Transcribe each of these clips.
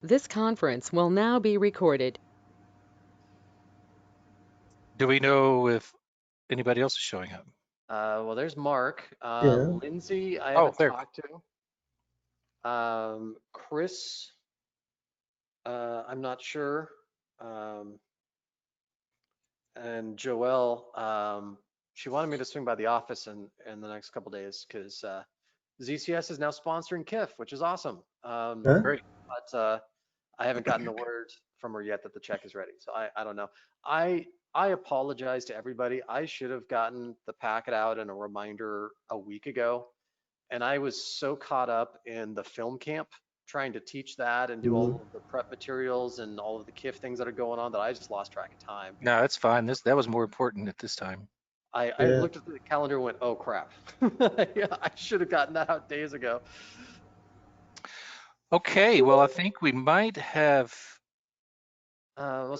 This conference will now be recorded. Do we know if anybody else is showing up? Well, there's Mark. Yeah. Lindsay, I Oh, haven't there. talked to. Chris, I'm not sure. Um, and Joelle, she wanted me to swing by the office in the next couple days because ZCS is now sponsoring KIF, which is awesome. Huh? Great. But I haven't gotten the word from her yet that the check is ready. So I don't know. I I apologize to everybody. I should have gotten the packet out and a reminder a week ago. And I was so caught up in the film camp trying to teach that and do Mhm. all of the prep materials and all of the KIF things that are going on that I just lost track of time. No, it's fine. That was more important at this time. I Yeah. looked at the calendar and went, oh crap. Yeah, I should have gotten that out days ago. Okay, well, I think we might have. Well,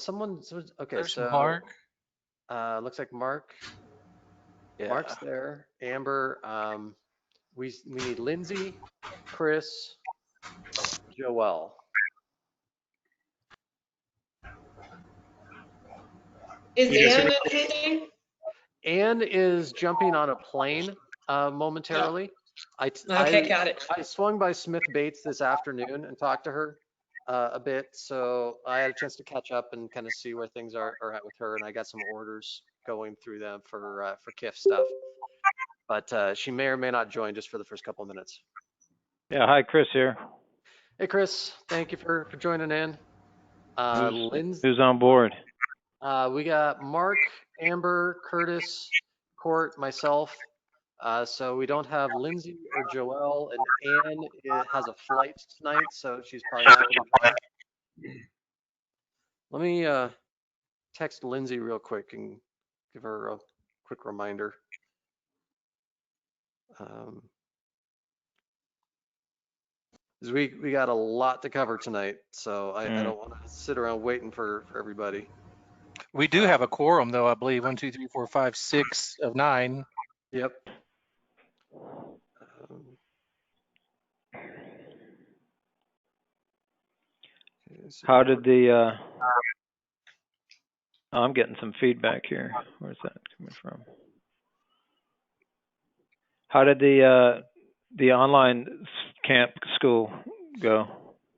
okay, There's so Mark. looks like Mark's Yeah. there. Amber, we need Lindsay, Chris, Joelle. Is You guys hear me? Ann anything? Anne is jumping on a plane Oh, momentarily. I, okay, I, got it. I swung by Smith Bates this afternoon and talked to her a bit. So I had a chance to catch up and kind of see where things are at with her. And I got some orders going through them for KIF stuff. But she may or may not join just for the first couple of minutes. Yeah, hi, Chris here. Hey, Chris, thank you for joining in. Who's Linz, who's on board? we got Mark, Amber, Curtis, Court, myself. So we don't have Lindsay or Joelle, and has a flight tonight, so she's probably not going to join. Let me text Lindsay real quick and give her a quick reminder. Um, 'Cause we got a lot to cover tonight, so I Mm. don't want to sit around waiting for everybody. We do have a quorum, though, I believe. 1, 2, 3, 4, 5, 6 of 9. Yep. Um, How did the oh, I'm getting some feedback here. Where's that coming from? How did the online camp school go?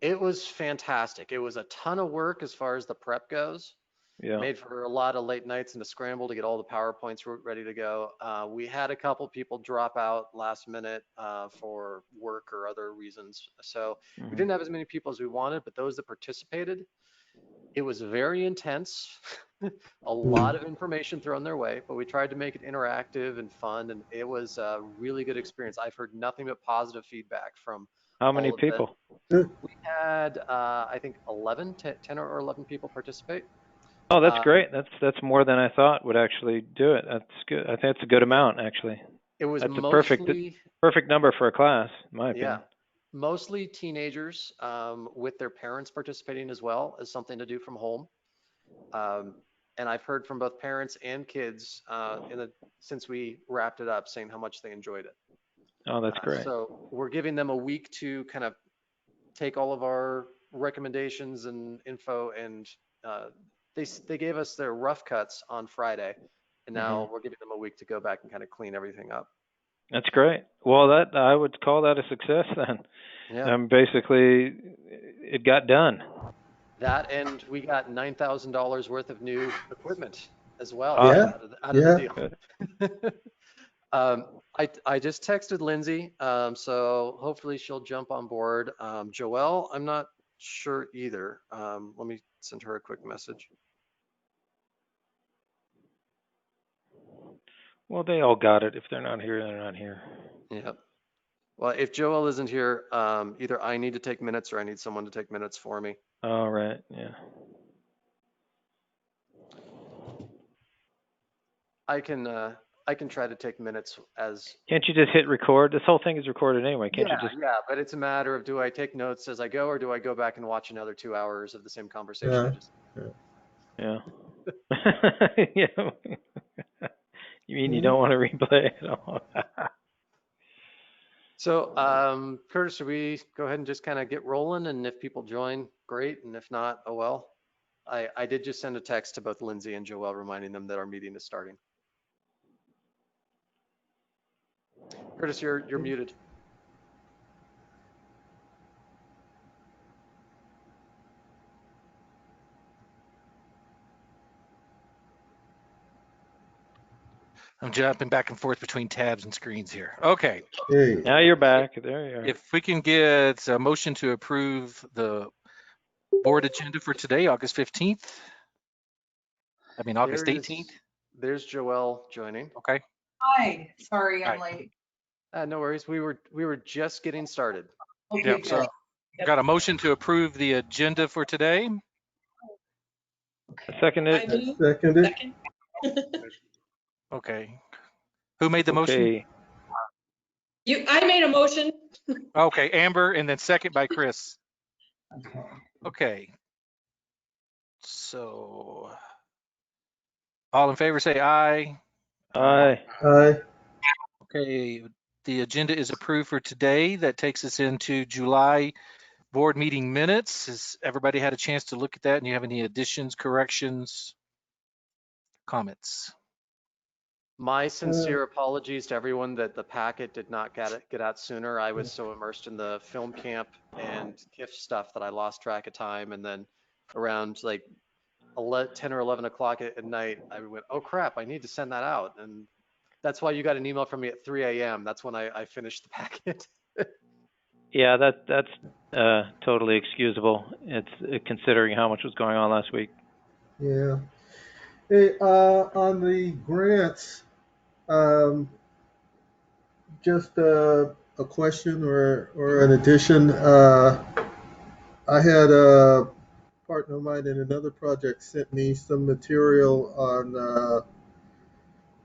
It was fantastic. It was a ton of work as far as the prep goes. Yeah. Made for a lot of late nights and a scramble to get all the PowerPoints ready to go. We had a couple people drop out last minute for work or other reasons. So we Hmm. didn't have as many people as we wanted, but those that participated, it was very intense. A lot of information thrown their way, but we tried to make it interactive and fun, and it was a really good experience. I've heard nothing but positive feedback from How many all of the. people? Good. We had, I think, 10 or 11 people participate. Oh, that's Um, great. That's more than I thought would actually do it. That's good. I think it's a good amount actually. it was That's a perfect mostly, perfect number for a class, in my yeah, opinion. mostly teenagers with their parents participating as well as something to do from home. Um, and I've heard from both parents and kids since we wrapped it up saying how much they enjoyed it. Oh, that's great. So we're giving them a week to kind of take all of our recommendations and info, and uh, they gave us their rough cuts on Friday, and Hmm. now we're giving them a week to go back and kind of clean everything up. That's great. Well, that I would call that a success then. Yeah, Basically, it got done. that, and we got $9,000 worth of new equipment as well Yeah. Awesome. out of the Yeah. deal. Good. um, I just texted Lindsay, so hopefully she'll jump on board. Joelle, I'm not sure either. Let me send her a quick message. Well, they all got it. If they're not here, they're not here. Yeah. Well, if Joel isn't here, either I need to take minutes or I need someone to take minutes for me. All right. Yeah. I can I can try to take minutes as. Can't you just hit record? This whole thing is recorded anyway. Can't you Yeah, just? yeah, but it's a matter of do I take notes as I go or do I go back and watch another 2 hours of the same conversation I Yeah. just. Yeah. Yeah. You mean you Mhm. don't want to replay it all? So, Curtis, should we go ahead and just kind of get rolling? And if people join, great. And if not, oh well. I did just send a text to both Lindsay and Joelle reminding them that our meeting is starting. Curtis, you're muted. I'm jumping back and forth between tabs and screens here. Okay. Hey, Now you're back. There you are. If we can get a motion to approve the board agenda for today, August 15th. August 18th. There's Joelle joining. Okay. Hi, sorry I'm Hi. late. No worries. We were just getting started. Okay, Yep. So good. we got a motion to approve the agenda for today. Second I it. move. seconded. Second. Okay. Who made the motion? Okay. I made a motion. Okay, Amber, and then second by Chris. Okay. Okay. So all in favor say aye. Aye. Aye. Okay, the agenda is approved for today. That takes us into July board meeting minutes. Has everybody had a chance to look at that? And you have any additions, corrections, comments? My sincere apologies to everyone that the packet did not get out sooner. I was so immersed in the film camp and KIF stuff that I lost track of time. And then around like 10 or 11 o'clock at night, I went, oh crap, I need to send that out. And that's why you got an email from me at 3 a.m. That's when I finished the packet. Yeah, that's totally excusable. It's considering how much was going on last week. Yeah. Hey, on the grants, just a question or an addition. I had a partner of mine in another project sent me some material on the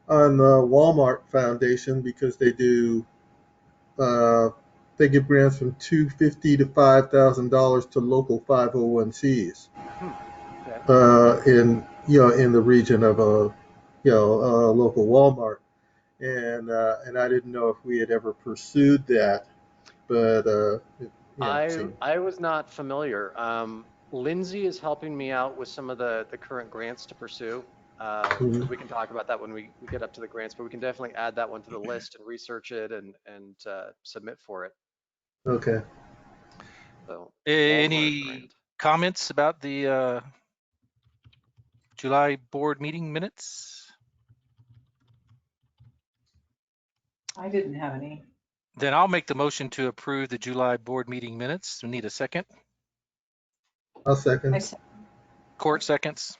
Walmart Foundation because uh, they give grants from $250 to $5,000 to local 501(c)s Okay. in the region of a local Walmart, and I didn't know if we had ever pursued that, but I was not familiar. Lindsay is helping me out with some of the current grants to pursue. So we can talk about that when we get up to the grants, but we can definitely add that one to the list and research it and submit for it. Okay. So Any Walmart grant. comments about the July board meeting minutes? I didn't have any. Then I'll make the motion to approve the July board meeting minutes. We need a second. I'll second. I said, Court seconds.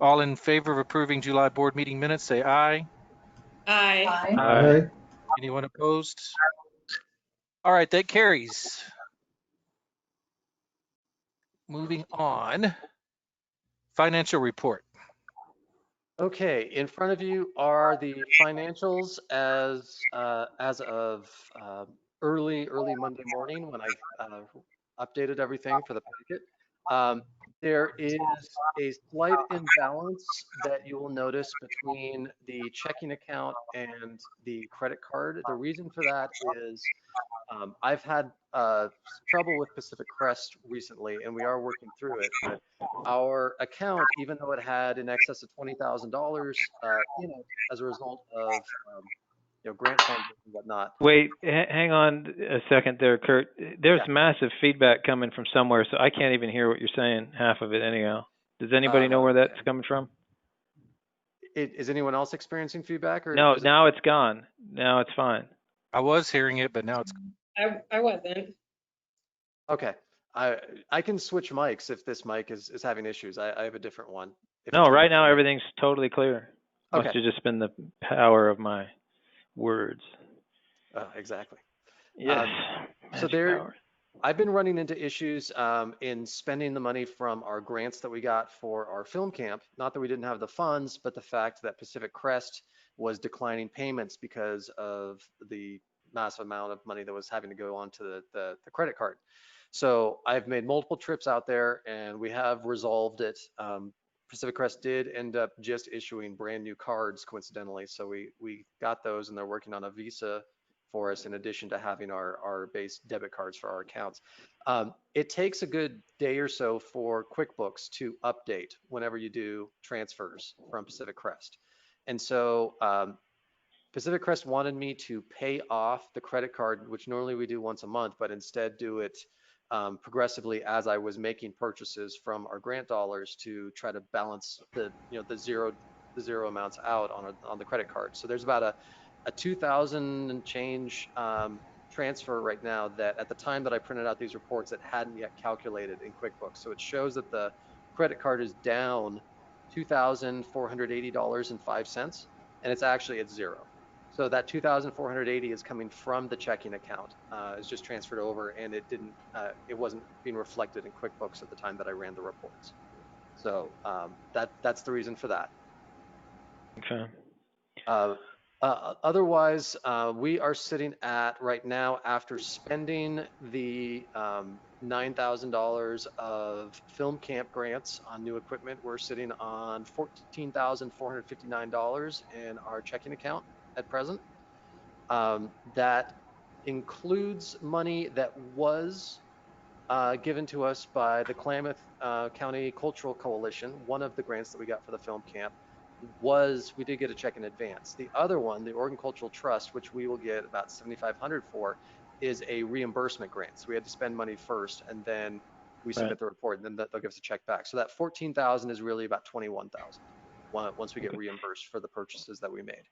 All in favor of approving July board meeting minutes, say aye. Aye. aye. Aye. Anyone opposed? All right, that carries. Moving on. Financial report. Okay, in front of you are the financials as of early Monday morning when I updated everything for the packet. There is a slight imbalance that you will notice between the checking account and the credit card. The reason for that is I've had trouble with Pacific Crest recently, and we are working through it. But our account, even though it had in excess of $20,000 as a result of grant funds and whatnot. Wait, hang on a second there, Kurt. There's Yeah. massive feedback coming from somewhere, so I can't even hear what you're saying, half of it anyhow. Does anybody know where that's Okay. coming from? Is anyone else experiencing feedback, or No, does now it's gone. Now it's fine. I was hearing it, but now it's I wasn't. Okay, I can switch mics if this mic is having issues. I have a different one. If No, it's right coming now from me. everything's totally clear. Must Okay. have just been the power of my words. Exactly. Yes. So Magic I've been running into issues in spending the money from our grants that we got for our film camp. Not that we didn't have the funds, but the fact that Pacific Crest was declining payments because of the massive amount of money that was having to go onto the credit card. So I've made multiple trips out there and we have resolved it. Pacific Crest did end up just issuing brand new cards coincidentally. So we got those and they're working on a Visa for us in addition to having our base debit cards for our accounts. It takes a good day or so for QuickBooks to update whenever you do transfers from Pacific Crest. And so Pacific Crest wanted me to pay off the credit card, which normally we do once a month, but instead do it progressively as I was making purchases from our grant dollars to try to balance the zero amounts out on the credit card. So there's about a 2,000 and change transfer right now that at the time that I printed out these reports, it hadn't yet calculated in QuickBooks. So it shows that the credit card is down $2,480.05, and it's actually at zero. So that 2,480 is coming from the checking account. It's just transferred over, and it wasn't being reflected in QuickBooks at the time that I ran the reports. So that's the reason for that. Okay. Otherwise, we are sitting at right now, after spending the $9,000 of film camp grants on new equipment, we're sitting on $14,459 in our checking account at present. That includes money that was given to us by the Klamath County Cultural Coalition. One of the grants that we got for the film camp we did get a check in advance. The other one, the Oregon Cultural Trust, which we will get about $7,500 for, is a reimbursement grant. So we had to spend money first, and then we submit the report, and then they'll give us a check back. So that 14,000 is really about 21,000 once we get reimbursed for the purchases that we made.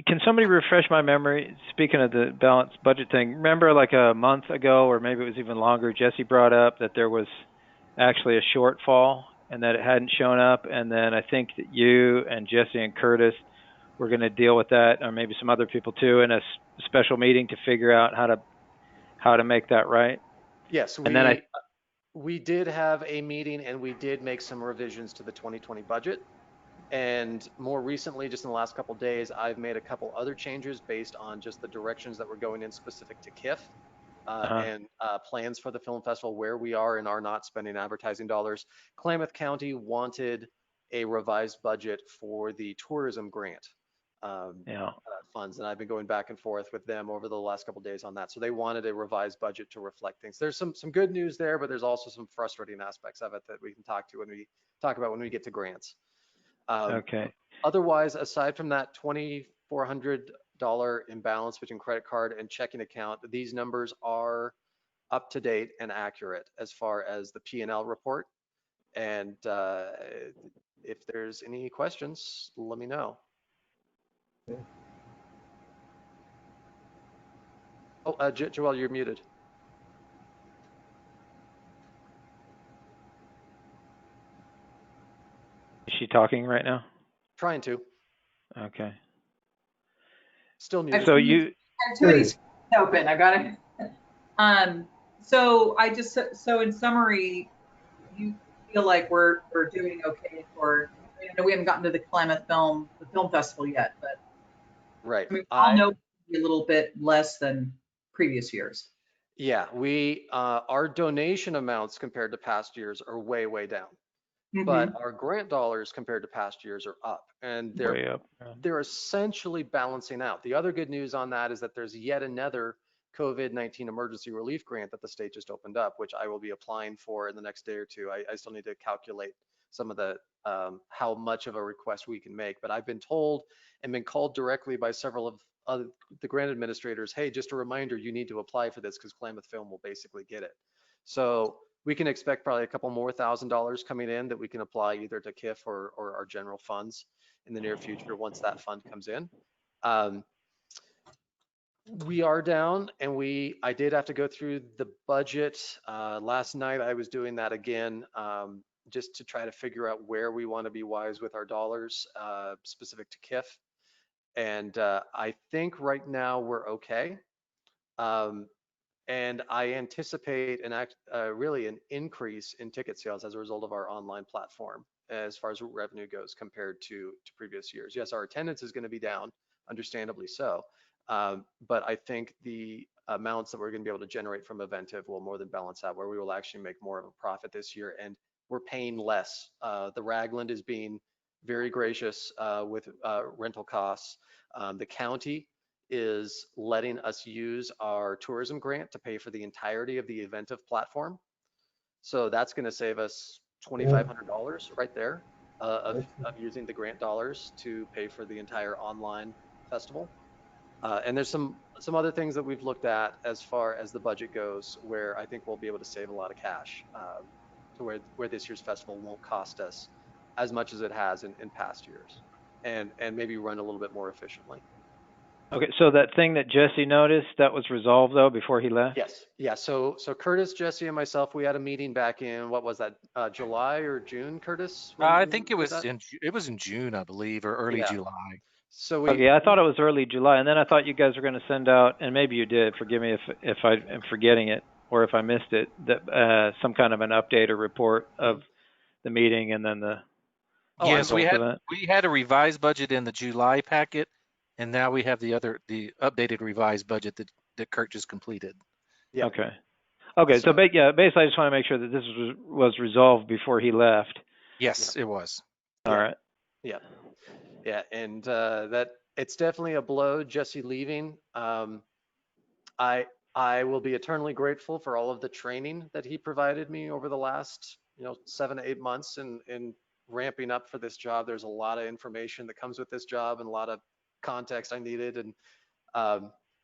Can somebody refresh my memory? Speaking of the balanced budget thing, remember like a month ago, or maybe it was even longer, Jesse brought up that there was actually a shortfall and that it hadn't shown up, and then I think that you and Jesse and Curtis were going to deal with that, or maybe some other people too, in a special meeting to figure out how to make that right. Yes, we did have a meeting, and we did make some revisions to the 2020 budget. And more recently, just in the last couple of days, I've made a couple other changes based on just the directions that we're going in specific to KIF and plans for the film festival, where we are and are not spending advertising dollars. Klamath County wanted a revised budget for the tourism grant funds, and I've been going back and forth with them over the last couple of days on that. So they wanted a revised budget to reflect things. There's some good news there, but there's also some frustrating aspects of it that we can talk about when we get to grants. Okay. Otherwise, aside from that $2,400 imbalance between credit card and checking account, these numbers are up to date and accurate as far as the P&L report. And if there's any questions, let me know. Oh, Joelle, you're muted. Is she talking right now? Trying to. Okay. Still muted. So I have too many screens open. I got it. So in summary, you feel like we're doing okay for, I know we haven't gotten to the Klamath the film festival yet, but right. I mean, we all know it'll be a little bit less than previous years. Yeah, our donation amounts compared to past years are way, way down. But our grant dollars compared to past years are up, and they're essentially balancing out. The other good news on that is that there's yet another COVID-19 emergency relief grant that the state just opened up, which I will be applying for in the next day or two. I still need to calculate some of the how much of a request we can make, but I've been told and been called directly by several of the grant administrators, hey, just a reminder, you need to apply for this because Klamath Film will basically get it. So we can expect probably a couple more $1,000s coming in that we can apply either to KIF or our general funds in the near future once that fund comes in. We are down, and I did have to go through the budget. Last night I was doing that again, just to try to figure out where we want to be wise with our dollars specific to KIF. And I think right now we're okay. And I anticipate really an increase in ticket sales as a result of our online platform as far as revenue goes compared to previous years. Yes, our attendance is going to be down, understandably so, but I think the amounts that we're going to be able to generate from Eventive will more than balance out, where we will actually make more of a profit this year, and we're paying less. The Ragland is being very gracious with rental costs. The county is letting us use our tourism grant to pay for the entirety of the Eventive platform. So that's going to save us $2,500 right there of using the grant dollars to pay for the entire online festival. And there's some other things that we've looked at as far as the budget goes, where I think we'll be able to save a lot of cash, to where this year's festival won't cost us as much as it has in past years, and maybe run a little bit more efficiently. Okay, so that thing that Jesse noticed, that was resolved though before he left? Yes, yeah. So Curtis, Jesse, and myself, we had a meeting back in, what was that, July or June, Curtis? I When think it we did was that? in June, I believe, or early Yeah. July. So Okay, I thought it was early July, and then I thought you guys were going to send out, and maybe you did. Forgive me if I am forgetting it or if I missed it. That some kind of an update or report of the meeting, and then the Yes, results of that. we had a revised budget in the July packet, and now we have the updated revised budget that Kurt just completed. Yeah. Okay. Okay. So basically, I just want to make sure that this was resolved before he left. Yes, it was. All right. Yeah. Yeah, and that it's definitely a blow, Jesse leaving. I will be eternally grateful for all of the training that he provided me over the last 7 to 8 months in ramping up for this job. There's a lot of information that comes with this job and a lot of context I needed, and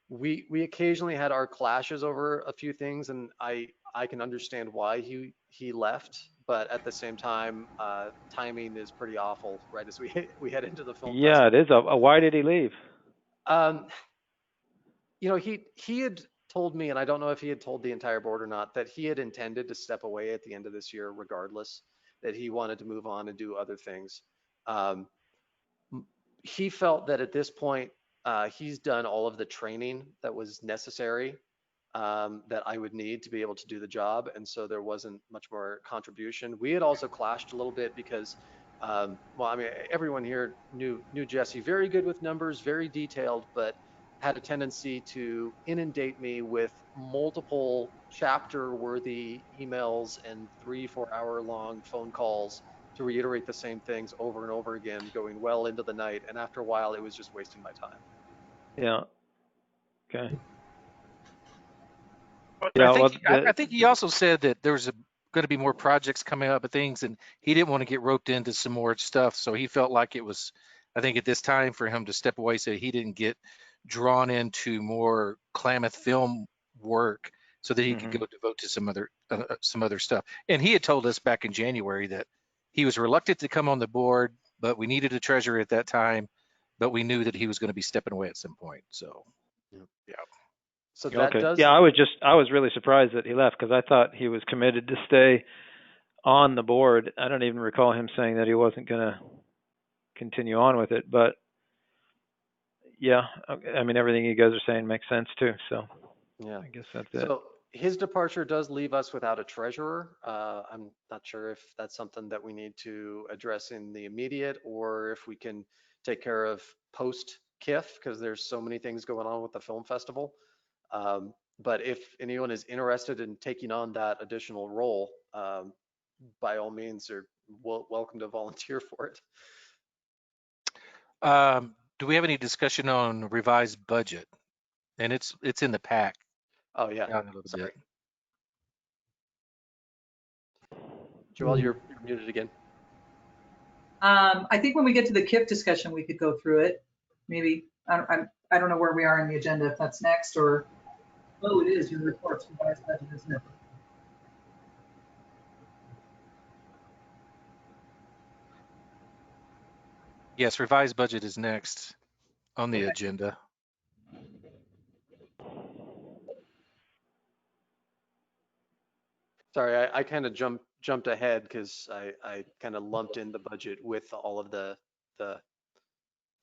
we occasionally had our clashes over a few things, and I can understand why he left, but at the same time, timing is pretty awful right as we head into the film Yeah, festival. it is. Why did he leave? Um, he had told me, and I don't know if he had told the entire board or not, that he had intended to step away at the end of this year, regardless, that he wanted to move on and do other things. Um, he felt that at this point, he's done all of the training that was necessary, that I would need to be able to do the job. And so there wasn't much more contribution. We had also clashed a little bit because, well, I mean, everyone here knew Jesse, very good with numbers, very detailed, but had a tendency to inundate me with multiple chapter worthy emails and 3-4 hour long phone calls to reiterate the same things over and over again, going well into the night. And after a while, it was just wasting my time. Yeah. Okay. I Yeah. Well, think he also said that there's going to be more projects coming up and things, and he didn't want to get roped into some more stuff. So he felt like it was, I think, at this time for him to step away so he didn't get drawn into more Klamath film work, so that he could go devote to some other stuff. And he had told us back in January that he was reluctant to come on the board, but we needed a treasurer at that time, but we knew that he was going to be stepping away at some point. So yeah. So that okay. does. Yeah, I was really surprised that he left because I thought he was committed to stay on the board. I don't even recall him saying that he wasn't going to continue on with it, but yeah, I mean, everything you guys are saying makes sense too. So Yeah. I guess that's it. So his departure does leave us without a treasurer. I'm not sure if that's something that we need to address in the immediate, or if we can take care of post KIF, because there's so many things going on with the film festival. But if anyone is interested in taking on that additional role, by all means, they're welcome to volunteer for it. Do we have any discussion on revised budget? And it's in the pack. Oh yeah, Down a little sorry. bit. Joel, you're muted again. I think when we get to the KIF discussion, we could go through it. Maybe, I don't know where we are in the agenda, if that's next or, oh, it is, your reports, revised budget, isn't it? Yes, revised budget is next on the Okay. agenda. Sorry, I kind of jumped ahead because I kind of lumped in the budget with all of the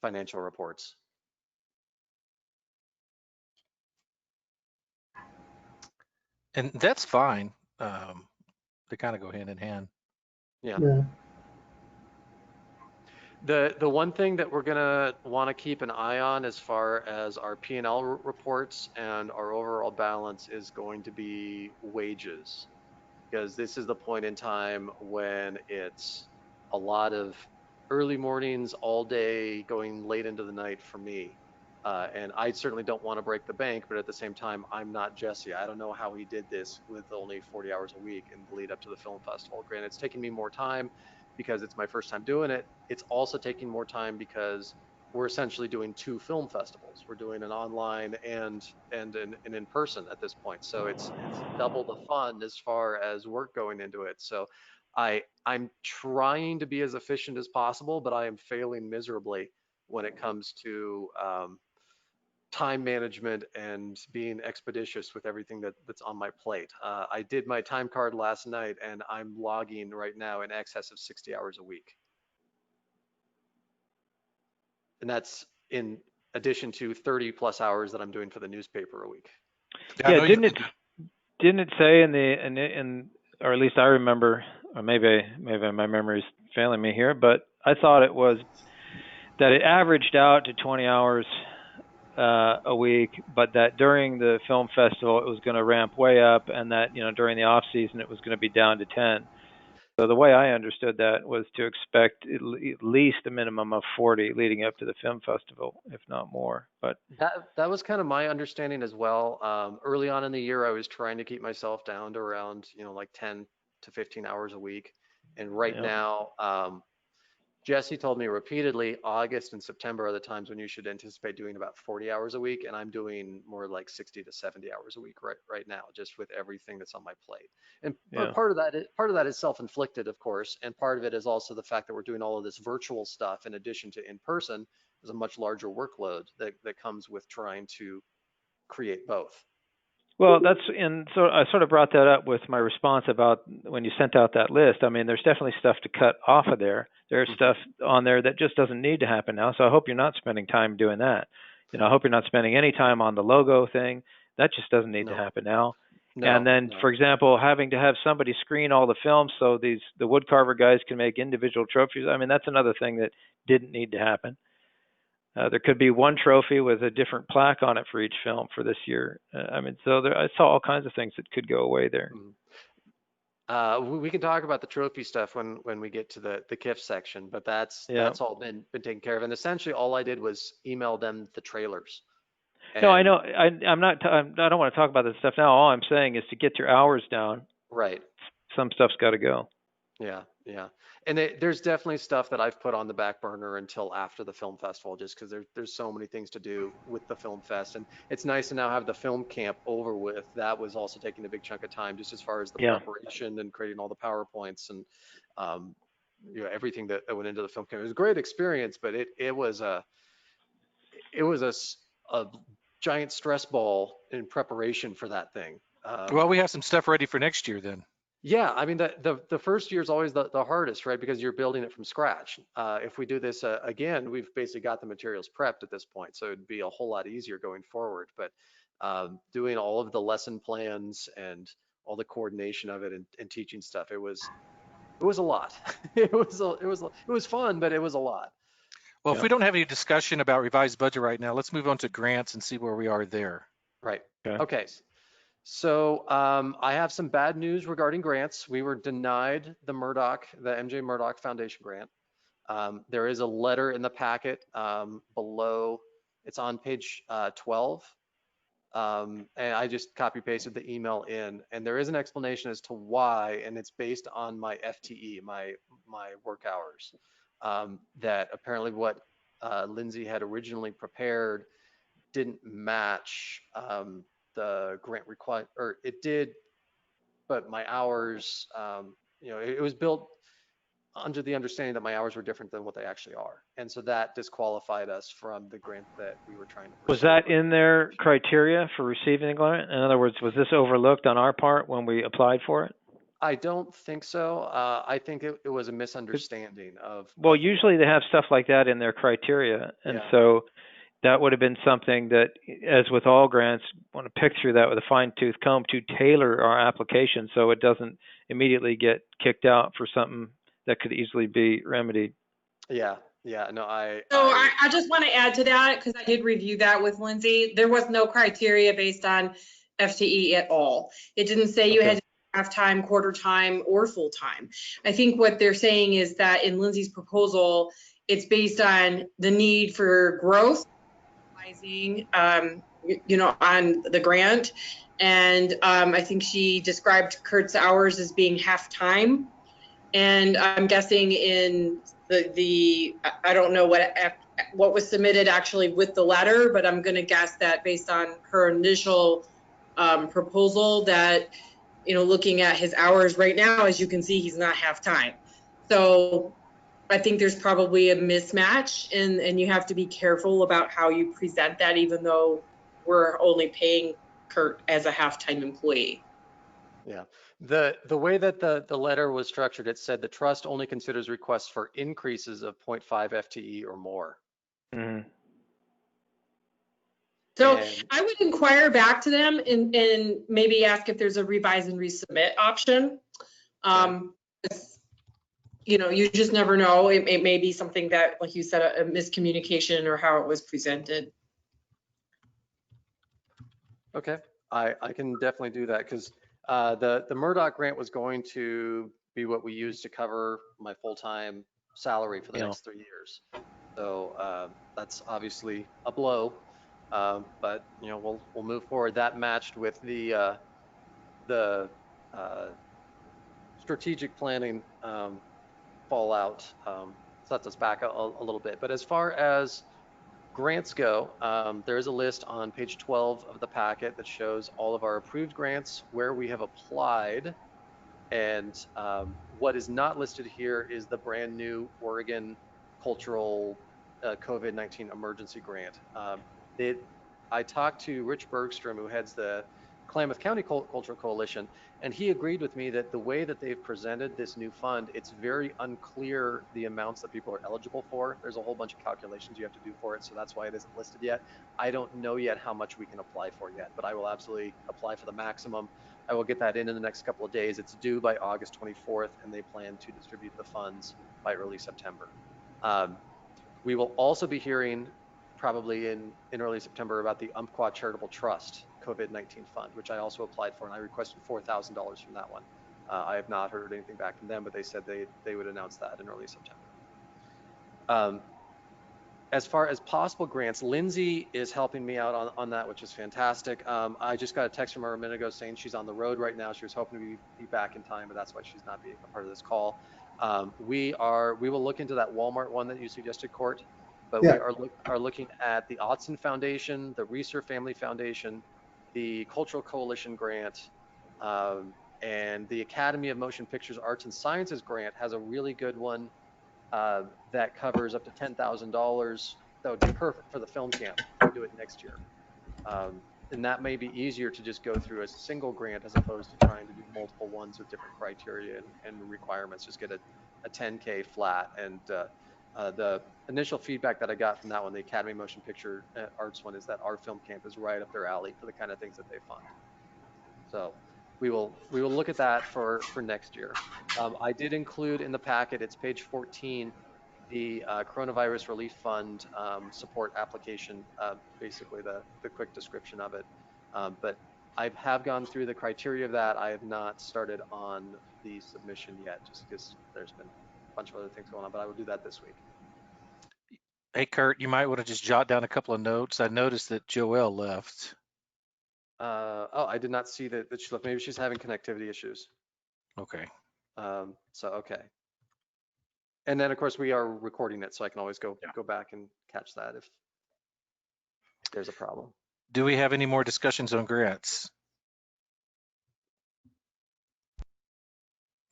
financial reports. And that's fine. They kind of go hand in hand. Yeah. Yeah. The one thing that we're gonna want to keep an eye on as far as our P&L reports and our overall balance is going to be wages, because this is the point in time when it's a lot of early mornings all day going late into the night for me. And I certainly don't want to break the bank, but at the same time, I'm not Jesse. I don't know how he did this with only 40 hours a week in the lead up to the film festival. Granted, it's taking me more time because it's my first time doing it. It's also taking more time because we're essentially doing 2 film festivals. We're doing an online and an in person at this point. So it's double the fun as far as work going into it. So I'm trying to be as efficient as possible, but I am failing miserably when it comes to time management and being expeditious with everything that's on my plate. I did my time card last night and I'm logging right now in excess of 60 hours a week. And that's in addition to 30 plus hours that I'm doing for the newspaper a week. Yeah, I Yeah, know you. didn't it say in or at least I remember, or maybe my memory's failing me here, but I thought it was that it averaged out to 20 hours a week, but that during the film festival it was going to ramp way up, and that during the off season it was going to be down to 10. So the way I understood that was to expect at least a minimum of 40 leading up to the film festival, if not more. But That was kind of my understanding as well. Early on in the year, I was trying to keep myself down to around, like 10 to 15 hours a week. And right yeah, now, Jesse told me repeatedly, August and September are the times when you should anticipate doing about 40 hours a week, and I'm doing more like 60 to 70 hours a week right now, just with everything that's on my plate. And yeah. part of that is self-inflicted, of course, and part of it is also the fact that we're doing all of this virtual stuff in addition to in person. Is a much larger workload that comes with trying to create both. Well, and so I sort of brought that up with my response about when you sent out that list. I mean, there's definitely stuff to cut off of there. There's stuff on there that just doesn't need to happen now. So I hope you're not spending time doing that. I hope you're not spending any time on the logo thing. That just doesn't need to No, happen now. And no, then, no. for example, having to have somebody screen all the films so the woodcarver guys can make individual trophies. I mean, that's another thing that didn't need to happen. There could be one trophy with a different plaque on it for each film for this year. I saw all kinds of things that could go away there. We can talk about the trophy stuff when we get to the KIF section, but that's all been taken care of. And essentially, all I did was email them the trailers. No, I And know. I'm not. I don't want to talk about this stuff now. All I'm saying is to get your hours down. right. Some stuff's got to go. Yeah, yeah. And there's definitely stuff that I've put on the back burner until after the film festival, just because there's so many things to do with the film fest. And it's nice to now have the film camp over with. That was also taking a big chunk of time, just as far as the Yeah. preparation and creating all the PowerPoints and um, everything that went into the film camp. It was a great experience, but it was a giant stress ball in preparation for that thing. Well, we have some stuff ready for next year then. Yeah, I mean, the first year is always the hardest, right? Because you're building it from scratch. If we do this again, we've basically got the materials prepped at this point, so it'd be a whole lot easier going forward. But doing all of the lesson plans and all the coordination of it and teaching stuff, it was a lot. It was fun, but it was a lot. Well, if we don't have any discussion about revised budget right now, let's move on to grants and see where we are there. Right. Okay. Okay. So I have some bad news regarding grants. We were denied the MJ Murdoch Foundation grant. There is a letter in the packet below. It's on page 12. And I just copy pasted the email in, and there is an explanation as to why, and it's based on my FTE, my work hours. That apparently what Lindsay had originally prepared didn't match the grant require, or it did, but my hours, it was built under the understanding that my hours were different than what they actually are. And so that disqualified us from the grant that we were trying to pursue. Was that in their criteria for receiving the grant? In other words, was this overlooked on our part when we applied for it? I don't think so. I think it was a misunderstanding of. Well, usually they have stuff like that in their criteria. And Yeah. so that would have been something that, as with all grants, want to pick through that with a fine-tooth comb to tailor our application so it doesn't immediately get kicked out for something that could easily be remedied. Yeah, no, I just want to add to that, because I did review that with Lindsay. There was no criteria based on FTE at all. It didn't say you had to half-time, quarter-time, or full-time. I think what they're saying is that in Lindsay's proposal, it's based on the need for growth advising, on the grant. And I think she described Kurt's hours as being half-time. And I'm guessing in I don't know what was submitted actually with the letter, but I'm going to guess that based on her initial proposal that, looking at his hours right now, as you can see, he's not half-time. So I think there's probably a mismatch, and you have to be careful about how you present that, even though we're only paying Kurt as a half-time employee. Yeah, the way that the letter was structured, it said the trust only considers requests for increases of 0.5 FTE or more. Mhm. So And I would inquire back to them and maybe ask if there's a revise and resubmit option. You just never know. It may be something that, like you said, a miscommunication or how it was presented. okay, I can definitely do that because the Murdoch grant was going to be what we used to cover my full-time salary for the Yeah. next 3 years. So that's obviously a blow, but we'll move forward. That matched with the strategic planning fallout, sets us back a little bit. But as far as grants go, there is a list on page 12 of the packet that shows all of our approved grants, where we have applied, and what is not listed here is the brand new Oregon Cultural COVID-19 Emergency Grant. I talked to Rich Bergstrom, who heads the Klamath County Cultural Coalition, and he agreed with me that the way that they've presented this new fund, it's very unclear the amounts that people are eligible for. There's a whole bunch of calculations you have to do for it, so that's why it isn't listed yet. I don't know yet how much we can apply for yet, but I will absolutely apply for the maximum. I will get that in the next couple of days. It's due by August 24th, and they plan to distribute the funds by early September. We will also be hearing probably in early September about the Umpqua Charitable Trust COVID-19 fund, which I also applied for, and I requested $4,000 from that one. I have not heard anything back from them, but they said they would announce that in early September. As far as possible grants, Lindsay is helping me out on that, which is fantastic. I just got a text from her a minute ago saying she's on the road right now. She was hoping to be back in time, but that's why she's not being a part of this call. We will look into that Walmart one that you suggested, Court, but Yeah. we are looking at the Autzen Foundation, the Reeser Family Foundation, the Cultural Coalition grant, and the Academy of Motion Pictures Arts and Sciences grant has a really good one that covers up to $10,000. That would be perfect for the film camp if we do it next year. And that may be easier to just go through as a single grant as opposed to trying to do multiple ones with different criteria and requirements. Just get a 10K flat. And the initial feedback that I got from that one, the Academy Motion Picture Arts one, is that our film camp is right up their alley for the kind of things that they fund. So we will look at that for next year. I did include in the packet, it's page 14, the Coronavirus Relief Fund support application, basically the quick description of it. But I have gone through the criteria of that. I have not started on the submission yet, just because there's been a bunch of other things going on, but I will do that this week. Hey, Kurt, you might want to just jot down a couple of notes. I noticed that Joelle left. Oh, I did not see that she left. Maybe she's having connectivity issues. Okay. Okay. And then of course we are recording it, so I can always go Yeah. back and catch that if there's a problem. Do we have any more discussions on grants?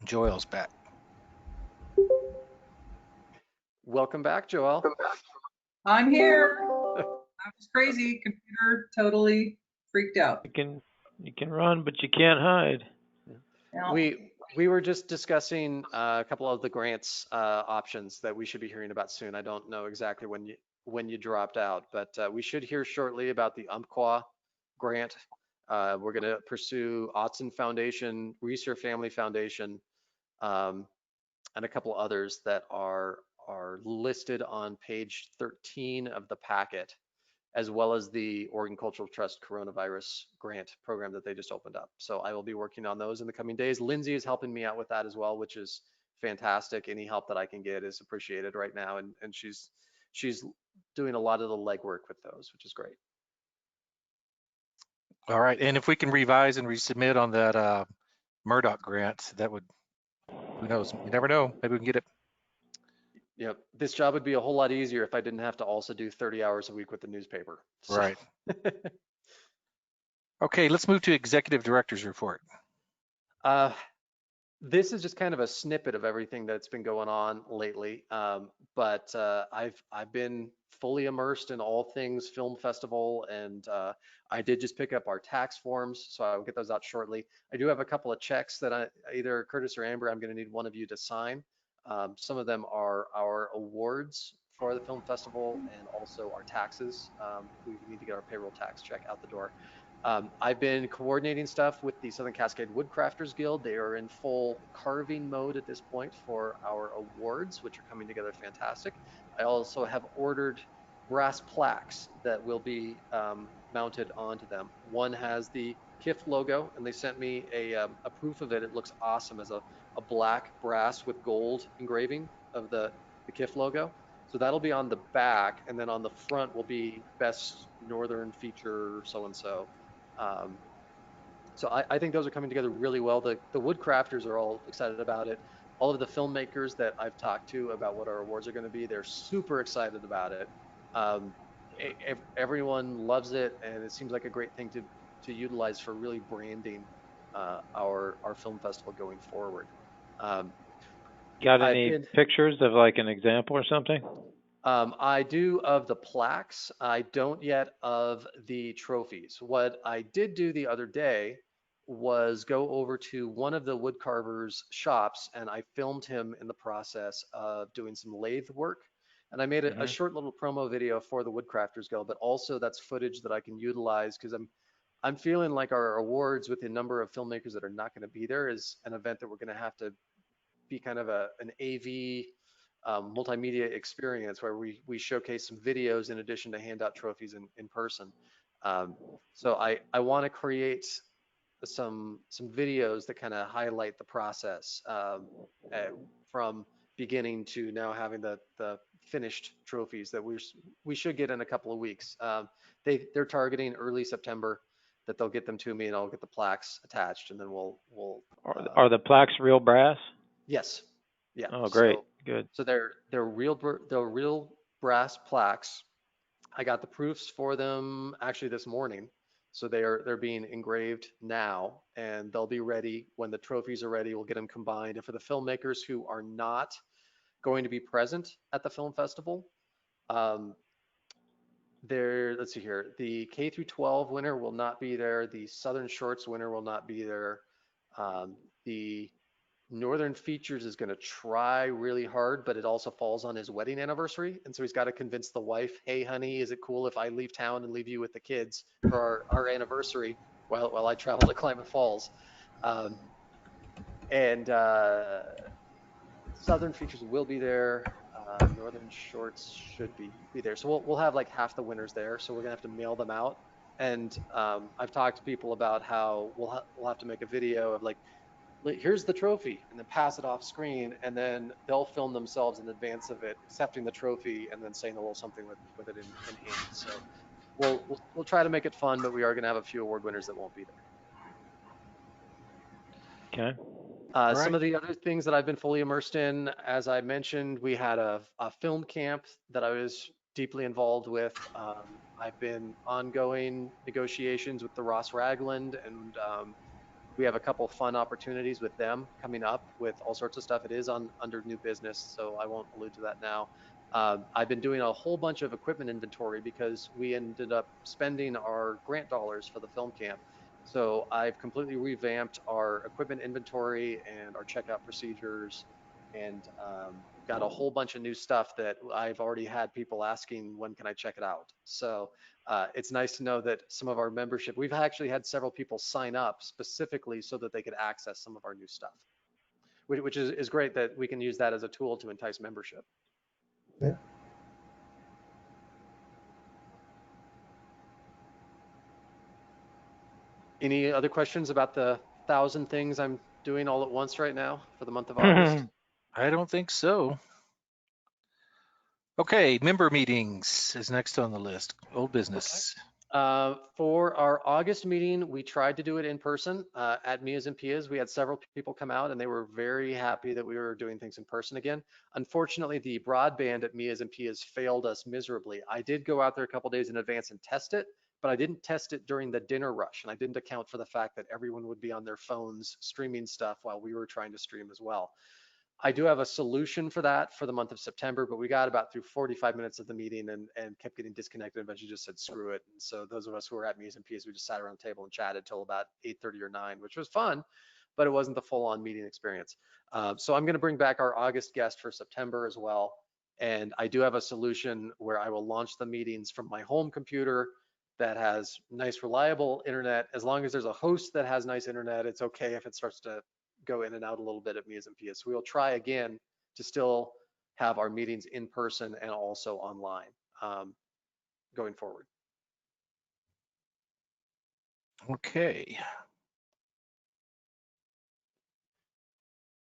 Joel's back. Welcome back, Joelle. I'm here. That was crazy. Computer totally freaked out. You can run, but you can't hide. Now, We were just discussing a couple of the grants options that we should be hearing about soon. I don't know exactly when you dropped out, but we should hear shortly about the Umpqua grant. We're going to pursue Autzen Foundation, Reeser Family Foundation, and a couple others that are listed on page 13 of the packet, as well as the Oregon Cultural Trust Coronavirus Grant program that they just opened up. So I will be working on those in the coming days. Lindsay is helping me out with that as well, which is fantastic. Any help that I can get is appreciated right now. And she's she's doing a lot of the legwork with those, which is great. All right. And if we can revise and resubmit on that Murdoch grant, that would, who knows? You never know. Maybe we can get it. Yep. This job would be a whole lot easier if I didn't have to also do 30 hours a week with the newspaper. So. Right. Okay, let's move to executive director's report. This is just kind of a snippet of everything that's been going on lately. But I've been fully immersed in all things film festival, and I did just pick up our tax forms, so I'll get those out shortly. I do have a couple of checks that either Curtis or Amber, I'm going to need one of you to sign. Some of them are our awards for the film festival and also our taxes. We need to get our payroll tax check out the door. I've been coordinating stuff with the Southern Cascade Woodcrafters Guild. They are in full carving mode at this point for our awards, which are coming together fantastic. I also have ordered brass plaques that will be mounted onto them. One has the KIF logo, and they sent me a proof of it. It looks awesome as a black brass with gold engraving of the KIF logo. So that'll be on the back, and then on the front will be best northern feature so-and-so. So I think those are coming together really well. The Woodcrafters are all excited about it. All of the filmmakers that I've talked to about what our awards are going to be, they're super excited about it. Everyone loves it, and it seems like a great thing to utilize for really branding our film festival going forward. Got any pictures of like an example or something? I do of the plaques. I don't yet of the trophies. What I did do the other day was go over to one of the woodcarvers' shops, and I filmed him in the process of doing some lathe work. And I made a short little promo video for the Woodcrafters Guild, but also that's footage that I can utilize because I'm feeling like our awards with the number of filmmakers that are not going to be there is an event that we're going to have to be kind of an AV multimedia experience where we showcase some videos in addition to hand out trophies in person. So I want to create some videos that kind of highlight the process from beginning to now having the finished trophies that we should get in a couple of weeks. They're targeting early September that they'll get them to me, and I'll get the plaques attached, and then we'll Are the plaques real brass? Yes. Yeah. Oh, great. Good. So they're real brass plaques. I got the proofs for them actually this morning. So they're being engraved now, and they'll be ready when the trophies are ready. We'll get them combined. And for the filmmakers who are not going to be present at the film festival, let's see here. The K through 12 winner will not be there. The Southern Shorts winner will not be there. The Northern Features is going to try really hard, but it also falls on his wedding anniversary. And so he's got to convince the wife, hey, honey, is it cool if I leave town and leave you with the kids for our anniversary while I travel to Klamath Falls? Southern Features will be there. Northern Shorts should be there. So we'll have like half the winners there. So we're going to have to mail them out. And I've talked to people about how we'll have to make a video of like, here's the trophy, and then pass it off screen, and then they'll film themselves in advance of it, accepting the trophy, and then saying a little something with it in hand. So we'll try to make it fun, but we are going to have a few award winners that won't be there. Okay. Some of the other things that I've been fully immersed in, as I mentioned, we had a film camp that I was deeply involved with. I've been ongoing negotiations with the Ross Ragland, and we have a couple fun opportunities with them coming up with all sorts of stuff. It is under new business, so I won't allude to that now. I've been doing a whole bunch of equipment inventory because we ended up spending our grant dollars for the film camp. So I've completely revamped our equipment inventory and our checkout procedures, and got a whole bunch of new stuff that I've already had people asking, when can I check it out? So it's nice to know that some of our membership, we've actually had several people sign up specifically so that they could access some of our new stuff, which is great that we can use that as a tool to entice membership. Yeah. Any other questions about the 1,000 things I'm doing all at once right now for the month of August? I don't think so. Okay, member meetings is next on the list. Old business. For our August meeting, we tried to do it in person at Mia's and Pia's. We had several people come out and they were very happy that we were doing things in person again. Unfortunately, the broadband at Mia's and Pia's failed us miserably. I did go out there a couple days in advance and test it, but I didn't test it during the dinner rush. And I didn't account for the fact that everyone would be on their phones streaming stuff while we were trying to stream as well. I do have a solution for that for the month of September, but we got about through 45 minutes of the meeting and kept getting disconnected. Eventually just said, screw it. And so those of us who were at Mies and Ps, we just sat around the table and chatted till about 8:30 or 9, which was fun, but it wasn't the full on meeting experience. So I'm going to bring back our August guest for September as well. And I do have a solution where I will launch the meetings from my home computer that has nice, reliable internet. As long as there's a host that has nice internet, it's okay if it starts to go in and out a little bit at Mia's and Pia's. So we'll try again to still have our meetings in person and also online going forward. Okay.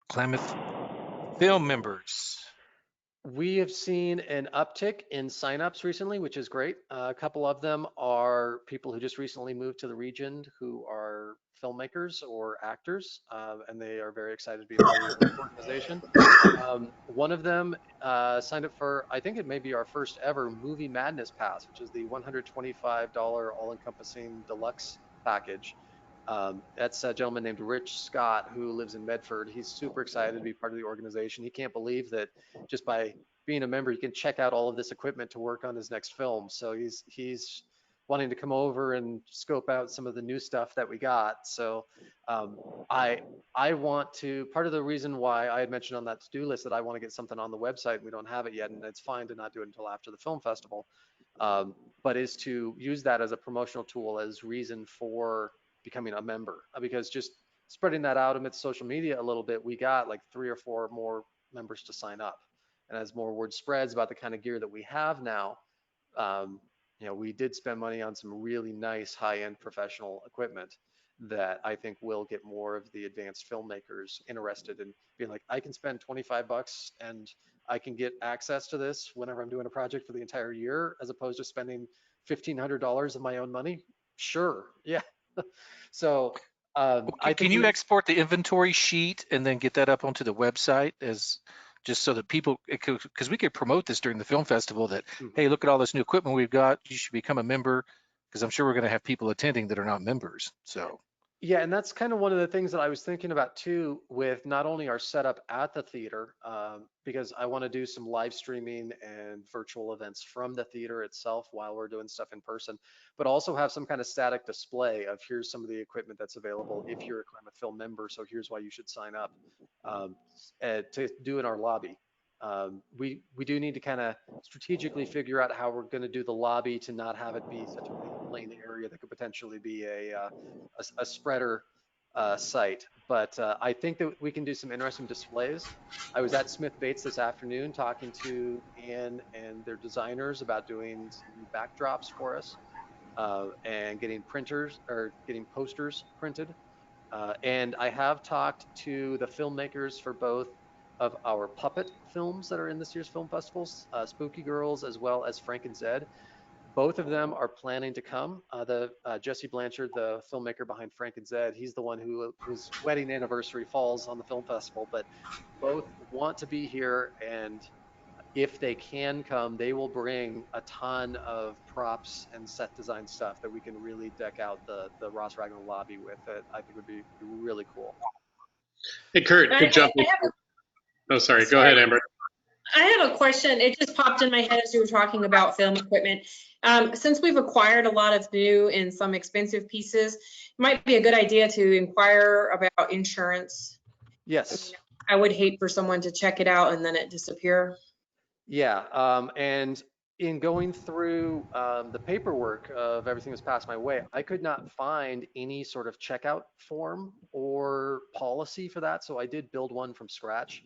Klamath film members. We have seen an uptick in signups recently, which is great. A couple of them are people who just recently moved to the region who are filmmakers or actors, and they are very excited to be a part of the organization. One of them signed up for, I think it may be our first ever Movie Madness Pass, which is the $125 all-encompassing deluxe package. That's a gentleman named Rich Scott who lives in Medford. He's super excited to be part of the organization. He can't believe that just by being a member, he can check out all of this equipment to work on his next film. So he's wanting to come over and scope out some of the new stuff that we got. So um, I I want to, part of the reason why I had mentioned on that to-do list that I want to get something on the website, and we don't have it yet, and it's fine to not do it until after the film festival, but is to use that as a promotional tool as reason for becoming a member. Because just spreading that out amidst social media a little bit, we got like 3 or 4 more members to sign up. And as more word spreads about the kind of gear that we have now, um, we did spend money on some really nice high-end professional equipment that I think will get more of the advanced filmmakers interested in being like, I can spend 25 bucks and I can get access to this whenever I'm doing a project for the entire year, as opposed to spending $1,500 of my own money. Sure, yeah. So I Can think you we, export the inventory sheet and then get that up onto the website as just so that people, because we could promote this during the film festival that, hey, look at all this new equipment we've got. You should become a member, because I'm sure we're going to have people attending that are not members. So yeah, and that's kind of one of the things that I was thinking about too, with not only our setup at the theater, because I want to do some live streaming and virtual events from the theater itself while we're doing stuff in person, but also have some kind of static display of here's some of the equipment that's available if you're a Klamath Film member. So here's why you should sign up to do in our lobby. We do need to kind of strategically figure out how we're going to do the lobby to not have it be such a big plain area that could potentially be a spreader site. But I think that we can do some interesting displays. I was at Smith Bates this afternoon talking to Ann and their designers about doing some backdrops for us and getting printers or getting posters printed. And I have talked to the filmmakers for both of our puppet films that are in this year's film festivals, Spooky Girls as well as Frank and Zed. Both of them are planning to come. The Jesse Blanchard, the filmmaker behind Frank and Zed, he's the one whose wedding anniversary falls on the film festival. But both want to be here, and if they can come, they will bring a ton of props and set design stuff that we can really deck out the Ross Ragnar lobby with. That I think would be really cool. Hey, Kurt, I, to jump in. I have Oh, sorry. Go sorry. ahead, Amber. I have a question. It just popped in my head as you were talking about film equipment. Since we've acquired a lot of new and some expensive pieces, it might be a good idea to inquire about insurance. Yes. I would hate for someone to check it out and then it disappear. Yeah, and in going through the paperwork of everything that's passed my way, I could not find any sort of checkout form or policy for that. So I did build one from scratch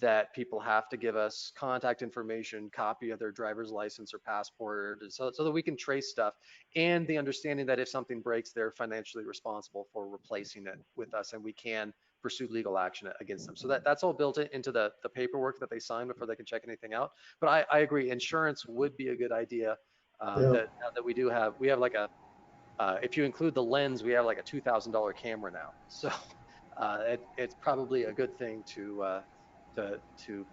that people have to give us contact information, copy of their driver's license or passport, so that we can trace stuff, and the understanding that if something breaks, they're financially responsible for replacing it with us, and we can pursue legal action against them. So that's all built into the paperwork that they sign before they can check anything out. But I agree, insurance would be a good idea. Yeah. That we have like a if you include the lens, we have like a $2,000 camera now. So it's probably a good thing to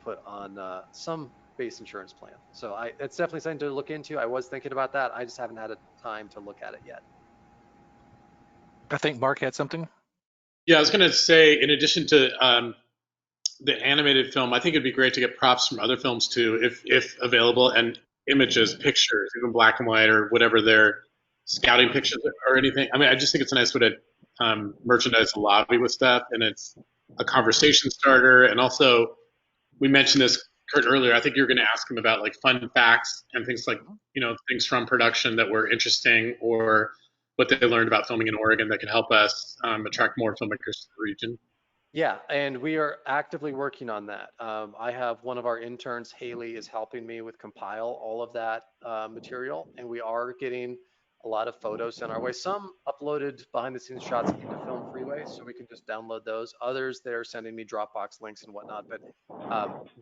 put on some base insurance plan. So it's definitely something to look into. I was thinking about that. I just haven't had a time to look at it yet. I think Mark had something. Yeah, I was going to say, in addition to the animated film, I think it'd be great to get props from other films too, if available, and images, pictures, even black and white or whatever their scouting pictures or anything. I mean, I just think it's a nice way to merchandise the lobby with stuff, and it's a conversation starter. And also, we mentioned this, Kurt, earlier. I think you're going to ask him about like fun facts and things like, things from production that were interesting, or what they learned about filming in Oregon that can help us attract more filmmakers to the region. Yeah, and we are actively working on that. I have one of our interns, Haley, is helping me with compile all of that material, and we are getting a lot of photos sent our way. Some uploaded behind the scenes shots into Film Freeway, so we can just download those. Others, they're sending me Dropbox links and whatnot. But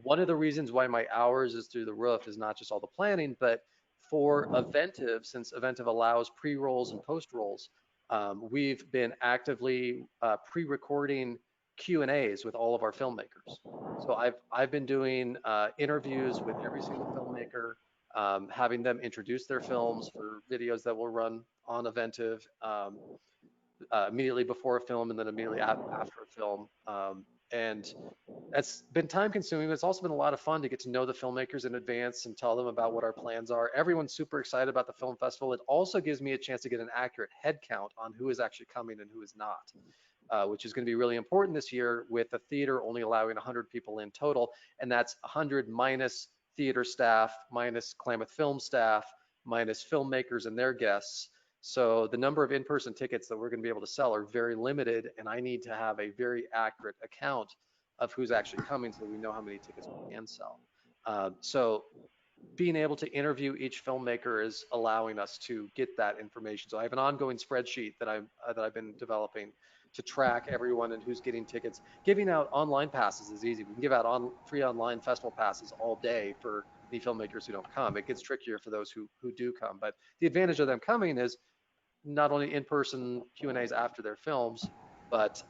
one of the reasons why my hours is through the roof is not just all the planning, but for Eventive, since Eventive allows pre-rolls and post-rolls, we've been actively pre-recording Q&As with all of our filmmakers. So I've been doing interviews with every single filmmaker, having them introduce their films for videos that will run on Eventive immediately before a film and then immediately after a film. And that's been time consuming, but it's also been a lot of fun to get to know the filmmakers in advance and tell them about what our plans are. Everyone's super excited about the film festival. It also gives me a chance to get an accurate head count on who is actually coming and who is not. Which is going to be really important this year with the theater only allowing 100 people in total. And that's 100 minus theater staff, minus Klamath film staff, minus filmmakers and their guests. So the number of in-person tickets that we're going to be able to sell are very limited. And I need to have a very accurate account of who's actually coming so we know how many tickets we can sell. So being able to interview each filmmaker is allowing us to get that information. So I have an ongoing spreadsheet that I've been developing to track everyone and who's getting tickets. Giving out online passes is easy. We can give out free online festival passes all day for the filmmakers who don't come. It gets trickier for those who do come. But the advantage of them coming is not only in-person Q&As after their films, but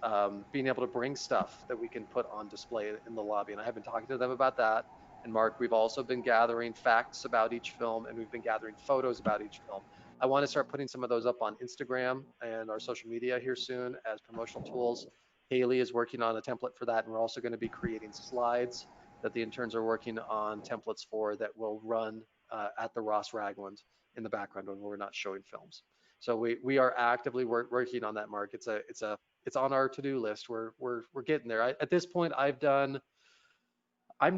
being able to bring stuff that we can put on display in the lobby. And I have been talking to them about that. And Mark, we've also been gathering facts about each film, and we've been gathering photos about each film. I want to start putting some of those up on Instagram and our social media here soon as promotional tools. Haley is working on a template for that, and we're also going to be creating slides that the interns are working on templates for that will run at the Ross Ragland in the background when we're not showing films. So we are actively working on that, Mark. It's on our to-do list. We're getting there. At this point, I'm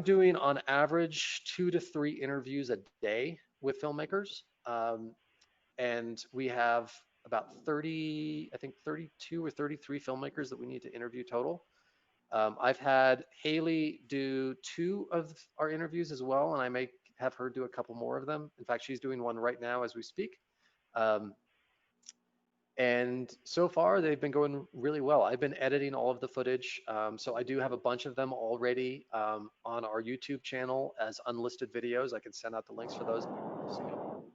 doing on average 2 to 3 interviews a day with filmmakers. And we have about 30, I think 32 or 33 filmmakers that we need to interview total. I've had Haley do 2 of our interviews as well, and I may have her do a couple more of them. In fact, she's doing one right now as we speak. And so far, they've been going really well. I've been editing all of the footage. So I do have a bunch of them already on our YouTube channel as unlisted videos. I can send out the links for those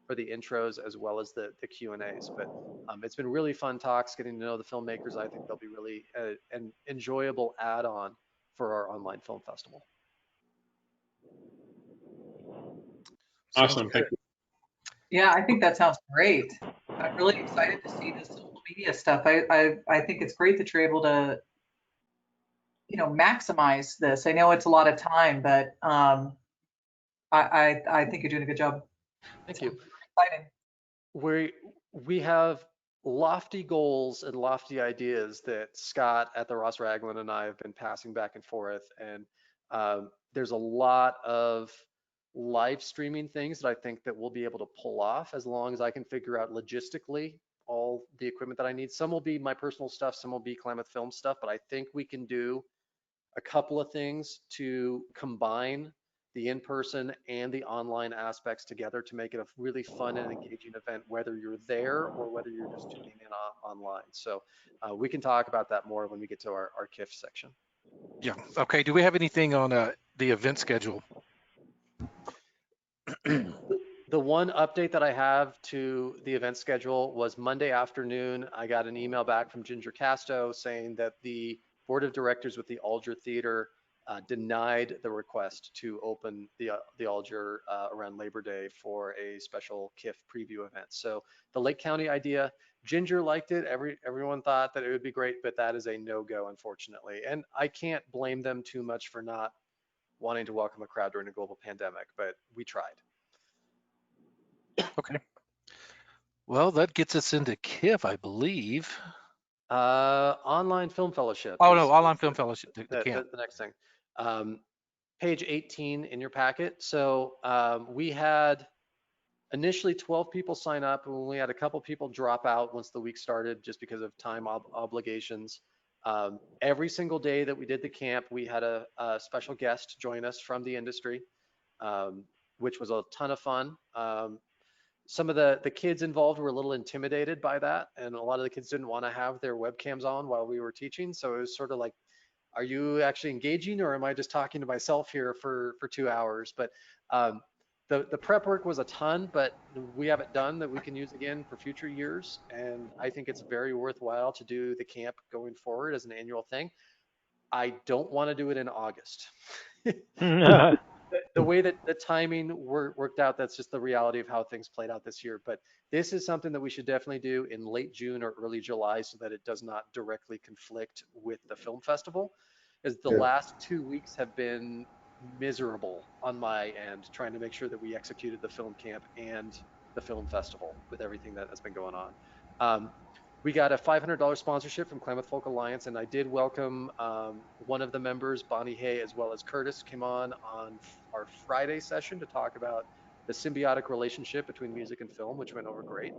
for the intros as well as the Q&As. But it's been really fun talks, getting to know the filmmakers. I think they'll be really an enjoyable add-on for our online film festival. Awesome. Thank you. Yeah, I think that sounds great. I'm really excited to see the social media stuff. I think it's great that you're able to, maximize this. I know it's a lot of time, but I think you're doing a good job. Thank you. Exciting. We have lofty goals and lofty ideas that Scott at the Ross Ragland and I have been passing back and forth. And there's a lot of live streaming things that I think that we'll be able to pull off as long as I can figure out logistically all the equipment that I need. Some will be my personal stuff, some will be Klamath film stuff, but I think we can do a couple of things to combine the in-person and the online aspects together to make it a really fun and engaging event, whether you're there or whether you're just tuning in online. So we can talk about that more when we get to our KIF section. Yeah. Okay. Do we have anything on the event schedule? The one update that I have to the event schedule was Monday afternoon. I got an email back from Ginger Casto saying that the board of directors with the Alger Theater denied the request to open the Alger around Labor Day for a special KIF preview event. So the Lake County idea, Ginger liked it. Everyone thought that it would be great, but that is a no-go, unfortunately. And I can't blame them too much for not wanting to welcome a crowd during a global pandemic, but we tried. Okay. Well, that gets us into KIF, I believe. Online Film Fellowship Oh is no, Online Film Fellowship, the camp. the next thing. Page 18 in your packet. So we had initially 12 people sign up, and we had a couple people drop out once the week started just because of time obligations. Every single day that we did the camp, we had a special guest join us from the industry, which was a ton of fun. Some of the kids involved were a little intimidated by that, and a lot of the kids didn't want to have their webcams on while we were teaching. So it was sort of like, are you actually engaging, or am I just talking to myself here for 2 hours? But the prep work was a ton, but we have it done that we can use again for future years. And I think it's very worthwhile to do the camp going forward as an annual thing. I don't want to do it in August. The way that the timing worked out, that's just the reality of how things played out this year. But this is something that we should definitely do in late June or early July so that it does not directly conflict with the film festival, as the Yeah. last 2 weeks have been miserable on my end, trying to make sure that we executed the film camp and the film festival with everything that has been going on. We got a $500 sponsorship from Klamath Folk Alliance, and I did welcome one of the members, Bonnie Hay, as well as Curtis, came on our Friday session to talk about the symbiotic relationship between music and film, which went over great.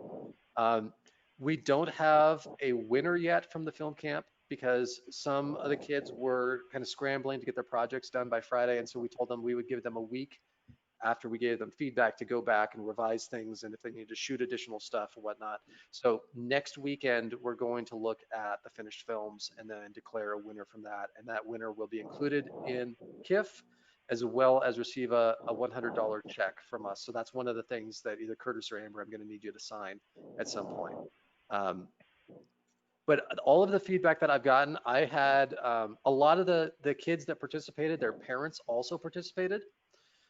Um, we don't have a winner yet from the film camp because some of the kids were kind of scrambling to get their projects done by Friday, and so we told them we would give them a week after we gave them feedback to go back and revise things and if they need to shoot additional stuff and whatnot. So next weekend, we're going to look at the finished films and then declare a winner from that. And that winner will be included in KIF as well as receive a $100 check from us. So that's one of the things that either Curtis or Amber, I'm going to need you to sign at some point. But all of the feedback that I've gotten, I had a lot of the kids that participated, their parents also participated.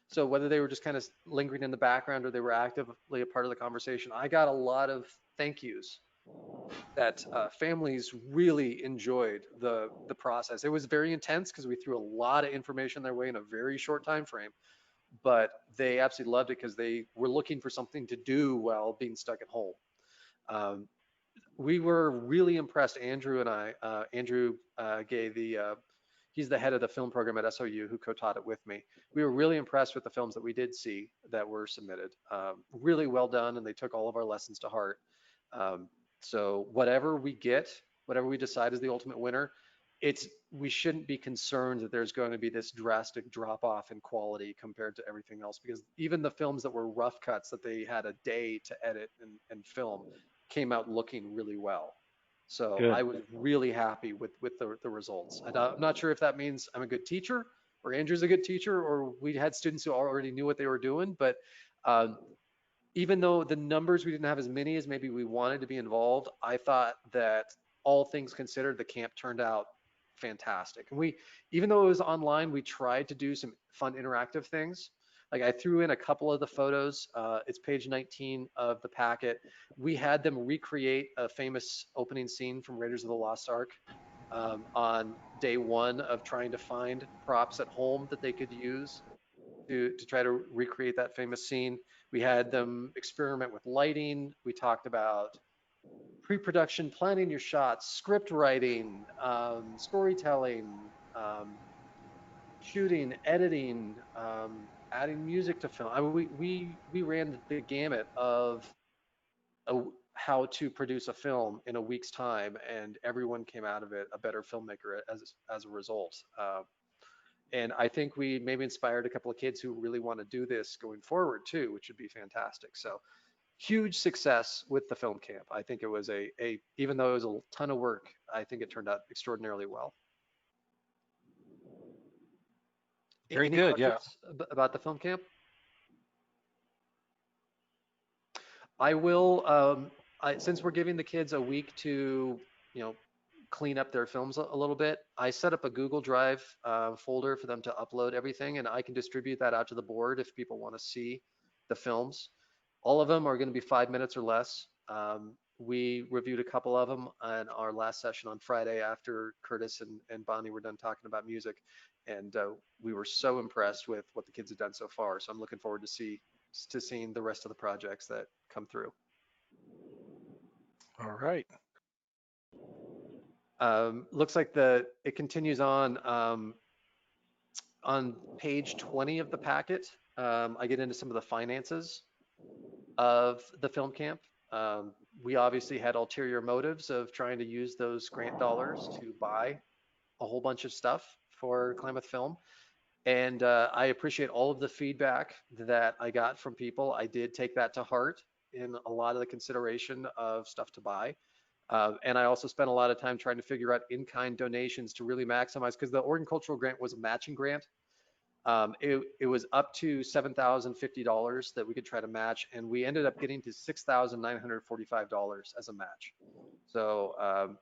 So whether they were just kind of lingering in the background or they were actively a part of the conversation, I got a lot of thank yous that families really enjoyed the process. It was very intense because we threw a lot of information their way in a very short time frame, but they absolutely loved it because they were looking for something to do while being stuck at home. We were really impressed, Andrew and I. Andrew gave he's the head of the film program at SOU who co-taught it with me. We were really impressed with the films that we did see that were submitted. Really well done, and they took all of our lessons to heart. So whatever we get, whatever we decide is the ultimate winner, we shouldn't be concerned that there's going to be this drastic drop off in quality compared to everything else, because even the films that were rough cuts that they had a day to edit and film came out looking really well. So Good. I was really happy with the results. I'm not sure if that means I'm a good teacher or Andrew's a good teacher or we had students who already knew what they were doing, but even though the numbers, we didn't have as many as maybe we wanted to be involved, I thought that all things considered, the camp turned out fantastic. And even though it was online, we tried to do some fun interactive things. Like I threw in a couple of the photos. It's page 19 of the packet. We had them recreate a famous opening scene from Raiders of the Lost Ark on day one of trying to find props at home that they could use to try to recreate that famous scene. We had them experiment with lighting. We talked about pre-production, planning your shots, script writing, storytelling, shooting, editing, adding music to film. I mean, we ran the gamut of how to produce a film in a week's time, and everyone came out of it a better filmmaker as a result. And I think we maybe inspired a couple of kids who really want to do this going forward too, which would be fantastic. So huge success with the film camp. I think it was even though it was a ton of work, I think it turned out extraordinarily well. Very Any good. Yeah. questions about the film camp? I will, since we're giving the kids a week to, you know, clean up their films a little bit, I set up a Google Drive folder for them to upload everything, and I can distribute that out to the board if people want to see the films. All of them are going to be 5 minutes or less. We reviewed a couple of them in our last session on Friday after Curtis and Bonnie were done talking about music, and we were so impressed with what the kids have done so far. So I'm looking forward to seeing the rest of the projects that come through. All right. Looks like it continues on page 20 of the packet. I get into some of the finances of the film camp. We obviously had ulterior motives of trying to use those grant dollars to buy a whole bunch of stuff for Klamath Film. And I appreciate all of the feedback that I got from people. I did take that to heart in a lot of the consideration of stuff to buy. And I also spent a lot of time trying to figure out in-kind donations to really maximize, because the Oregon Cultural Grant was a matching grant. It was up to $7,050 that we could try to match, and we ended up getting to $6,945 as a match. So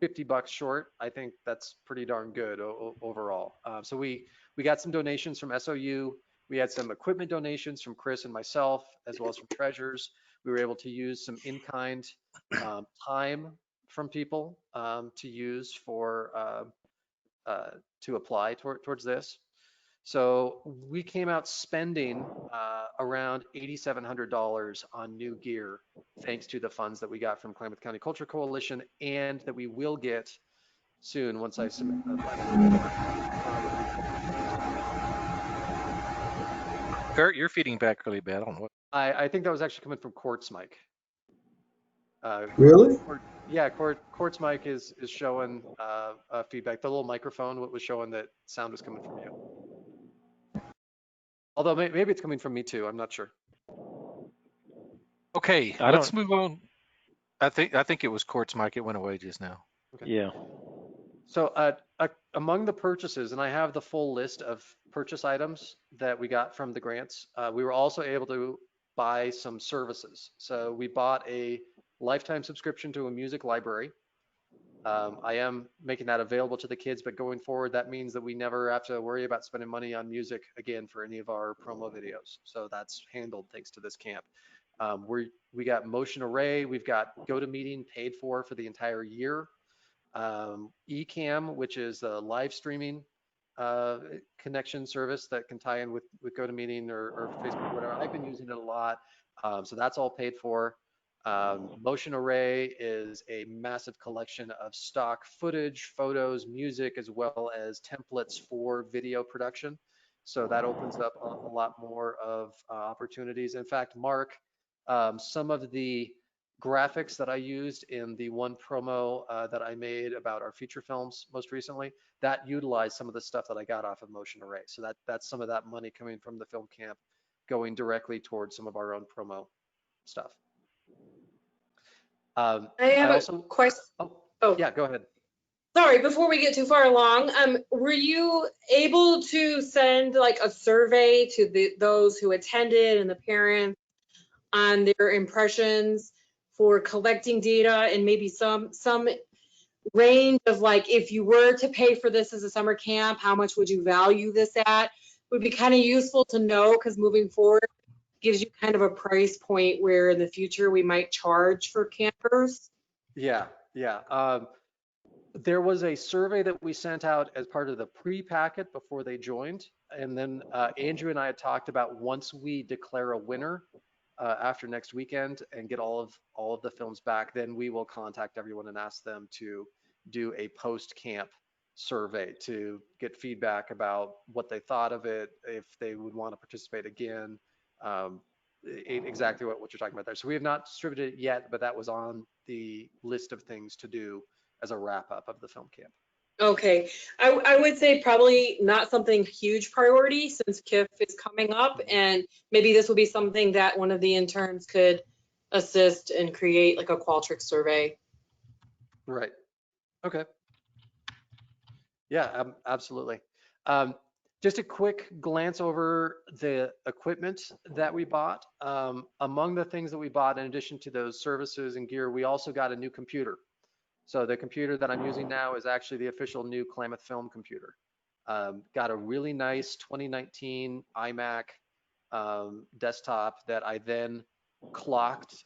$50 short. I think that's pretty darn good overall. So we got some donations from SOU. We had some equipment donations from Chris and myself, as well as from treasurers. We were able to use some in-kind time from people to use for to apply towards this. So we came out spending around $8,700 on new gear, thanks to the funds that we got from Klamath County Culture Coalition, and that we will get soon once I submit the final report. Kurt, you're feeding back really bad. I don't know what. I think that was actually coming from Quartz mic. Really? Yeah, Quartz mic is showing feedback. The little microphone was showing that sound was coming from you. Although maybe it's coming from me too. I'm not sure. Okay, let's move on. I think it was Court's mic. It went away just now. Okay. Yeah. So among the purchases, and I have the full list of purchase items that we got from the grants, we were also able to buy some services. So we bought a lifetime subscription to a music library. I am making that available to the kids, but going forward, that means that we never have to worry about spending money on music again for any of our promo videos. So that's handled thanks to this camp. We got Motion Array, we've got GoToMeeting paid for the entire year. Ecamm, which is a live streaming connection service that can tie in with GoToMeeting or Facebook, or whatever. I've been using it a lot. So that's all paid for. Motion Array is a massive collection of stock footage, photos, music, as well as templates for video production. So that opens up a lot more of opportunities. In fact, Mark, some of the graphics that I used in the one promo that I made about our feature films most recently, that utilized some of the stuff that I got off of Motion Array. So that's some of that money coming from the film camp going directly towards some of our own promo stuff. I have a question. Oh, yeah, go ahead. Sorry, before we get too far along, were you able to send like a survey to those who attended and the parents on their impressions for collecting data, and maybe some range of, like, if you were to pay for this as a summer camp, how much would you value this at? Would be kind of useful to know, because moving forward gives you kind of a price point where in the future we might charge for campers. Yeah. There was a survey that we sent out as part of the pre-packet before they joined. And then Andrew and I had talked about, once we declare a winner after next weekend and get all of the films back, then we will contact everyone and ask them to do a post-camp survey to get feedback about what they thought of it, if they would want to participate again, exactly what you're talking about there. So we have not distributed it yet, but that was on the list of things to do as a wrap up of the film camp. Okay, I would say probably not something huge priority since KIF is coming up, and maybe this will be something that one of the interns could assist and create like a Qualtrics survey. Right. Okay. Yeah, absolutely. Just a quick glance over the equipment that we bought. Among the things that we bought, in addition to those services and gear, we also got a new computer. So the computer that I'm using now is actually the official new Klamath film computer. Got a really nice 2019 iMac desktop that I then clocked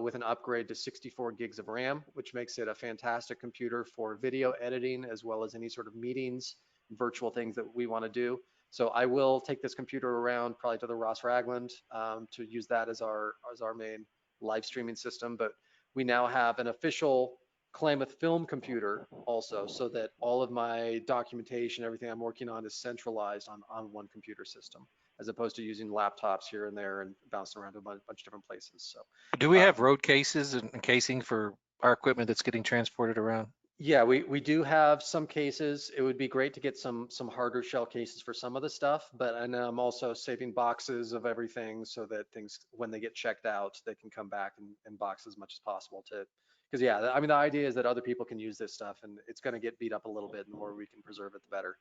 with an upgrade to 64 gigs of RAM, which makes it a fantastic computer for video editing as well as any sort of meetings, virtual things that we want to do. So I will take this computer around probably to the Ross Ragland to use that as our main live streaming system. But we now have an official Klamath film computer also, so that all of my documentation, everything I'm working on is centralized on one computer system, as opposed to using laptops here and there and bouncing around to a bunch of different places. So, Do we have road cases and casing for our equipment that's getting transported around? yeah, we do have some cases. It would be great to get some harder shell cases for some of the stuff, but and I'm also saving boxes of everything so that things, when they get checked out, they can come back and box as much as possible to, because yeah, I mean, the idea is that other people can use this stuff and it's going to get beat up a little bit, and the more we can preserve it, the better.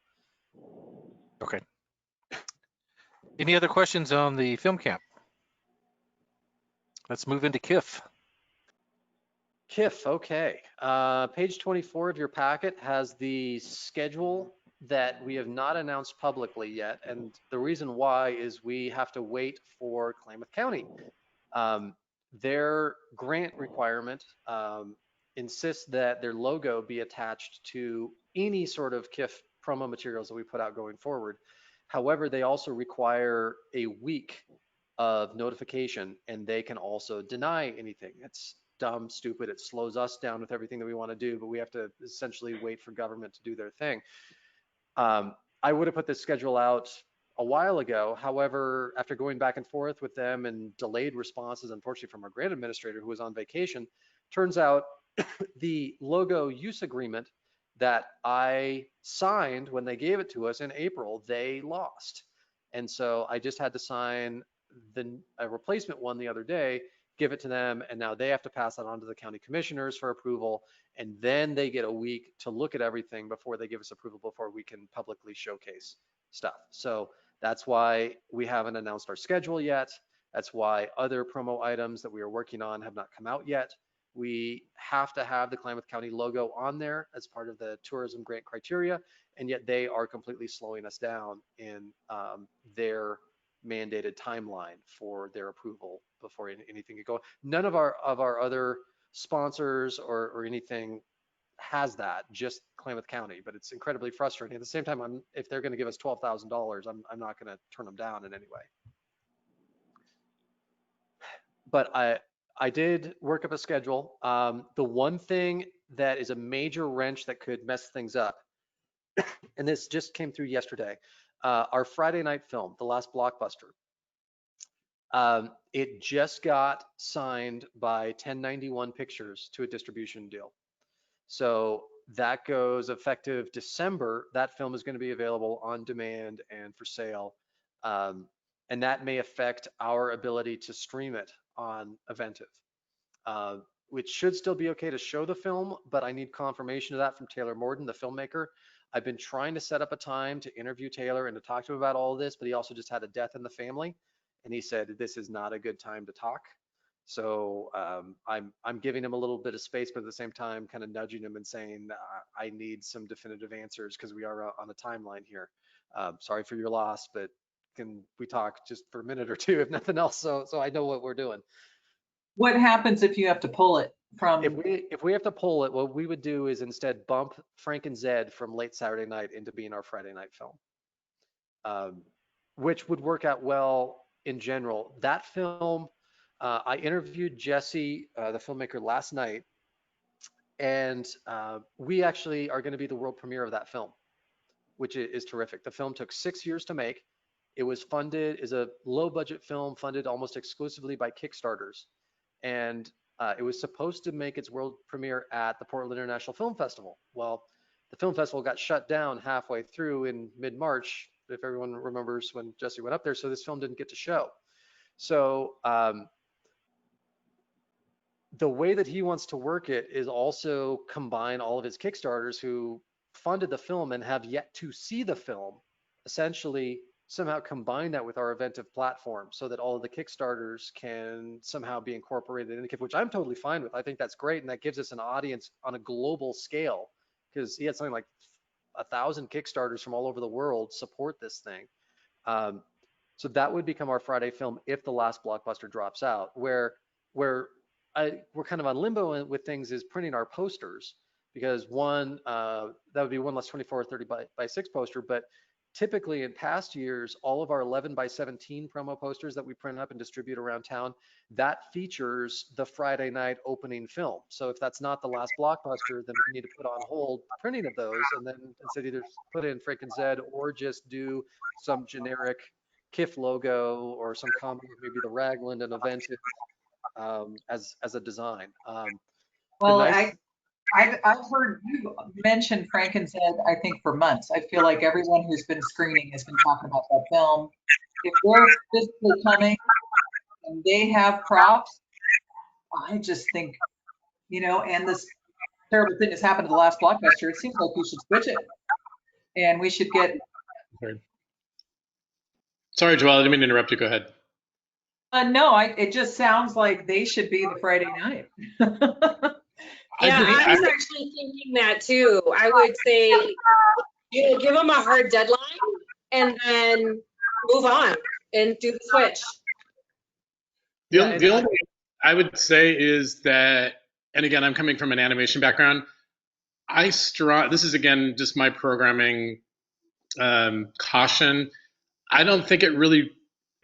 Okay. Any other questions on the film camp? Let's move into KIF. KIF, okay. Page 24 of your packet has the schedule that we have not announced publicly yet. And the reason why is we have to wait for Klamath County. Their grant requirement insists that their logo be attached to any sort of KIF promo materials that we put out going forward. However, they also require a week of notification, and they can also deny anything. It's dumb, stupid. It slows us down with everything that we want to do, but we have to essentially wait for government to do their thing. I would have put this schedule out a while ago. However, after going back and forth with them and delayed responses, unfortunately, from our grant administrator who was on vacation, turns out the logo use agreement that I signed when they gave it to us in April, they lost. And so I just had to sign a replacement one the other day, give it to them, and now they have to pass that on to the county commissioners for approval, and then they get a week to look at everything before they give us approval, before we can publicly showcase stuff. So that's why we haven't announced our schedule yet. That's why other promo items that we are working on have not come out yet. We have to have the Klamath County logo on there as part of the tourism grant criteria, and yet they are completely slowing us down in their mandated timeline for their approval before anything could go. None of our other sponsors or anything has that, just Klamath County, but it's incredibly frustrating. At the same time, if they're going to give us $12,000, I'm not going to turn them down in any way. But I did work up a schedule. The one thing that is a major wrench that could mess things up, and this just came through yesterday, our Friday night film, The Last Blockbuster. It just got signed by 1091 Pictures to a distribution deal. So that goes effective December. That film is going to be available on demand and for sale. And that may affect our ability to stream it on Eventive, which should still be okay to show the film, but I need confirmation of that from Taylor Morden, the filmmaker. I've been trying to set up a time to interview Taylor and to talk to him about all of this, but he also just had a death in the family. And he said, this is not a good time to talk. So I'm giving him a little bit of space, but at the same time, kind of nudging him and saying, I need some definitive answers because we are on a timeline here. Sorry for your loss, but can we talk just for a minute or two, if nothing else, so I know what we're doing. What happens if you have to pull it from? If we have to pull it, what we would do is instead bump Frank and Zed from late Saturday night into being our Friday night film, which would work out well in general. That film, I interviewed Jesse, the filmmaker, last night, and we actually are going to be the world premiere of that film, which is terrific. The film took 6 years to make. It was funded, is a low budget film funded almost exclusively by Kickstarters. And it was supposed to make its world premiere at the Portland International Film Festival. Well, The film festival got shut down halfway through in mid-March, if everyone remembers when Jesse went up there. So this film didn't get to show. So the way that he wants to work it is also combine all of his Kickstarters who funded the film and have yet to see the film, essentially somehow combine that with our Eventive platform so that all of the Kickstarters can somehow be incorporated in the KIF, which I'm totally fine with. I think that's great. And that gives us an audience on a global scale because he had something like 1,000 Kickstarters from all over the world support this thing. So that would become our Friday film if the last blockbuster drops out. Where we're kind of on limbo with things is printing our posters because one that would be one less 24 or 30 by 6 poster, but typically in past years, all of our 11 by 17 promo posters that we print up and distribute around town, that features the Friday night opening film. So if that's not the last blockbuster, then we need to put on hold printing of those and then instead either put in Frank and Zed or just do some generic KIF logo or some combo of maybe the Ragland and Aventive as a design. Well, nice, I've heard you mention Frank and Zed, I think, for months. I feel like everyone who's been screening has been talking about that film. If they're physically coming and they have props, I just think, and this terrible thing has happened to the last blockbuster, it seems like we should switch it. And we should get. Sorry, Joelle, I didn't mean to interrupt you. Go ahead. No, it just sounds like they should be the Friday night. Yeah, I was actually thinking that too. I would say, give them a hard deadline and then move on and do the switch. The only thing I would say is that, and again, I'm coming from an animation background. This is again just my programming caution. I don't think it really.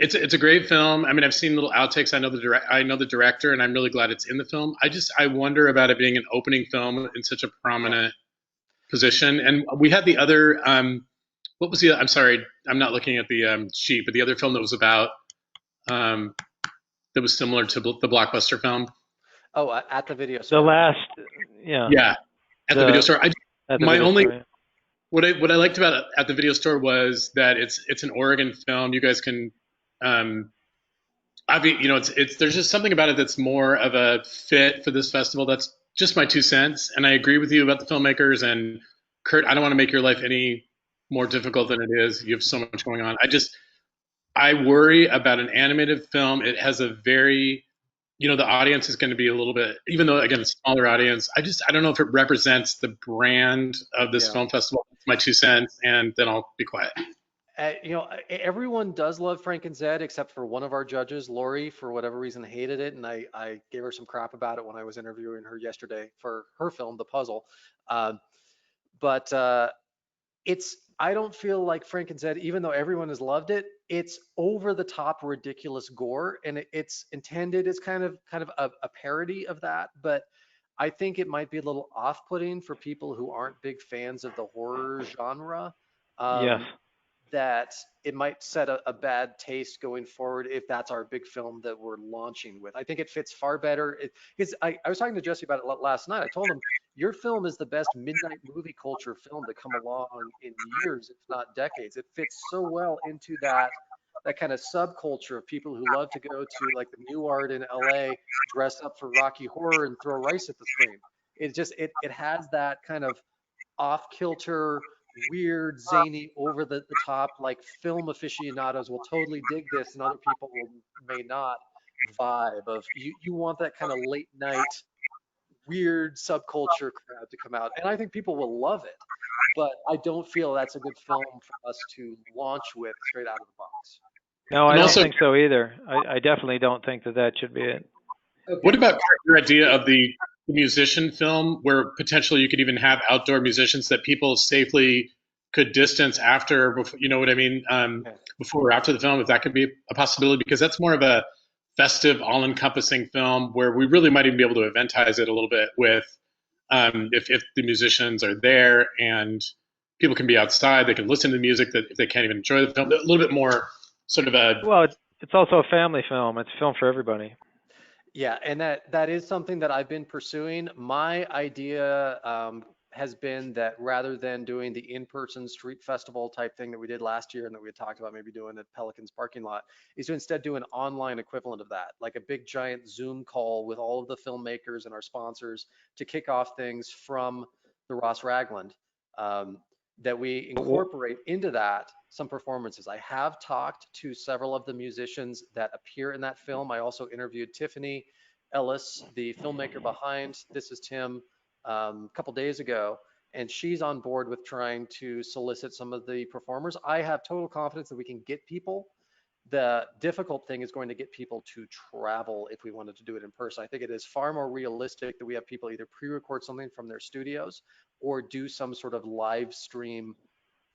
It's a great film. I mean, I've seen little outtakes. I know the director, and I'm really glad it's in the film. I wonder about it being an opening film in such a prominent position. And we had the other. What was the? I'm sorry, I'm not looking at the sheet, but the other film that was about that was similar to the blockbuster film. Oh, at the video store. The last, yeah. Yeah, at the video store. What I liked about it at the video store was that it's an Oregon film. You guys can, there's just something about it that's more of a fit for this festival. That's just my 2 cents. And I agree with you about the filmmakers. And Kurt, I don't want to make your life any more difficult than it is. You have so much going on. I worry about an animated film. It has a very, the audience is going to be a little bit, even though again, it's a smaller audience. I don't know if it represents the brand of this film festival. That's my 2 cents, and then I'll be quiet. Everyone does love Frank and Zed except for one of our judges, Lori, for whatever reason hated it, and I gave her some crap about it when I was interviewing her yesterday for her film, The Puzzle. But I don't feel like Frank and Zed, even though everyone has loved it, it's over the top ridiculous gore, and it's intended as kind of a parody of that. But I think it might be a little off-putting for people who aren't big fans of the horror genre. Yes. That it might set a bad taste going forward if that's our big film that we're launching with. I think it fits far better. Because I was talking to Jesse about it last night. I told him, your film is the best midnight movie culture film to come along in years, if not decades. It fits so well into that kind of subculture of people who love to go to like the New Art in LA, dress up for Rocky Horror and throw rice at the screen. It has that kind of off-kilter, weird, zany, over the top, like film aficionados will totally dig this and other people may not vibe of. You want that kind of late night weird subculture crowd to come out, and I think people will love it, but I don't feel that's a good film for us to launch with straight out of the box. No, I don't think so either. I definitely don't think that should be it. Okay. What about your idea of the musician film where potentially you could even have outdoor musicians that people safely could distance after, you know what I mean, before or after the film, if that could be a possibility, because that's more of a festive, all-encompassing film where we really might even be able to eventize it a little bit with if the musicians are there and people can be outside, they can listen to the music that if they can't even enjoy the film, a little bit more sort of a... Well, it's also a family film. It's a film for everybody. Yeah, and that is something that I've been pursuing. My idea has been that rather than doing the in-person street festival type thing that we did last year and that we had talked about maybe doing at Pelican's parking lot, is to instead do an online equivalent of that, like a big giant Zoom call with all of the filmmakers and our sponsors to kick off things from the Ross Ragland. That we incorporate into that some performances. I have talked to several of the musicians that appear in that film. I also interviewed Tiffany Ellis, the filmmaker behind This Is Tim, a couple days ago, and she's on board with trying to solicit some of the performers. I have total confidence that we can get people. The difficult thing is going to get people to travel if we wanted to do it in person. I think it is far more realistic that we have people either pre-record something from their studios or do some sort of live stream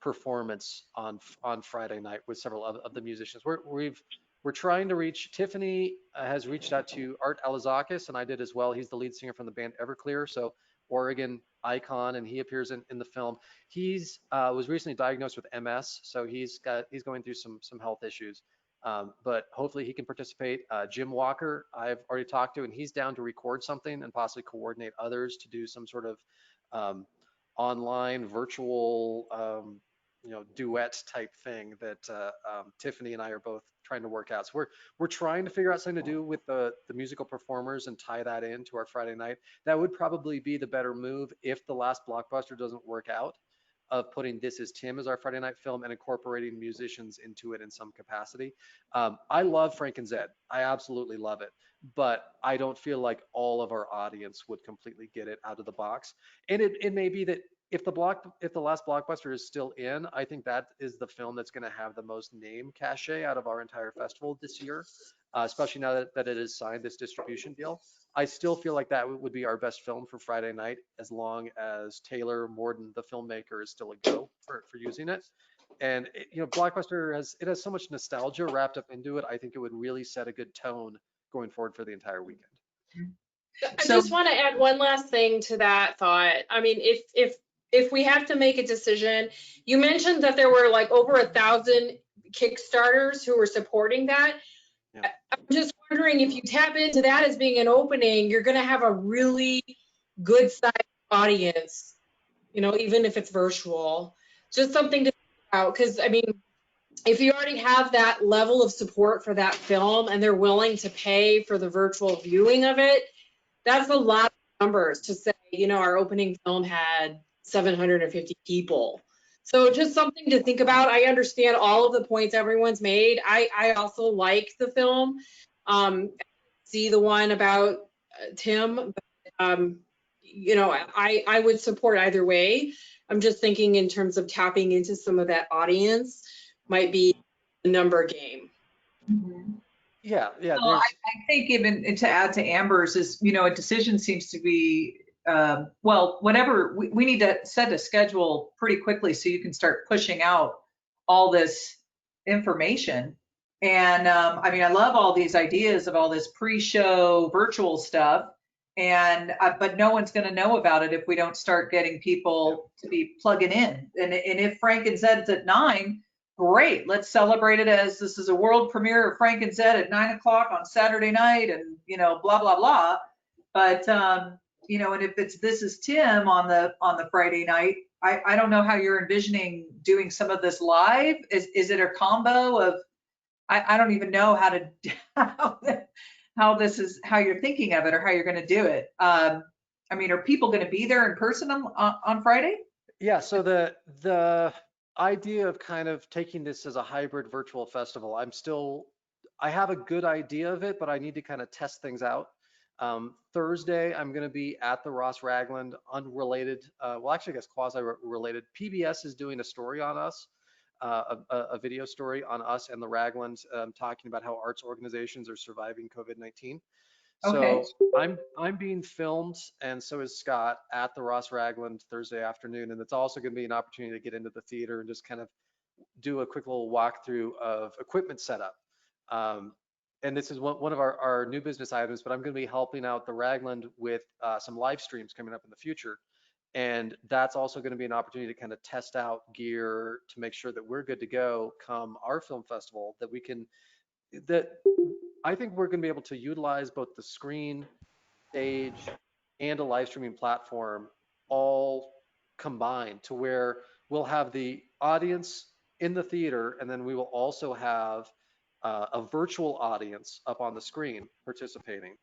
performance on Friday night with several of the musicians. We're trying to reach. Tiffany has reached out to Art Alazakis, and I did as well. He's the lead singer from the band Everclear, so Oregon icon, and he appears in the film. He's was recently diagnosed with MS, so he's going through some health issues. But hopefully he can participate. Jim Walker, I've already talked to, and he's down to record something and possibly coordinate others to do some sort of um, online virtual duet type thing that Tiffany and I are both trying to work out. So we're trying to figure out something to do with the musical performers and tie that into our Friday night. That would probably be the better move if the last blockbuster doesn't work out, of putting This Is Tim as our Friday night film and incorporating musicians into it in some capacity. I love Frank and Zed. I absolutely love it, but I don't feel like all of our audience would completely get it out of the box. And it may be that if the last blockbuster is still in, I think that is the film that's going to have the most name cachet out of our entire festival this year, especially now that it has signed this distribution deal. I still feel like that would be our best film for Friday night, as long as Taylor Morden, the filmmaker, is still a go for using it. And Blockbuster has so much nostalgia wrapped up into it. I think it would really set a good tone going forward for the entire weekend. I So just want to add one last thing to that thought. I mean, if we have to make a decision, you mentioned that there were like over 1,000 Kickstarters who were supporting that. Yeah. I'm just wondering if you tap into that as being an opening, you're going to have a really good sized audience, even if it's virtual. Just something to think about, because I mean, if you already have that level of support for that film and they're willing to pay for the virtual viewing of it, that's a lot of numbers to say, our opening film had 750 people. So just something to think about. I understand all of the points everyone's made. I also like the film. See the one about Tim, but, I would support either way. I'm just thinking in terms of tapping into some of that audience might be a number game. Mhm. Yeah. Well, I think even to add to Amber's is, a decision seems to be, whatever, we need to set a schedule pretty quickly so you can start pushing out all this information. And I mean, I love all these ideas of all this pre-show virtual stuff. But no one's going to know about it if we don't start getting people to be plugging in. And if Frank and Zed's at 9, great, let's celebrate it as this is a world premiere of Frank and Zed at 9 o'clock on Saturday night, and blah blah blah. But and if it's This Is Tim on the Friday night, I don't know how you're envisioning doing some of this live. Is it a combo of I don't even know how to how you're thinking of it or how you're going to do it. I mean, are people going to be there in person on Friday? Yeah, so the idea of kind of taking this as a hybrid virtual festival, I have a good idea of it, but I need to kind of test things out. Thursday, I'm going to be at the Ross Ragland, unrelated, well, actually, I guess quasi-related. PBS is doing a story on us, a video story on us and the Raglands, talking about how arts organizations are surviving COVID-19. Okay. So I'm being filmed, and so is Scott, at the Ross Ragland Thursday afternoon, and it's also going to be an opportunity to get into the theater and just kind of do a quick little walkthrough of equipment setup. And this is one of our new business items, but I'm going to be helping out the Ragland with some live streams coming up in the future. And that's also going to be an opportunity to kind of test out gear to make sure that we're good to go come our film festival, that I think we're going to be able to utilize both the screen, stage, and a live streaming platform all combined to where we'll have the audience in the theater, and then we will also have a virtual audience up on the screen participating,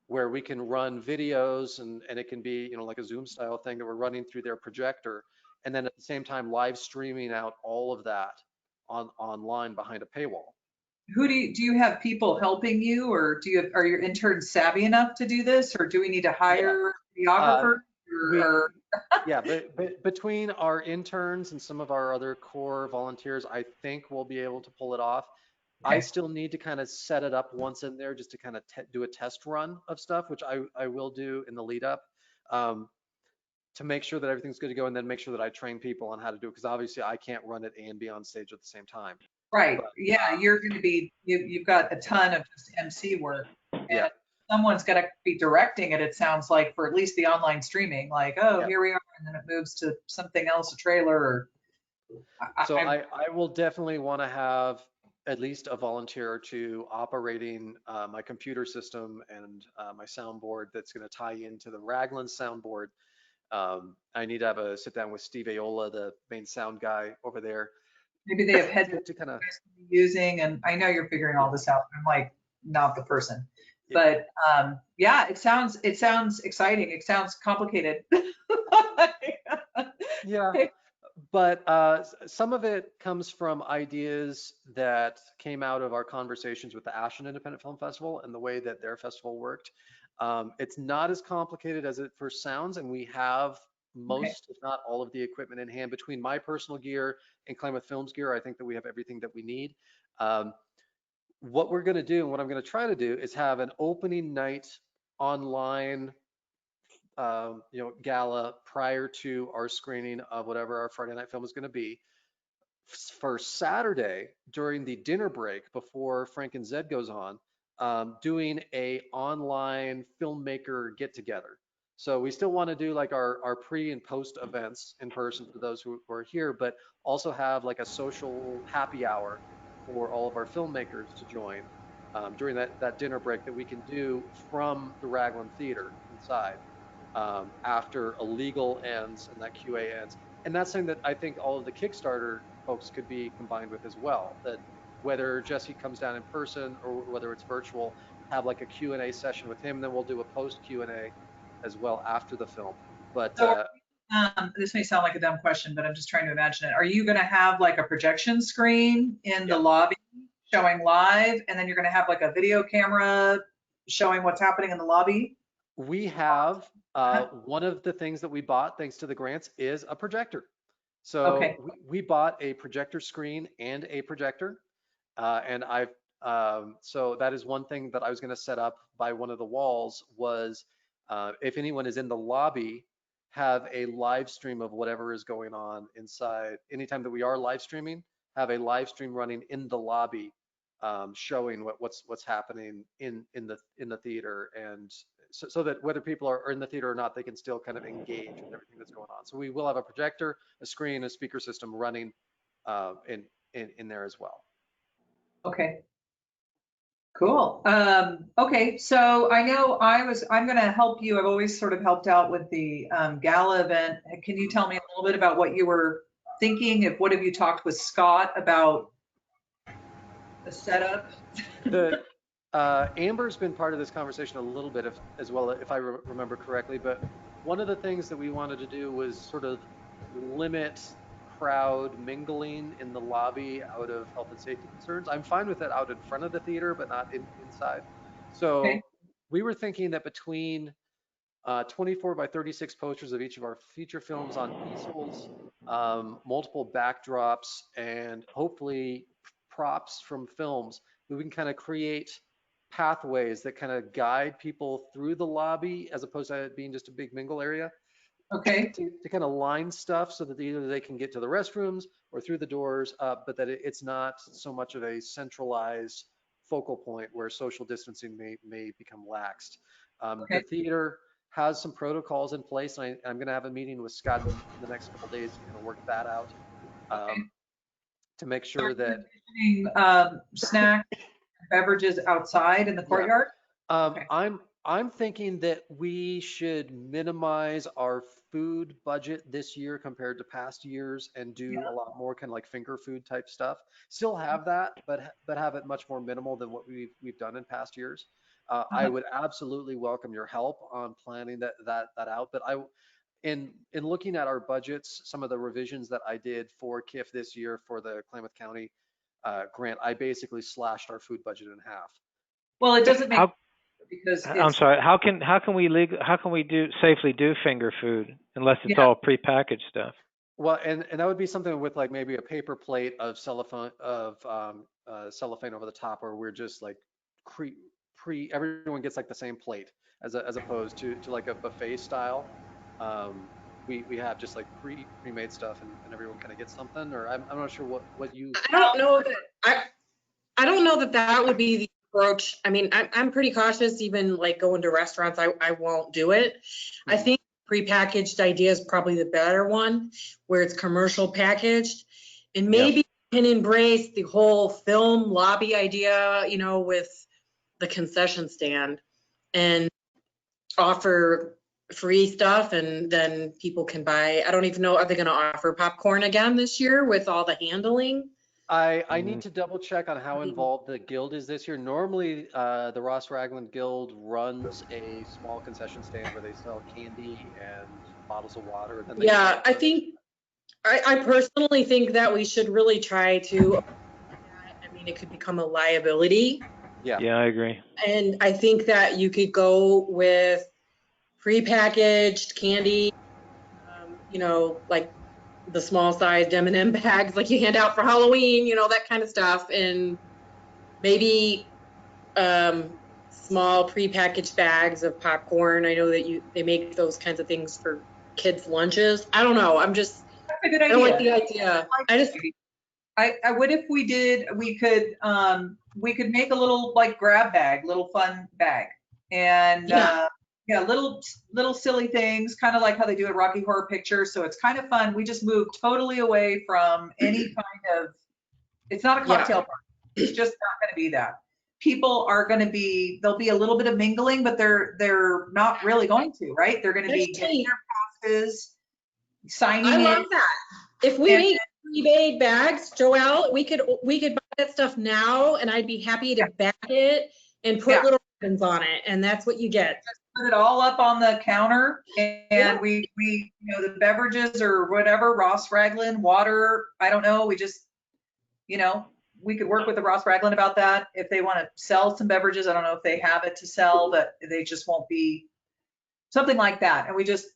where we can run videos, and it can be, like a Zoom style thing that we're running through their projector, and then at the same time live streaming out all of that online behind a paywall. Who do you have people helping you, or are your interns savvy enough to do this, or do we need to hire videographers? We, yeah, but between our interns and some of our other core volunteers, I think we'll be able to pull it off. I Okay. still need to kind of set it up once in there just to kind of do a test run of stuff, which I will do in the lead up, to make sure that everything's good to go, and then make sure that I train people on how to do it, because obviously I can't run it and be on stage at the same time. Right. But Yeah, you're going to be, you've got a ton of just MC work. yeah, And someone's got to be directing it, it sounds like, for at least the online streaming, like, oh, yeah. here we are, and then it moves to something else, a trailer, or So I will definitely want to have at least a volunteer or two operating my computer system and my soundboard that's going to tie into the Raglan soundboard. I need to have a sit down with Steve Aola, the main sound guy over there, maybe they have heads to kind of, using, and I know you're figuring all this out. I'm like not the person, yeah. but yeah, it sounds exciting. It sounds complicated. Yeah. But some of it comes from ideas that came out of our conversations with the Ashland Independent Film Festival and the way that their festival worked. It's not as complicated as it first sounds, and we have most, if not all, of the equipment in hand. Between my personal gear and Klamath Films gear, I think that we have everything that we need. What we're going to do, and what I'm going to try to do, is have an opening night online gala prior to our screening of whatever our Friday night film is going to be. For Saturday, during the dinner break before Frank and Zed goes on, doing a online filmmaker get together. So we still want to do like our pre and post events in person for those who are here, but also have like a social happy hour for all of our filmmakers to join during that dinner break that we can do from the Raglan Theater inside, after a legal ends and that QA ends. And that's something that I think all of the Kickstarter folks could be combined with as well. That whether Jesse comes down in person or whether it's virtual, have like a Q&A session with him, then we'll do a post Q&A as well after the film. But So this may sound like a dumb question, but I'm just trying to imagine it. Are you going to have like a projection screen in the yeah, lobby showing live, and then you're going to have like a video camera showing what's happening in the lobby? we have one of the things that we bought thanks to the grants is a projector. Okay. So we bought a projector screen and a projector. And so that is one thing that I was going to set up by one of the walls was, if anyone is in the lobby, have a live stream of whatever is going on inside. Anytime that we are live streaming, have a live stream running in the lobby, showing what's happening in the theater, and so that whether people are in the theater or not, they can still kind of engage with everything that's going on. So we will have a projector, a screen, a speaker system running in there as well. Okay. Cool. Okay, so I know I'm going to help you. I've always sort of helped out with the gala event. Can you tell me a little bit about what you were thinking? What have you talked with Scott about the setup? Amber's been part of this conversation a little bit as well, if I remember correctly. But one of the things that we wanted to do was sort of limit crowd mingling in the lobby out of health and safety concerns. I'm fine with that out in front of the theater, but not inside. Okay. So we were thinking that between 24 by 36 posters of each of our feature films on easels, multiple backdrops, and hopefully props from films, we can kind of create pathways that kind of guide people through the lobby as opposed to it being just a big mingle area. Okay. To kind of line stuff so that either they can get to the restrooms or through the doors, but that it's not so much of a centralized focal point where social distancing may become laxed. Okay. The theater has some protocols in place, and I'm going to have a meeting with Scott in the next couple of days to kind of work that out, to make sure that Snack beverages outside in the courtyard. I'm thinking that we should minimize our food budget this year compared to past years and do a lot more kind of like finger food type stuff. Still have that, but have it much more minimal than what we've done in past years. I would absolutely welcome your help on planning that out. But in looking at our budgets, some of the revisions that I did for KIF this year for the Klamath County grant, I basically slashed our food budget in half. Well, it doesn't make How, because I'm it's sorry. How can we safely do finger food unless it's all prepackaged stuff? Well, and that would be something with like maybe a paper plate of cellophane over the top, where we're just like everyone gets like the same plate as opposed to like a buffet style. We have just like pre-made stuff and everyone kind of gets something, or I'm not sure what you. I don't know that I don't know that that would be the approach. I mean, I'm pretty cautious, even like going to restaurants, I won't do it. I think prepackaged idea is probably the better one, where it's commercial packaged, and maybe can embrace the whole film lobby idea, you know, with the concession stand and offer free stuff, and then people can buy. I don't even know, are they going to offer popcorn again this year with all the handling? I need to double check on how involved the guild is this year. Normally, the Ross Ragland Guild runs a small concession stand where they sell candy and bottles of water. And then Yeah, I think, I personally think that we should really try to, I mean, it could become a liability. Yeah, I agree. And I think that you could go with prepackaged candy, you know, like the small sized M&M bags like you hand out for Halloween, you know, that kind of stuff. And maybe small prepackaged bags of popcorn. I know that they make those kinds of things for kids' lunches. I don't know. that's a good I idea. don't like the idea. What if we could make a little like grab bag, little fun bag, and little silly things, kind of like how they do at Rocky Horror Picture. So it's kind of fun. We just moved totally away from any kind of. It's not a cocktail party. It's just not going to be that. People are going to be. There'll be a little bit of mingling, but they're not really going to, right? They're going to be getting their passes, signing in. I love that. If we make pre-made bags, Joelle, we could buy that stuff now, and I'd be happy to bag it and put little ribbons on it, and that's what you get. Just put it all up on the counter, and we you know, the beverages or whatever, Ross Ragland, water, I don't know, we just, you know, we could work with the Ross Ragland about that. If they want to sell some beverages, I don't know if they have it to sell, but they just won't be. Something like that, and we just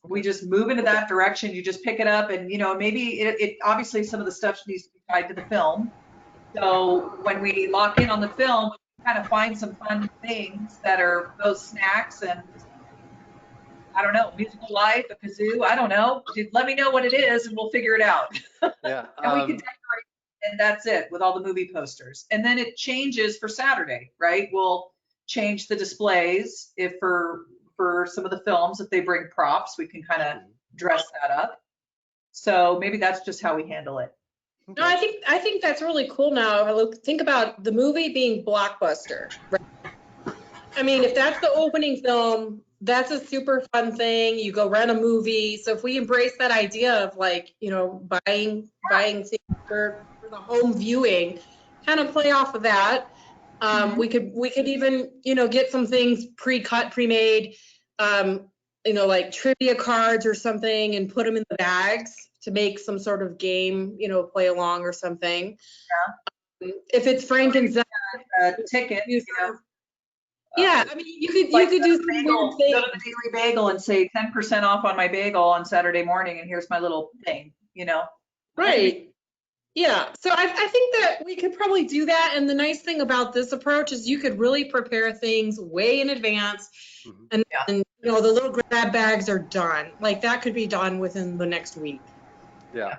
move into that direction. You just pick it up, and you know, maybe it obviously some of the stuff needs to be tied to the film. So when we lock in on the film, we kind of find some fun things that are those snacks, and I don't know, musical light, a kazoo, I don't know. Let me know what it is, and we'll figure it out. yeah. And we can decorate, and that's it with all the movie posters. And then it changes for Saturday, right? We'll change the displays if for some of the films, if they bring props, we can kind of dress that up. So maybe that's just how we handle it. No, I think that's really cool now. Think about the movie being blockbuster. Right? I mean, if that's the opening film, that's a super fun thing. You go rent a movie. So if we embrace that idea of like, you know, buying things for the home viewing, kind of play off of that. We could even, you know, get some things pre-cut, pre-made, you know, like trivia cards or something, and put them in the bags to make some sort of game, you know, play along or something. If it's Frankenstein, ticket, you know. Yeah, I mean, you could do some weird things. Go to the Daily Bagel and say 10% off on my bagel on Saturday morning, and here's my little thing, you know. Right. Yeah, so I think that we could probably do that. And the nice thing about this approach is you could really prepare things way in advance. And you know, the little grab bags are done. Like that could be done within the next week. Yeah.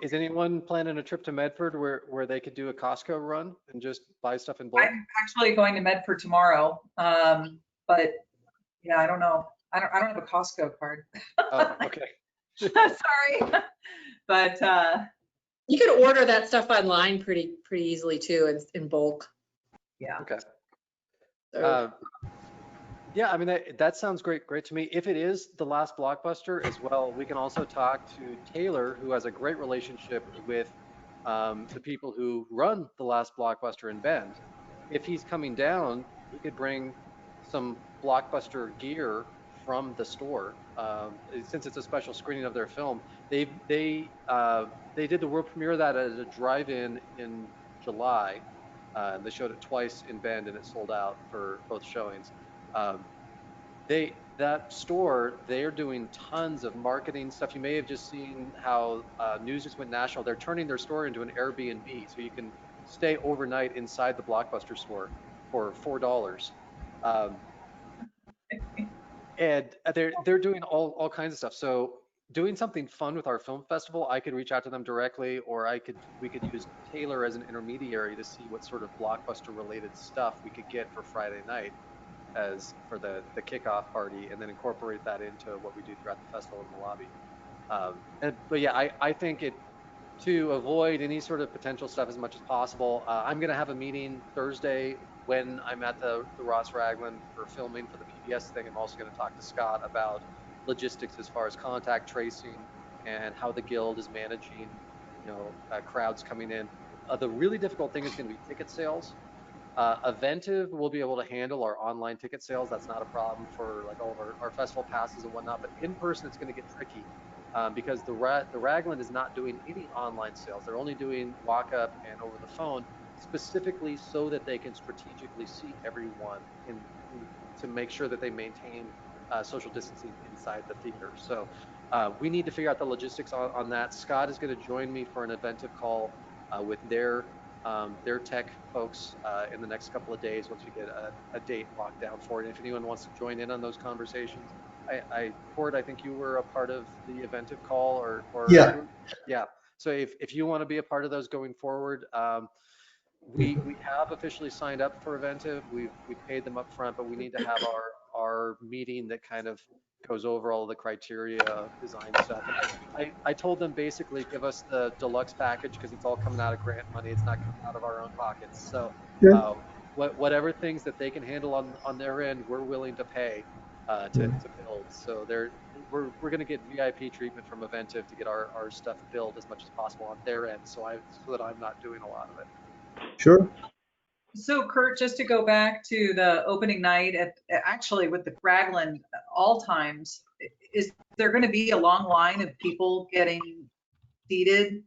Is anyone planning a trip to Medford where they could do a Costco run and just buy stuff in bulk? I'm actually going to Medford tomorrow, but yeah, I don't know. I don't have a Costco card. Oh, okay. Sorry, but you could order that stuff online pretty easily too, in bulk. Yeah. Okay. So, Yeah, I mean, that sounds great to me. If it is the last blockbuster as well, we can also talk to Taylor, who has a great relationship with the people who run the last blockbuster in Bend. If he's coming down, he could bring some blockbuster gear from the store. Since it's a special screening of their film, they did the world premiere of that at a drive-in in July. They showed it twice in Bend, and it sold out for both showings. Um, that store, they're doing tons of marketing stuff. You may have just seen how news just went national. They're turning their store into an Airbnb, so you can stay overnight inside the Blockbuster store for $4. Um, and they're doing all kinds of stuff. So doing something fun with our film festival, I could reach out to them directly, or we could use Taylor as an intermediary to see what sort of blockbuster related stuff we could get for Friday night as for the kickoff party, and then incorporate that into what we do throughout the festival in the lobby. But yeah, I think it to avoid any sort of potential stuff as much as possible. I'm going to have a meeting Thursday when I'm at the Ross Ragland for filming for the PBS thing. I'm also going to talk to Scott about logistics as far as contact tracing and how the guild is managing, crowds coming in. The really difficult thing is going to be ticket sales. Eventive will be able to handle our online ticket sales. That's not a problem for like all of our festival passes and whatnot. But in person, it's going to get tricky because the Ragland is not doing any online sales. They're only doing walk up and over the phone, specifically so that they can strategically seat everyone in to make sure that they maintain social distancing inside the theater. So we need to figure out the logistics on that. Scott is going to join me for an Eventive call with their tech folks in the next couple of days once we get a date locked down for it. And if anyone wants to join in on those conversations, Cord, I think you were a part of the Eventive call or Yeah. yeah. So if you want to be a part of those going forward, we have officially signed up for Eventive. We've paid them up front, but we need to have our meeting that kind of goes over all of the criteria, design stuff. And I told them basically give us the deluxe package because it's all coming out of grant money. It's not coming out of our own pockets. So Yeah. uh, whatever things that they can handle on their end, we're willing to pay to build. So we're going to get VIP treatment from Eventive to get our stuff built as much as possible on their end. So that I'm not doing a lot of it. Sure. So Kurt, just to go back to the opening night actually with the Ragland all times, is there going to be a long line of people getting seated?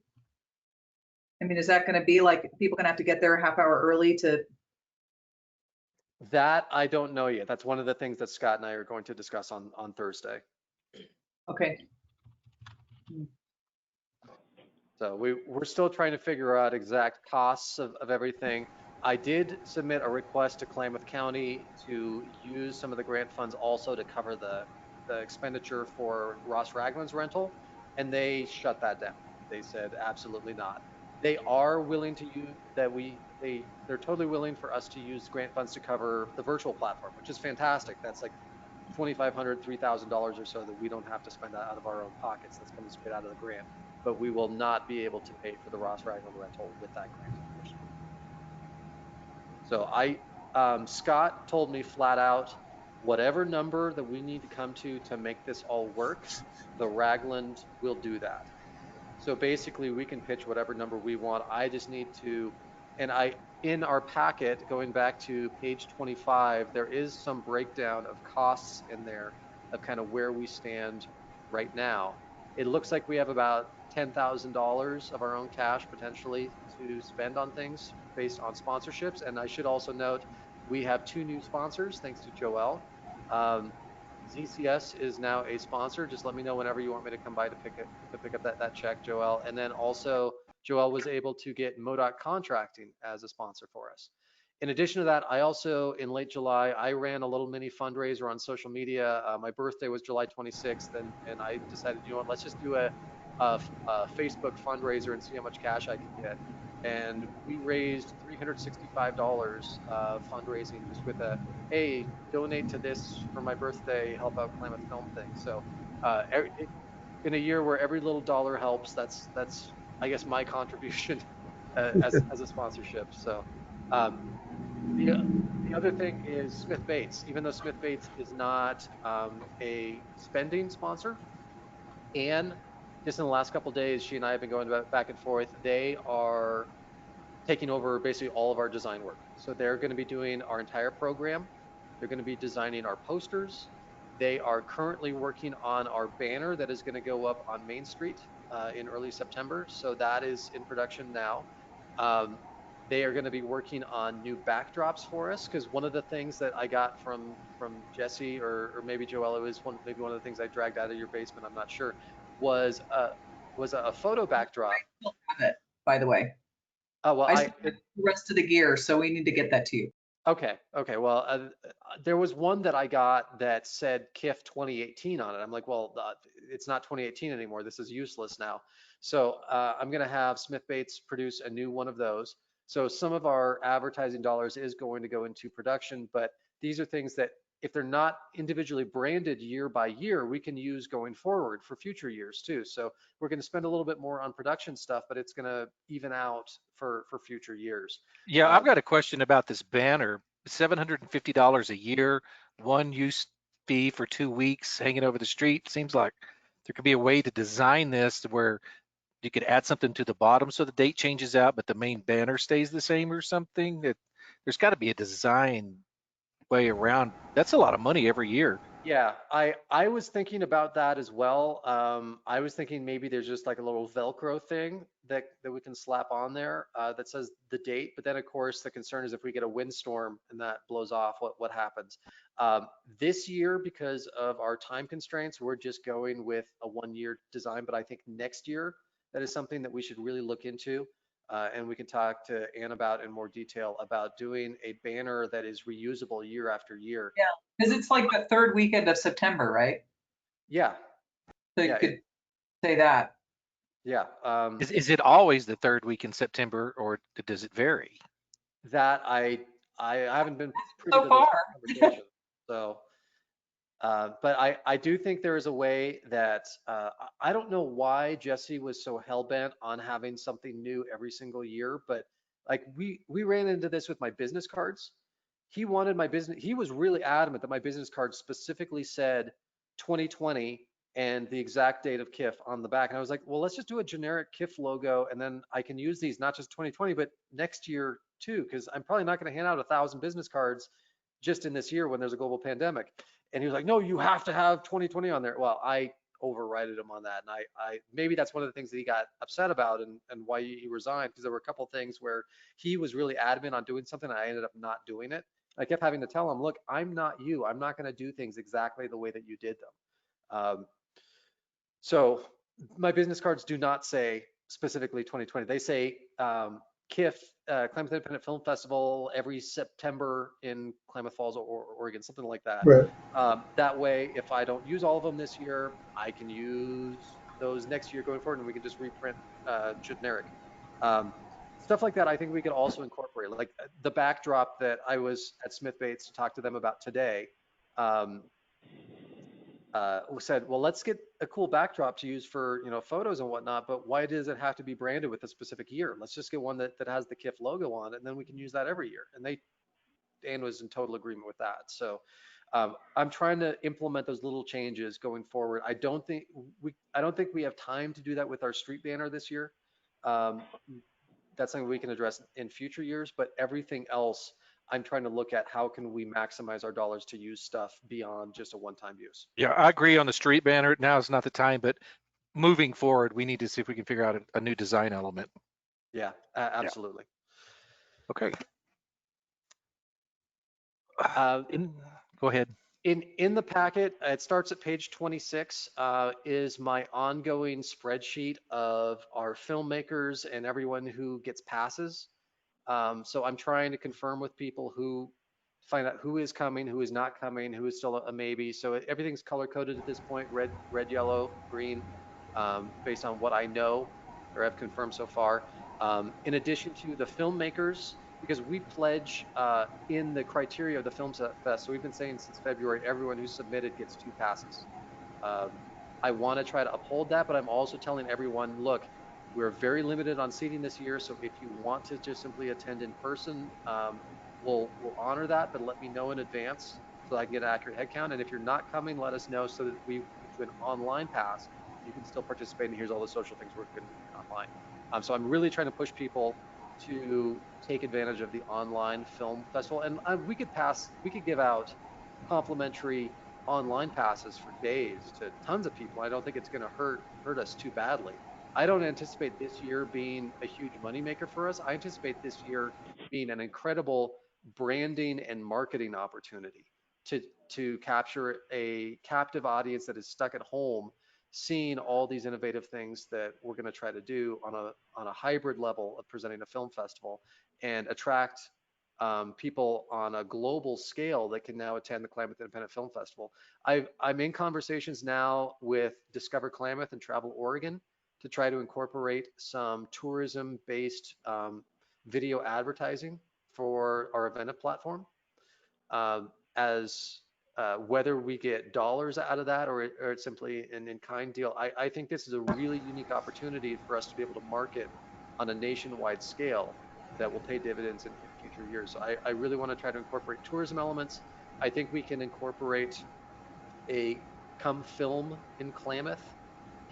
I mean, is that going to be like people going to have to get there a half hour early to? That I don't know yet. That's one of the things that Scott and I are going to discuss on Thursday. Okay. So we're still trying to figure out exact costs of everything. I did submit a request to Klamath County to use some of the grant funds also to cover the expenditure for Ross Ragland's rental, and they shut that down. They said absolutely not. They are willing to use they're totally willing for us to use grant funds to cover the virtual platform, which is fantastic. That's like $2,500, $3,000 or so that we don't have to spend out of our own pockets. That's coming straight out of the grant. But we will not be able to pay for the Ross Ragland rental with that grant, unfortunately. So Scott told me flat out, whatever number that we need to come to make this all work, the Ragland will do that. So basically, we can pitch whatever number we want. I just need to, and in our packet, going back to page 25, there is some breakdown of costs in there of kind of where we stand right now. It looks like we have about $10,000 of our own cash potentially to spend on things based on sponsorships. And I should also note, we have two new sponsors, thanks to Joel. Um, ZCS is now a sponsor. Just let me know whenever you want me to come by to pick up that check, Joel. And then also, Joel was able to get Modoc Contracting as a sponsor for us. In addition to that, I also, in late July, I ran a little mini fundraiser on social media. My birthday was July 26th, and I decided, you know what, let's just do a Facebook fundraiser and see how much cash I can get. And we raised $365 fundraising just with a, hey, donate to this for my birthday, help out Klamath Film thing. So in a year where every little dollar helps, that's I guess my contribution as a sponsorship. So um, the The other thing is Smith Bates. Even though Smith Bates is not a spending sponsor, and just in the last couple of days, she and I have been going back and forth. They are taking over basically all of our design work. So they're going to be doing our entire program. They're going to be designing our posters. They are currently working on our banner that is going to go up on Main Street in early September. So that is in production now. Um, they are going to be working on new backdrops for us, because one of the things that I got from Jesse, or maybe Joella, is maybe one of the things I dragged out of your basement, I'm not sure, was a photo backdrop. I still have it, by the way. Oh well, I still have the rest of the gear, so we need to get that to you. Okay. Well, there was one that I got that said KIF 2018 on it. I'm like, well, it's not 2018 anymore. This is useless now. So I'm going to have Smith Bates produce a new one of those. So some of our advertising dollars is going to go into production, but these are things that if they're not individually branded year by year, we can use going forward for future years too. So we're going to spend a little bit more on production stuff, but it's going to even out for future years. Yeah, I've got a question about this banner. $750 a year, one use fee for 2 weeks, hanging over the street. Seems like there could be a way to design this to where you could add something to the bottom so the date changes out, but the main banner stays the same or something. There's got to be a design way around. That's a lot of money every year. Yeah, I was thinking about that as well. I was thinking maybe there's just like a little Velcro thing that we can slap on there that says the date. But then of course the concern is if we get a windstorm and that blows off, what happens? This year, because of our time constraints, we're just going with a 1 year design. But I think next year that is something that we should really look into. And we can talk to Ann about in more detail about doing a banner that is reusable year after year. Yeah, because it's like the third weekend of September, right? Yeah, So yeah, you could say that. yeah. Is it always the third week in September, or does it vary? That I haven't been privy So to those far. conversations. So, but I do think there is a way that I don't know why Jesse was so hell bent on having something new every single year, but like we ran into this with my business cards. He wanted my business. He was really adamant that my business card specifically said 2020 and the exact date of KIF on the back. And I was like, well, let's just do a generic KIF logo, and then I can use these not just 2020, but next year too, because I'm probably not going to hand out 1,000 business cards just in this year when there's a global pandemic. And he was like, no, you have to have 2020 on there. Well, I overrided him on that. And I maybe that's one of the things that he got upset about, and why he resigned, because there were a couple of things where he was really adamant on doing something and I ended up not doing it. I kept having to tell him, look, I'm not you. I'm not going to do things exactly the way that you did them. So my business cards do not say specifically 2020. They say KIF, Klamath Independent Film Festival, every September in Klamath Falls, or Oregon, something like that. Right. That way, if I don't use all of them this year, I can use those next year going forward, and we can just reprint generic. Stuff like that, I think we could also incorporate. Like the backdrop that I was at Smith Bates to talk to them about today. We said, well, let's get a cool backdrop to use for photos and whatnot, but why does it have to be branded with a specific year? Let's just get one that has the KIF logo on it, and then we can use that every year. And Dan was in total agreement with that. So I'm trying to implement those little changes going forward. I don't think we have time to do that with our street banner this year. That's something we can address in future years, but everything else, I'm trying to look at how can we maximize our dollars to use stuff beyond just a one-time use. Yeah, I agree on the street banner. Now is not the time, but moving forward, we need to see if we can figure out a new design element. Yeah, absolutely. Okay. Go ahead. In the packet, it starts at page 26, is my ongoing spreadsheet of our filmmakers and everyone who gets passes. So I'm trying to confirm with people find out who is coming, who is not coming, who is still a maybe. So everything's color coded at this point, red, yellow, green, based on what I know or have confirmed so far. In addition to the filmmakers, because we pledge in the criteria of the Film Fest, so we've been saying since February, everyone who submitted gets 2 passes. I want to try to uphold that, but I'm also telling everyone, look, we're very limited on seating this year, so if you want to just simply attend in person, we'll honor that, but let me know in advance so I can get an accurate head count. And if you're not coming, let us know so that we get you an online pass and you can still participate. And here's all the social things we're going to be doing online. So I'm really trying to push people to take advantage of the online film festival. And we could give out complimentary online passes for days to tons of people. I don't think it's going to hurt us too badly. I don't anticipate this year being a huge moneymaker for us. I anticipate this year being an incredible branding and marketing opportunity to capture a captive audience that is stuck at home, seeing all these innovative things that we're going to try to do on a hybrid level of presenting a film festival, and attract people on a global scale that can now attend the Klamath Independent Film Festival. I'm in conversations now with Discover Klamath and Travel Oregon to try to incorporate some tourism-based video advertising for our event platform. As whether we get dollars out of that or it's simply an in-kind deal, I think this is a really unique opportunity for us to be able to market on a nationwide scale that will pay dividends in future years. So I really want to try to incorporate tourism elements. I think we can incorporate a come film in Klamath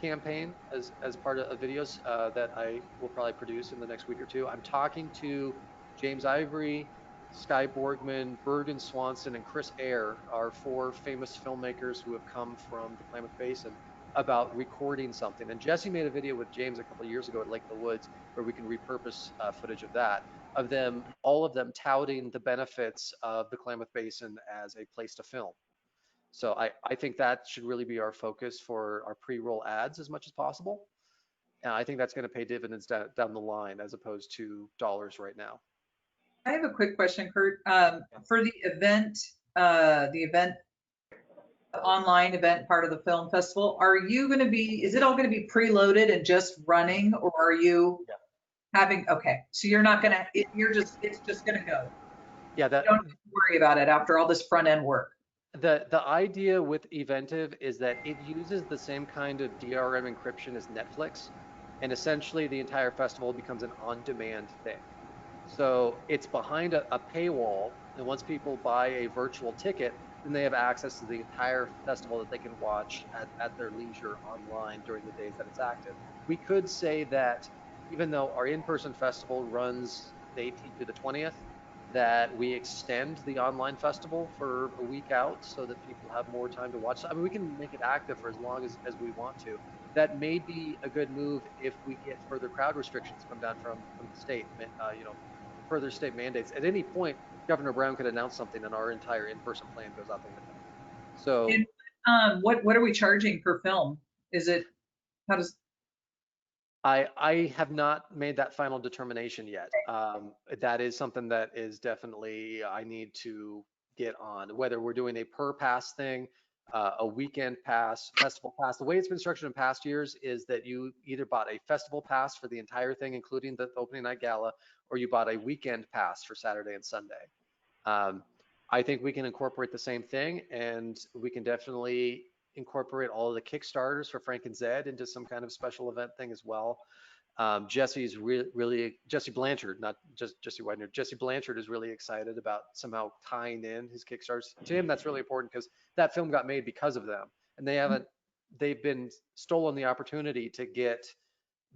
campaign as part of videos that I will probably produce in the next week or two. I'm talking to James Ivory, Sky Borgman, Bergen Swanson, and Chris Eyre, our 4 famous filmmakers who have come from the Klamath Basin, about recording something. And Jesse made a video with James a couple of years ago at Lake of the Woods where we can repurpose footage of that, of them, all of them touting the benefits of the Klamath Basin as a place to film. So I think that should really be our focus for our pre-roll ads as much as possible. And I think that's going to pay dividends down the line as opposed to dollars right now. I have a quick question, Kurt. For the event, online event part of the film festival, are you going to be, is it all going to be preloaded and just running, or are you having, okay, so you're not going to, it's just going to go. Yeah, you don't have to worry about it after all this front end work. The idea with Eventive is that it uses the same kind of DRM encryption as Netflix, and essentially the entire festival becomes an on-demand thing. So it's behind a paywall, and once people buy a virtual ticket, then they have access to the entire festival that they can watch at their leisure online during the days that it's active. We could say that even though our in-person festival runs the 18th to the 20th, that we extend the online festival for a week out so that people have more time to watch. I mean, we can make it active for as long as we want to. That may be a good move if we get further crowd restrictions come down from the state, further state mandates. At any point, Governor Brown could announce something and our entire in-person plan goes out the window. So and, what are we charging per film? Is it, how does? I have not made that final determination yet. That is something that is definitely I need to get on, whether we're doing a per pass thing, a weekend pass, festival pass. The way it's been structured in past years is that you either bought a festival pass for the entire thing, including the opening night gala, or you bought a weekend pass for Saturday and Sunday. I think we can incorporate the same thing, and we can definitely incorporate all of the Kickstarters for Frank and Zed into some kind of special event thing as well. Jesse's really Jesse Blanchard, not just Jesse Widener. Jesse Blanchard is really excited about somehow tying in his Kickstarters. To him, that's really important because that film got made because of them, and they've been stolen the opportunity to get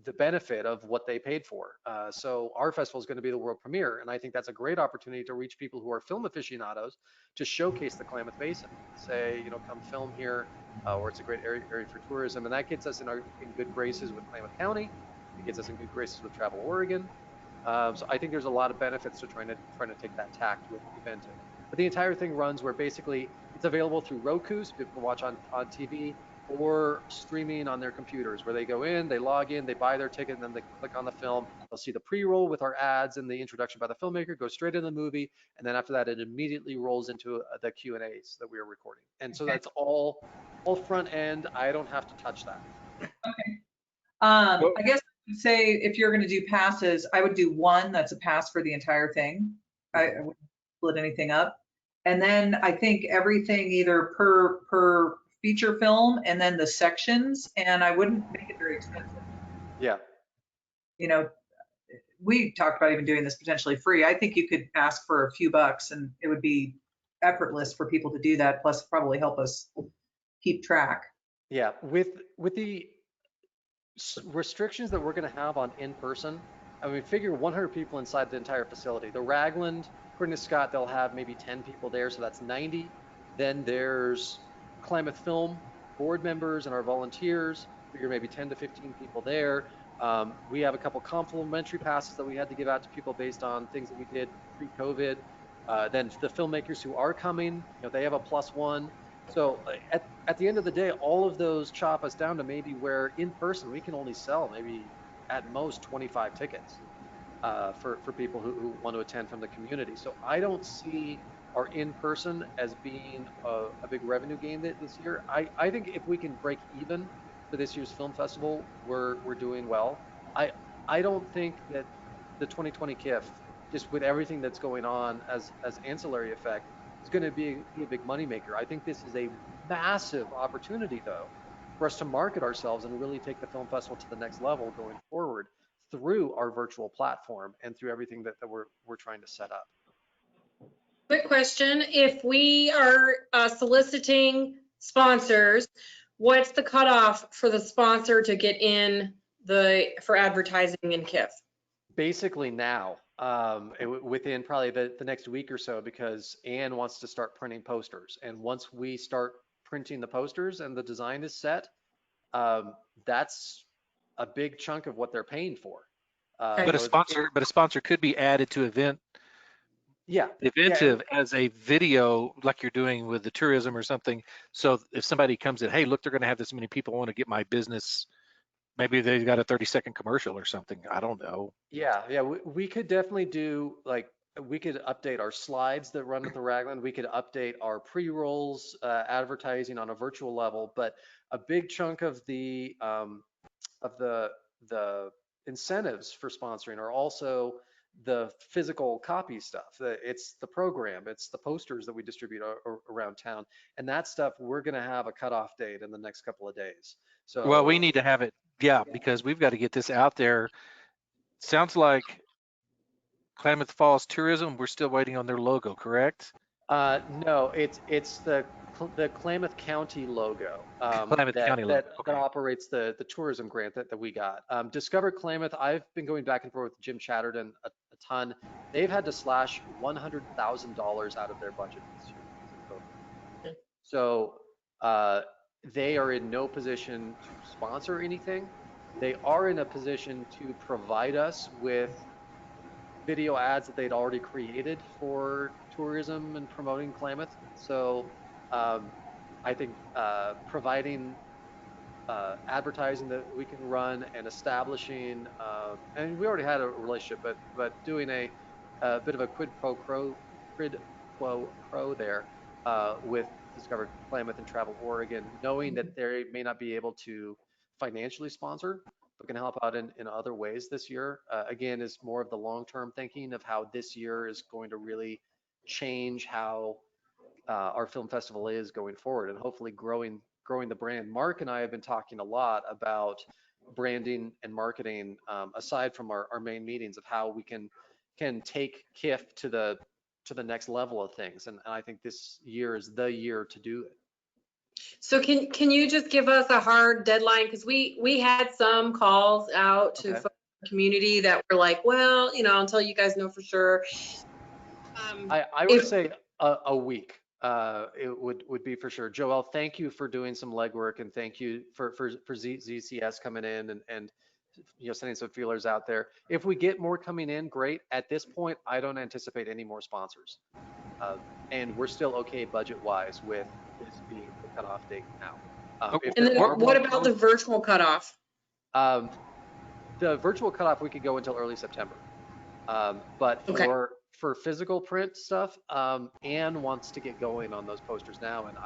the benefit of what they paid for. So our festival is going to be the world premiere, and I think that's a great opportunity to reach people who are film aficionados to showcase the Klamath Basin. Say, come film here, or it's a great area for tourism, and that gets us in good graces with Klamath County. It gets us in good graces with Travel Oregon. So I think there's a lot of benefits to trying to take that tact with eventing. But the entire thing runs where basically it's available through Roku, so people can watch on TV, or streaming on their computers, where they go in, they log in, they buy their ticket, and then they click on the film. They'll see the pre-roll with our ads and the introduction by the filmmaker, go straight into the movie, and then after that, it immediately rolls into the Q&As that we are recording. And so that's all front end. I don't have to touch that. Okay. I guess I would say if you're going to do passes, I would do one that's a pass for the entire thing. I wouldn't split anything up. And then I think everything either per feature film and then the sections, and I wouldn't make it very expensive. Yeah. we talked about even doing this potentially free. I think you could ask for a few bucks and it would be effortless for people to do that, plus probably help us keep track. Yeah, with the restrictions that we're going to have on in-person, I mean, figure 100 people inside the entire facility. The Ragland, according to Scott, they'll have maybe 10 people there, so that's 90. Then there's Klamath Film board members and our volunteers. Figure maybe 10 to 15 people there. We have a couple complimentary passes that we had to give out to people based on things that we did pre-COVID. Then the filmmakers who are coming, they have a +1. So at the end of the day, all of those chop us down to maybe where in person we can only sell maybe at most 25 tickets for people who want to attend from the community. So I don't see our in person as being a big revenue gain this year. I think if we can break even for this year's film festival, we're doing well. I don't think that the 2020 KIF, just with everything that's going on as ancillary effect, is going to be a big moneymaker. I think this is a massive opportunity, though, for us to market ourselves and really take the film festival to the next level going forward through our virtual platform and through everything that we're trying to set up. Quick question. If we are soliciting sponsors, what's the cutoff for the sponsor to get in for advertising in KIF? Basically now, within probably the next week or so, because Anne wants to start printing posters. And once we start printing the posters and the design is set, that's a big chunk of what they're paying for. But a sponsor could be added to Eventive as a video, like you're doing with the tourism or something. So if somebody comes in, hey, look, they're going to have this many people, I want to get my business. Maybe they've got a 30-second commercial or something. I don't know. Yeah, we could definitely do, like, we could update our slides that run with the Ragland. We could update our pre-rolls, advertising on a virtual level. But a big chunk of the the incentives for sponsoring are also the physical copy stuff. It's the program, it's the posters that we distribute around town, and that stuff we're going to have a cutoff date in the next couple of days. So Well, we need to have it, because we've got to get this out there. Sounds like Klamath Falls Tourism, we're still waiting on their logo, correct? No, it's the Klamath County logo Klamath County logo. that operates the tourism grant that we got. Discover Klamath, I've been going back and forth with Jim Chatterton a ton. They've had to slash $100,000 out of their budget this year because of COVID. So they are in no position to sponsor anything. They are in a position to provide us with video ads that they'd already created for tourism and promoting Klamath. So I think providing advertising that we can run and establishing, and we already had a relationship, but doing a bit of a quid quo pro there with Discover Klamath and Travel Oregon, knowing that they may not be able to financially sponsor, but can help out in other ways this year. Again, is more of the long-term thinking of how this year is going to really change how our film festival is going forward, and hopefully growing the brand. Mark and I have been talking a lot about branding and marketing, aside from our main meetings, of how we can take KIF to the next level of things. And I think this year is the year to do it. So can you just give us a hard deadline? Because we had some calls out to the community that were like, well, until you guys know for sure. I would say a week. It would be for sure. Joelle, thank you for doing some legwork, and thank you for ZCS coming in and sending some feelers out there. If we get more coming in, great. At this point, I don't anticipate any more sponsors, and we're still okay budget-wise with this being the cutoff date now. And then what about the virtual cutoff? The virtual cutoff, we could go until early September, but for physical print stuff, Anne wants to get going on those posters now, and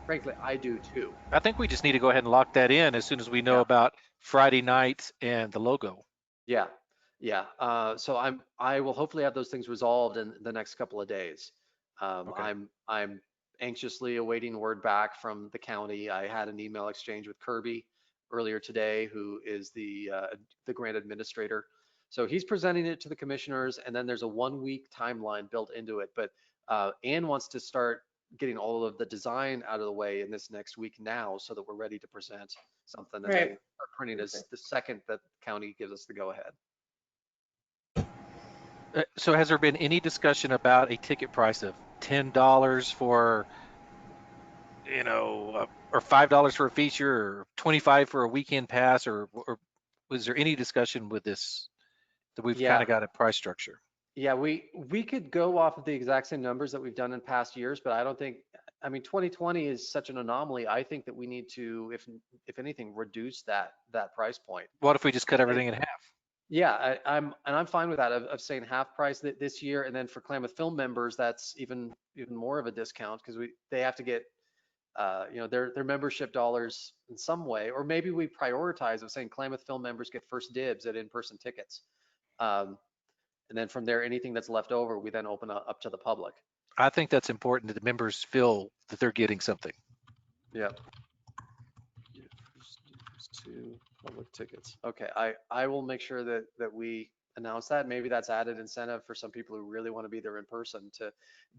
frankly, I do too. I think we just need to go ahead and lock that in as soon as we know about Friday night and the logo. Yeah. So I will hopefully have those things resolved in the next couple of days. I'm anxiously awaiting word back from the county. I had an email exchange with Kirby earlier today, who is the grant administrator So he's presenting it to the commissioners, and then there's a 1 week timeline built into it. But Ann wants to start getting all of the design out of the way in this next week now, so that we're ready to present something and then Right. start printing as the second that the county gives us the go ahead. So has there been any discussion about a ticket price of $10 for, or $5 for a feature, or 25 for a weekend pass, or was there any discussion with this that we've kind Yeah, of got a price structure? yeah, we could go off of the exact same numbers that we've done in past years, but I don't think, I mean, 2020 is such an anomaly. I think that we need to, if anything, reduce that price point. What if we just cut everything in half? Yeah, I'm fine with that of saying half price this year, and then for Klamath Film members, that's even more of a discount because they have to get their membership dollars in some way, or maybe we prioritize of saying Klamath Film members get first dibs at in-person tickets, um, and then from there anything that's left over we then open up to the public. I think that's important that the members feel that they're getting something. Yeah. To public tickets. Okay, I will make sure that we announce that. Maybe that's added incentive for some people who really want to be there in person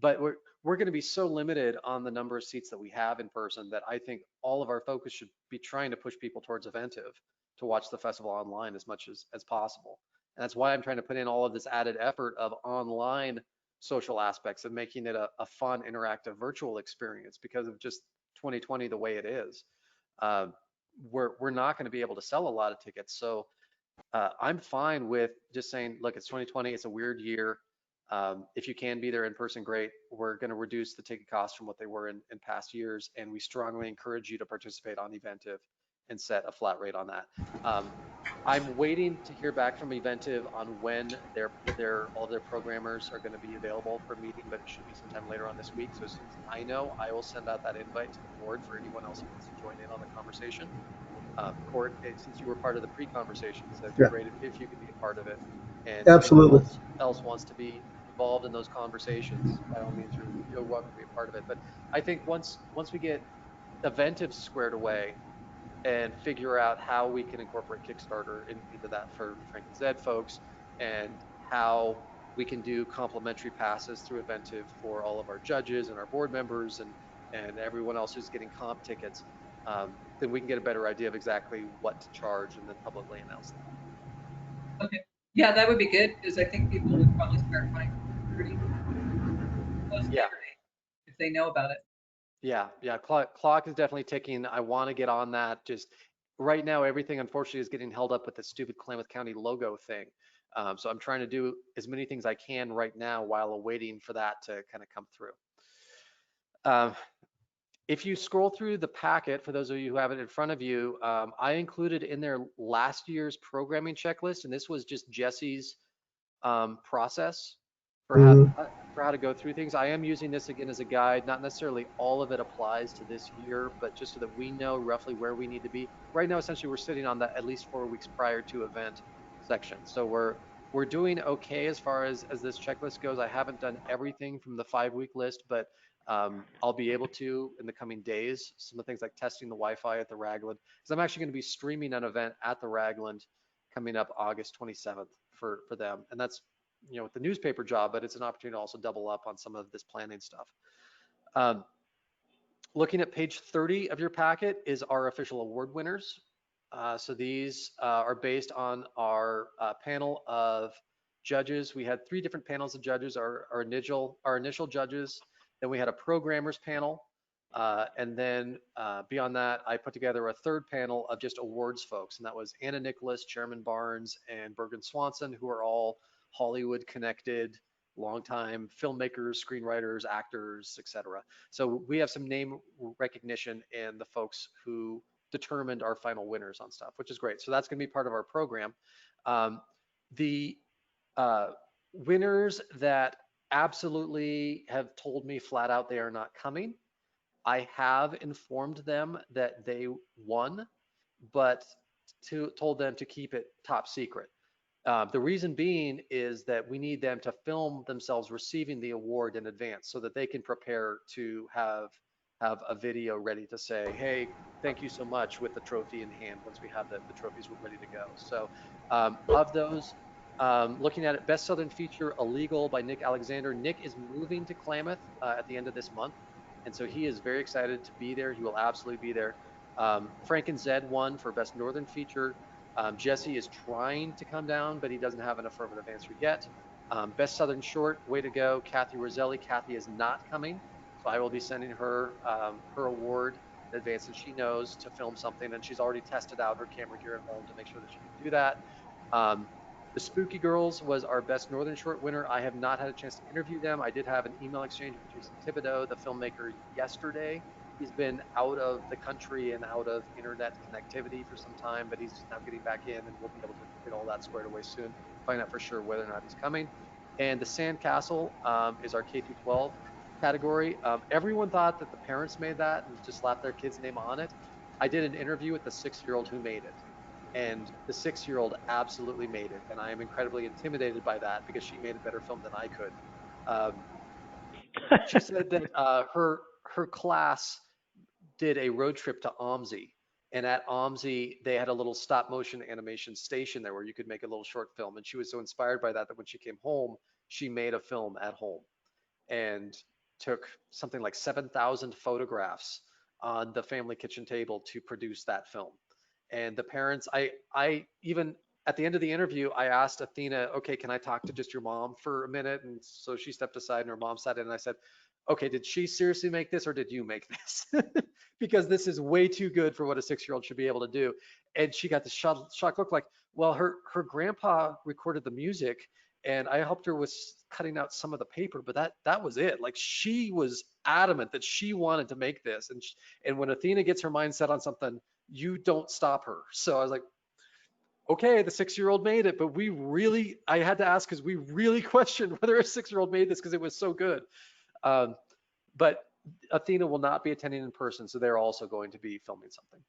but we're going to be so limited on the number of seats that we have in person that I think all of our focus should be trying to push people towards Eventive to watch the festival online as much as possible. And that's why I'm trying to put in all of this added effort of online social aspects of making it a fun, interactive virtual experience because of just 2020 the way it is. Um, we're not going to be able to sell a lot of tickets. So I'm fine with just saying, look, it's 2020, it's a weird year. If you can be there in person, great. We're going to reduce the ticket costs from what they were in past years, and we strongly encourage you to participate on Eventive and set a flat rate on that. I'm waiting to hear back from Eventive on when all their programmers are going to be available for a meeting, but it should be sometime later on this week. So as soon as I know, I will send out that invite to the board for anyone else who wants to join in on the conversation. Court, since you were part of the pre-conversations, that'd be Yeah, great if you could be a part of it. And anyone absolutely. else wants to be involved in those conversations, by all means, you're welcome to be a part of it. But I think once we get Eventive squared away, and figure out how we can incorporate Kickstarter into that for the Frank and Zed folks, and how we can do complimentary passes through Eventive for all of our judges and our board members and everyone else who's getting comp tickets. Then we can get a better idea of exactly what to charge and then publicly announce that. Okay. Yeah, that would be good because I think people would probably start buying pretty close Yeah. Labor Day if they know about it. Yeah. Clock is definitely ticking. I want to get on that. Just right now, everything unfortunately is getting held up with the stupid Klamath County logo thing. So I'm trying to do as many things I can right now while awaiting for that to kind of come through. If you scroll through the packet, for those of you who have it in front of you, I included in there last year's programming checklist, and this was just Jesse's process for how to go through things. I am using this again as a guide. Not necessarily all of it applies to this year, but just so that we know roughly where we need to be. Right now, essentially, we're sitting on that at least 4 weeks prior to event section. So we're doing okay as far as this checklist goes. I haven't done everything from the 5-week list, but I'll be able to in the coming days. Some of the things like testing the Wi-Fi at the Ragland, because I'm actually going to be streaming an event at the Ragland coming up August 27th for them, and that's with the newspaper job, but it's an opportunity to also double up on some of this planning stuff. Looking at page 30 of your packet is our official award winners. So these are based on our panel of judges. We had 3 different panels of judges, our initial judges. Then we had a programmers panel. And then beyond that, I put together a 3rd panel of just awards folks. And that was Anna Nicholas, Chairman Barnes, and Bergen Swanson, who are all Hollywood connected, longtime filmmakers, screenwriters, actors, etc. So we have some name recognition in the folks who determined our final winners on stuff, which is great. So that's going to be part of our program. The winners that absolutely have told me flat out they are not coming, I have informed them that they won, but told them to keep it top secret. The reason being is that we need them to film themselves receiving the award in advance so that they can prepare to have a video ready to say, hey, thank you so much, with the trophy in hand once we have the trophies ready to go. So of those, Looking at it, Best Southern Feature, Illegal by Nick Alexander. Nick is moving to Klamath at the end of this month. And so he is very excited to be there. He will absolutely be there. Frank and Zed won for Best Northern Feature. Jesse is trying to come down, but he doesn't have an affirmative answer yet. Best Southern Short, way to go, Kathy Roselli. Kathy is not coming, so I will be sending her her award in advance, and she knows to film something, and she's already tested out her camera gear at home to make sure that she can do that. Um, the Spooky Girls was our Best Northern Short winner. I have not had a chance to interview them. I did have an email exchange with Jason Thibodeau, the filmmaker, yesterday. He's been out of the country and out of internet connectivity for some time, but he's just now getting back in, and we'll be able to get all that squared away soon, find out for sure whether or not he's coming. And the Sandcastle is our K through 12 category. Everyone thought that the parents made that and just slapped their kid's name on it. I did an interview with the 6-year-old who made it, and the 6-year-old absolutely made it, and I am incredibly intimidated by that because she made a better film than I could. She said that her class did a road trip to OMSI, and at OMSI they had a little stop motion animation station there where you could make a little short film, and she was so inspired by that that when she came home she made a film at home and took something like 7,000 photographs on the family kitchen table to produce that film. And the parents, I even at the end of the interview, I asked Athena, okay, can I talk to just your mom for a minute? And so she stepped aside and her mom sat in, and I said, okay, did she seriously make this or did you make this? Because this is way too good for what a 6-year-old should be able to do. And she got the shock look like, well, her grandpa recorded the music and I helped her with cutting out some of the paper, but that was it. Like she was adamant that she wanted to make this, and when Athena gets her mind set on something, you don't stop her. So I was like, okay, the 6-year-old made it, but I had to ask because we really questioned whether a 6-year-old made this because it was so good. Um, but Athena will not be attending in person, so they're also going to be filming something.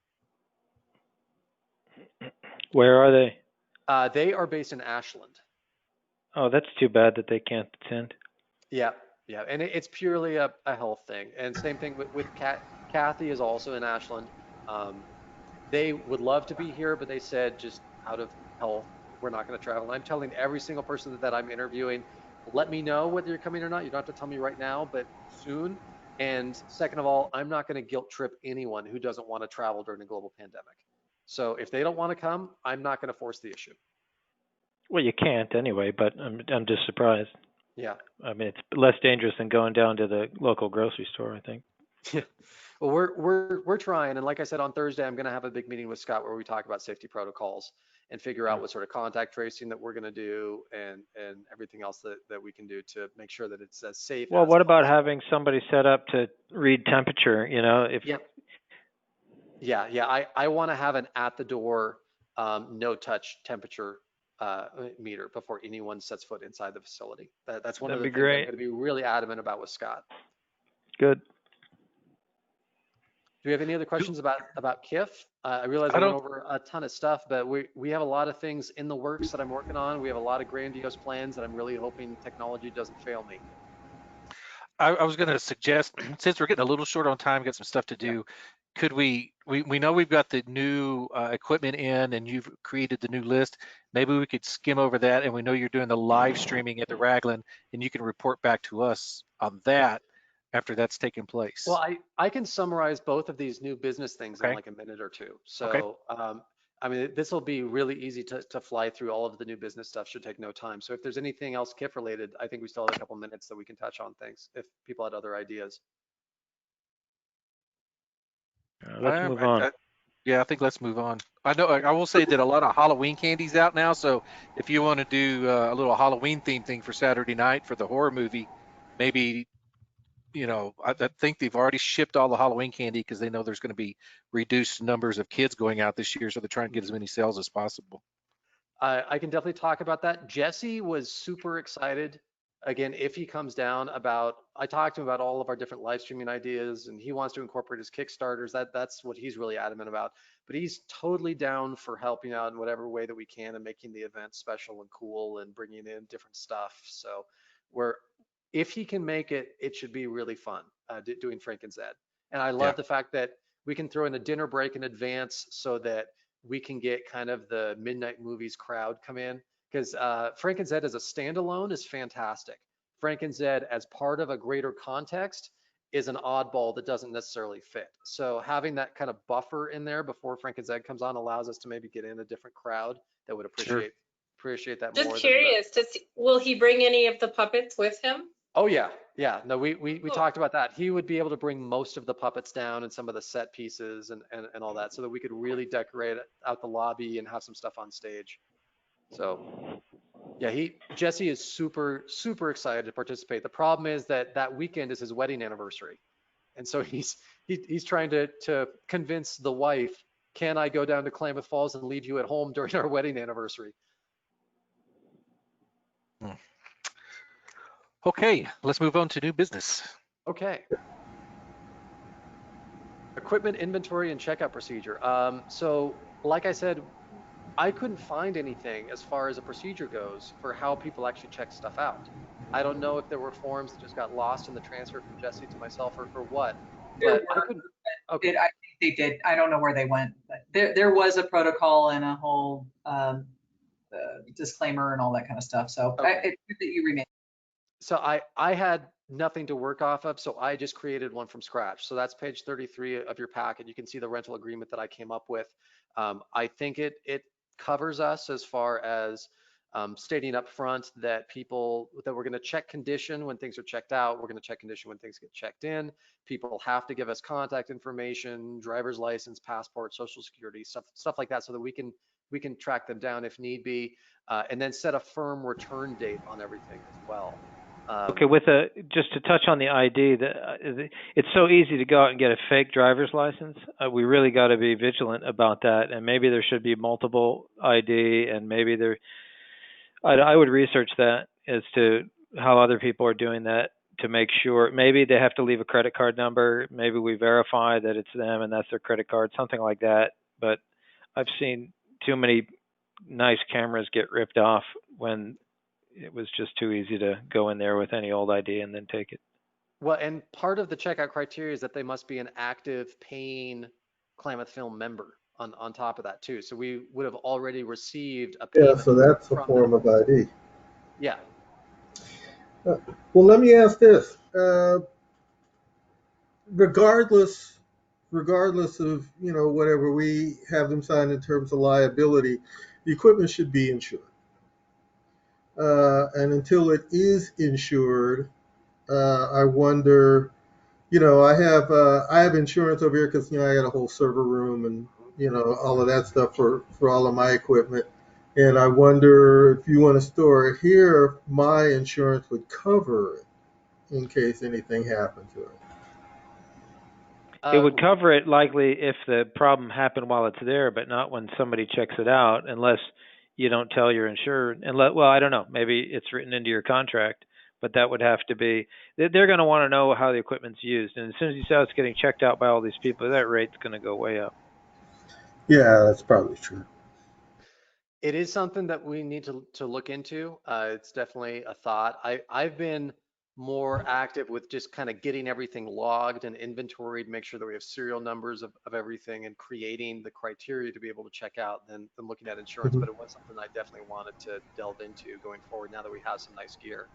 Where are they? They are based in Ashland. Oh, that's too bad that they can't attend. Yeah, yeah, and it's purely a health thing. And same thing with Kathy is also in Ashland. They would love to be here, but they said just out of health, we're not going to travel. And I'm telling every single person that I'm interviewing, let me know whether you're coming or not. You don't have to tell me right now, but soon. And second of all, I'm not going to guilt trip anyone who doesn't want to travel during a global pandemic. So if they don't want to come, I'm not going to force the issue. Well, you can't anyway, but I'm just surprised. Yeah. I mean, it's less dangerous than going down to the local grocery store, I think. Yeah. Well, we're trying, and like I said on Thursday, I'm going to have a big meeting with Scott where we talk about safety protocols and figure out what sort of contact tracing that we're going to do and everything else that we can do to make sure that it's as safe. Well, as what about possible. having somebody set up to read temperature? You know, if Yep. Yeah. I want to have an at the door, no touch temperature meter before anyone sets foot inside the facility. That's one of that'd the be things I'm great. going to be really adamant about with Scott. Good. Do we have any other questions about KIF? I realize I I went don't. over a ton of stuff, but we have a lot of things in the works that I'm working on. We have a lot of grandiose plans that I'm really hoping technology doesn't fail me. I was going to suggest, since we're getting a little short on time, got some stuff to Yeah. do. Could we know we've got the new equipment in, and you've created the new list. Maybe we could skim over that, and we know you're doing the live streaming at the Raglan, and you can report back to us on that after that's taken Well, place. I can summarize both of these new business things in Okay. like a minute or two. Okay. So, I mean, this will be really easy to fly through. All of the new business stuff should take no time. So if there's anything else KIF related, I think we still have a couple minutes that we can touch on things if people had other ideas. Let's move on. Yeah, I think let's move on. I know I will say that a lot of Halloween candy's out now, so if you want to do a little Halloween theme thing for Saturday night for the horror movie, maybe I think they've already shipped all the Halloween candy because they know there's going to be reduced numbers of kids going out this year, so they're trying to get as many sales as possible. I can definitely talk about that. Jesse was super excited. Again, if he comes down I talked to him about all of our different live streaming ideas, and he wants to incorporate his Kickstarters. That's what he's really adamant about. But he's totally down for helping out in whatever way that we can and making the event special and cool and bringing in different stuff. So if he can make it, it should be really fun doing Frank and Zed. And I Yeah. love the fact that we can throw in a dinner break in advance so that we can get kind of the midnight movies crowd come in because Frank Zed as a standalone is fantastic. Frank Zed as part of a greater context is an oddball that doesn't necessarily fit. So having that kind of buffer in there before Frank Zed comes on allows us to maybe get in a different crowd that would Sure. appreciate that Just more than the. curious, will he bring any of the puppets with him? Oh yeah, yeah. No, we Cool. talked about that. He would be able to bring most of the puppets down and some of the set pieces and all that, so that we could really decorate out the lobby and have some stuff on stage. So yeah, Jesse is super excited to participate. The problem is that that weekend is his wedding anniversary, and so he's trying to convince the wife, can I go down to Klamath Falls and leave you at home during our wedding anniversary? Okay, let's move on to new business. Okay. Equipment inventory and checkout procedure. So like I said, I couldn't find anything as far as a procedure goes for how people actually check stuff out. I don't know if there were forms that just got lost in the transfer from Jesse to myself or what, There but I were, couldn't. Okay. I think they did. I don't know where they went, but there was a protocol and a whole disclaimer and all that kind of stuff. So Okay. it's good that you remain. So I had nothing to work off of, so I just created one from scratch. So that's page 33 of your packet. You can see the rental agreement that I came up with. I think it covers us as far as stating up front that we're going to check condition when things are checked out. We're going to check condition when things get checked in. People have to give us contact information, driver's license, passport, social security, stuff like that, so that we can track them down if need be, and then set a firm return date on everything as well. Okay, just to touch on the ID, it's so easy to go out and get a fake driver's license. We really got to be vigilant about that, and maybe there should be multiple ID, and maybe I would research that as to how other people are doing that to make sure. Maybe they have to leave a credit card number. Maybe we verify that it's them and that's their credit card, something like that. But I've seen too many nice cameras get ripped off when it was just too easy to go in there with any old ID and then take it. Well, and part of the checkout criteria is that they must be an active paying Klamath Film member on top of that too. So we would have already received a Yeah, payment so that's a from them. form of ID. Yeah. Well, let me ask this. Regardless, regardless of, whatever we have them sign in terms of liability, the equipment should be insured. And until it is insured, I wonder, I have insurance over here because, I got a whole server room and, all of that stuff for all of my equipment. And I wonder if you want to store it here, my insurance would cover it in case anything happened to it. It would cover it likely if the problem happened while it's there, but not when somebody checks it out, unless you don't tell your insured. Well, I don't know. Maybe it's written into your contract, but that would have to be. They're going to want to know how the equipment's used, and as soon as you say it's getting checked out by all these people, that rate's going to go way up. Yeah, that's probably true. It is something that we need to look into. It's definitely a thought. I've been more active with just kind of getting everything logged and inventoried, make sure that we have serial numbers of everything and creating the criteria to be able to check out than looking at insurance. Mhm. But it was something I definitely wanted to delve into going forward now that we have some nice gear.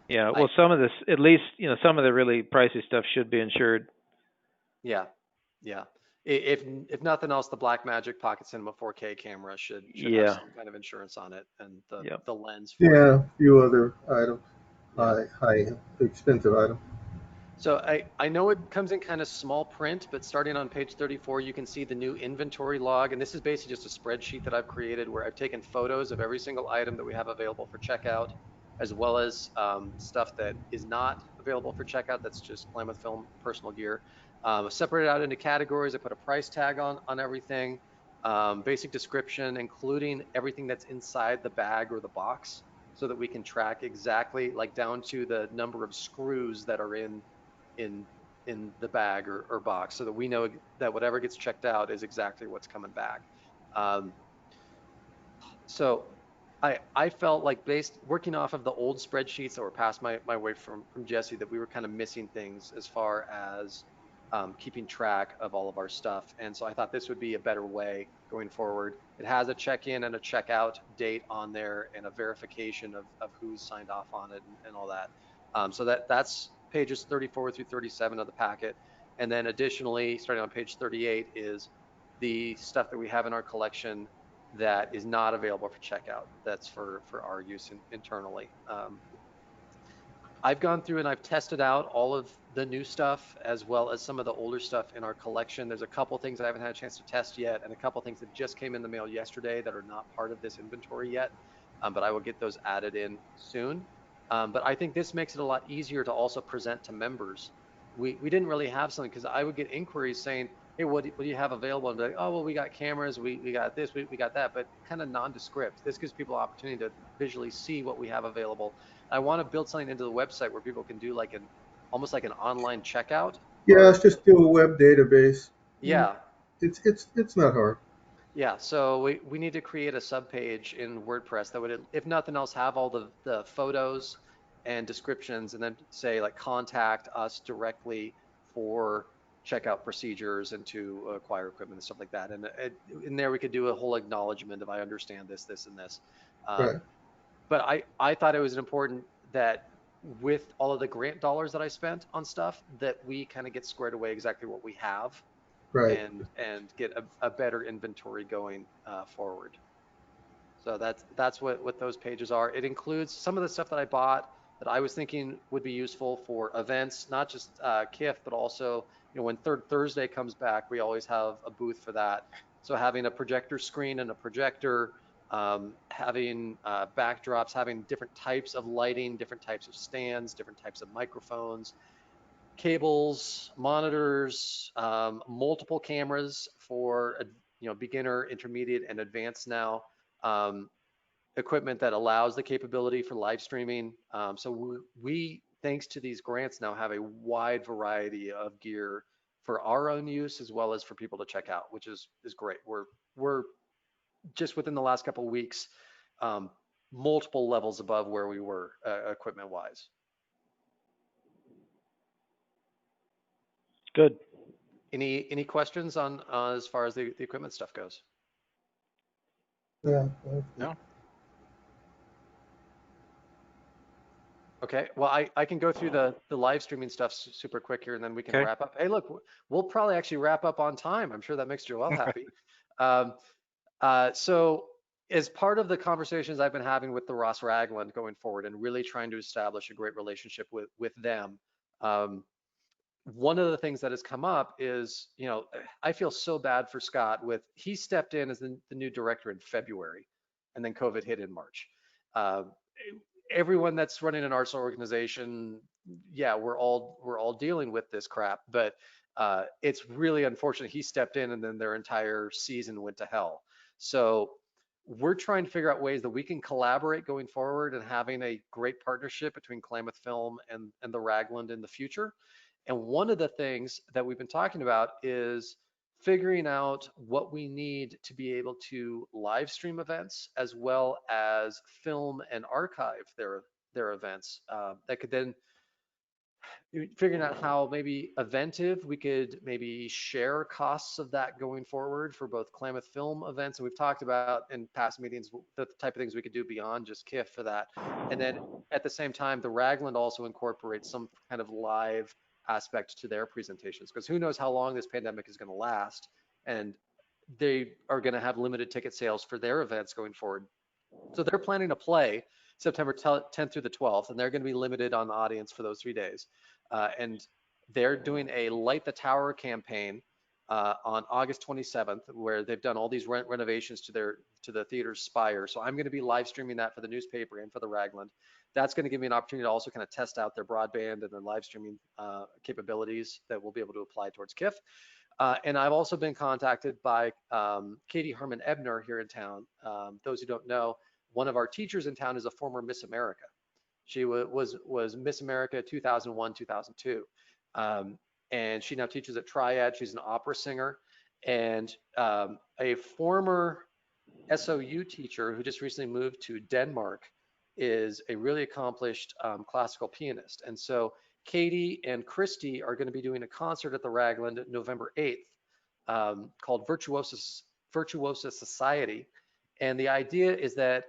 Yeah, well, some of this, at least, some of the really pricey stuff should be insured. Yeah, yeah. If nothing else, the Blackmagic Pocket Cinema 4K camera should have some kind of insurance on it, and the lens for it. Yeah, a few other items, Yeah. high expensive items. So I know it comes in kind of small print, but starting on page 34, you can see the new inventory log. And this is basically just a spreadsheet that I've created where I've taken photos of every single item that we have available for checkout, as well as stuff that is not available for checkout. That's just Klamath Film personal gear. Separated out into categories. I put a price tag on everything, basic description, including everything that's inside the bag or the box, so that we can track exactly, like down to the number of screws that are in the bag or box, so that we know that whatever gets checked out is exactly what's coming back. Um, so I felt like, based working off of the old spreadsheets that were passed my way from Jesse, that we were kind of missing things as far as keeping track of all of our stuff. And so I thought this would be a better way going forward. It has a check-in and a check-out date on there and a verification of who's signed off on it and all that. So that's pages 34 through 37 of the packet. And then additionally, starting on page 38 is the stuff that we have in our collection that is not available for checkout. That's for our use internally. I've gone through and I've tested out all of the new stuff as well as some of the older stuff in our collection. There's a couple things I haven't had a chance to test yet, and a couple things that just came in the mail yesterday that are not part of this inventory yet, but I will get those added in soon. But I think this makes it a lot easier to also present to members. We didn't really have something because I would get inquiries saying, hey, what do you have available? And be like, oh, well, we got cameras, we got this, we got that, but kind of nondescript. This gives people opportunity to visually see what we have available. I want to build something into the website where people can do like almost like an online checkout Yeah, or let's just do a web database. Mm, yeah. It's not hard. Yeah, so we need to create a subpage in WordPress that would, if nothing else, have all the photos and descriptions and then say like contact us directly for checkout procedures and to acquire equipment and stuff like that. And in there we could do a whole acknowledgement of I understand this, this, and this. Right, But I thought it was important that with all of the grant dollars that I spent on stuff that we kind of get squared away exactly what we have right. and get a better inventory going forward. So that's what those pages are. It includes some of the stuff that I bought that I was thinking would be useful for events, not just KIF, but also when Third Thursday comes back, we always have a booth for that. So having a projector screen and a projector, having backdrops, having different types of lighting, different types of stands, different types of microphones, cables, monitors, multiple cameras for beginner, intermediate, and advanced now. Um, Equipment that allows the capability for live streaming. So we, thanks to these grants, now have a wide variety of gear for our own use as well as for people to check out, which is great. We're just within the last couple of weeks, um, multiple levels above where we were equipment wise. Good. Any questions on as far as the equipment stuff goes? Yeah. No. Okay, well, I can go through the live streaming stuff super quick here and then we can Okay. wrap up. Hey, look, we'll probably actually wrap up on time. I'm sure that makes Joelle happy. Um, so as part of the conversations I've been having with the Ross Ragland going forward and really trying to establish a great relationship with them, one of the things that has come up is, I feel so bad for Scott he stepped in as the new director in February and then COVID hit in March. Uh, Everyone that's running an arts organization, yeah, we're all dealing with this crap, but it's really unfortunate he stepped in and then their entire season went to hell. So we're trying to figure out ways that we can collaborate going forward and having a great partnership between Klamath Film and the Ragland in the future. And one of the things that we've been talking about is figuring out what we need to be able to live stream events as well as film and archive their events that could then figuring out how maybe Eventive, we could maybe share costs of that going forward for both Klamath Film events. And we've talked about in past meetings the type of things we could do beyond just KIF for that. And then at the same time, the Ragland also incorporates some kind of live aspect to their presentations, because who knows how long this pandemic is going to last. And they are going to have limited ticket sales for their events going forward. So they're planning to play September 10th through the 12th, and they're going to be limited on the audience for those 3 days. And they're doing a Light the Tower campaign on August 27th, where they've done all these renovations to the theater's spire. So I'm going to be live streaming that for the newspaper and for the Ragland. That's going to give me an opportunity to also kind of test out their broadband and their live streaming capabilities that we'll be able to apply towards KIF. And I've also been contacted by Katie Herman Ebner here in town. Those who don't know, one of our teachers in town is a former Miss America. She was Miss America 2001, 2002. And she now teaches at Triad. She's an opera singer. And a former SOU teacher who just recently moved to Denmark is a really accomplished classical pianist. And so Katie and Christy are going to be doing a concert at the Ragland November 8th, called Virtuosa Society. And the idea is that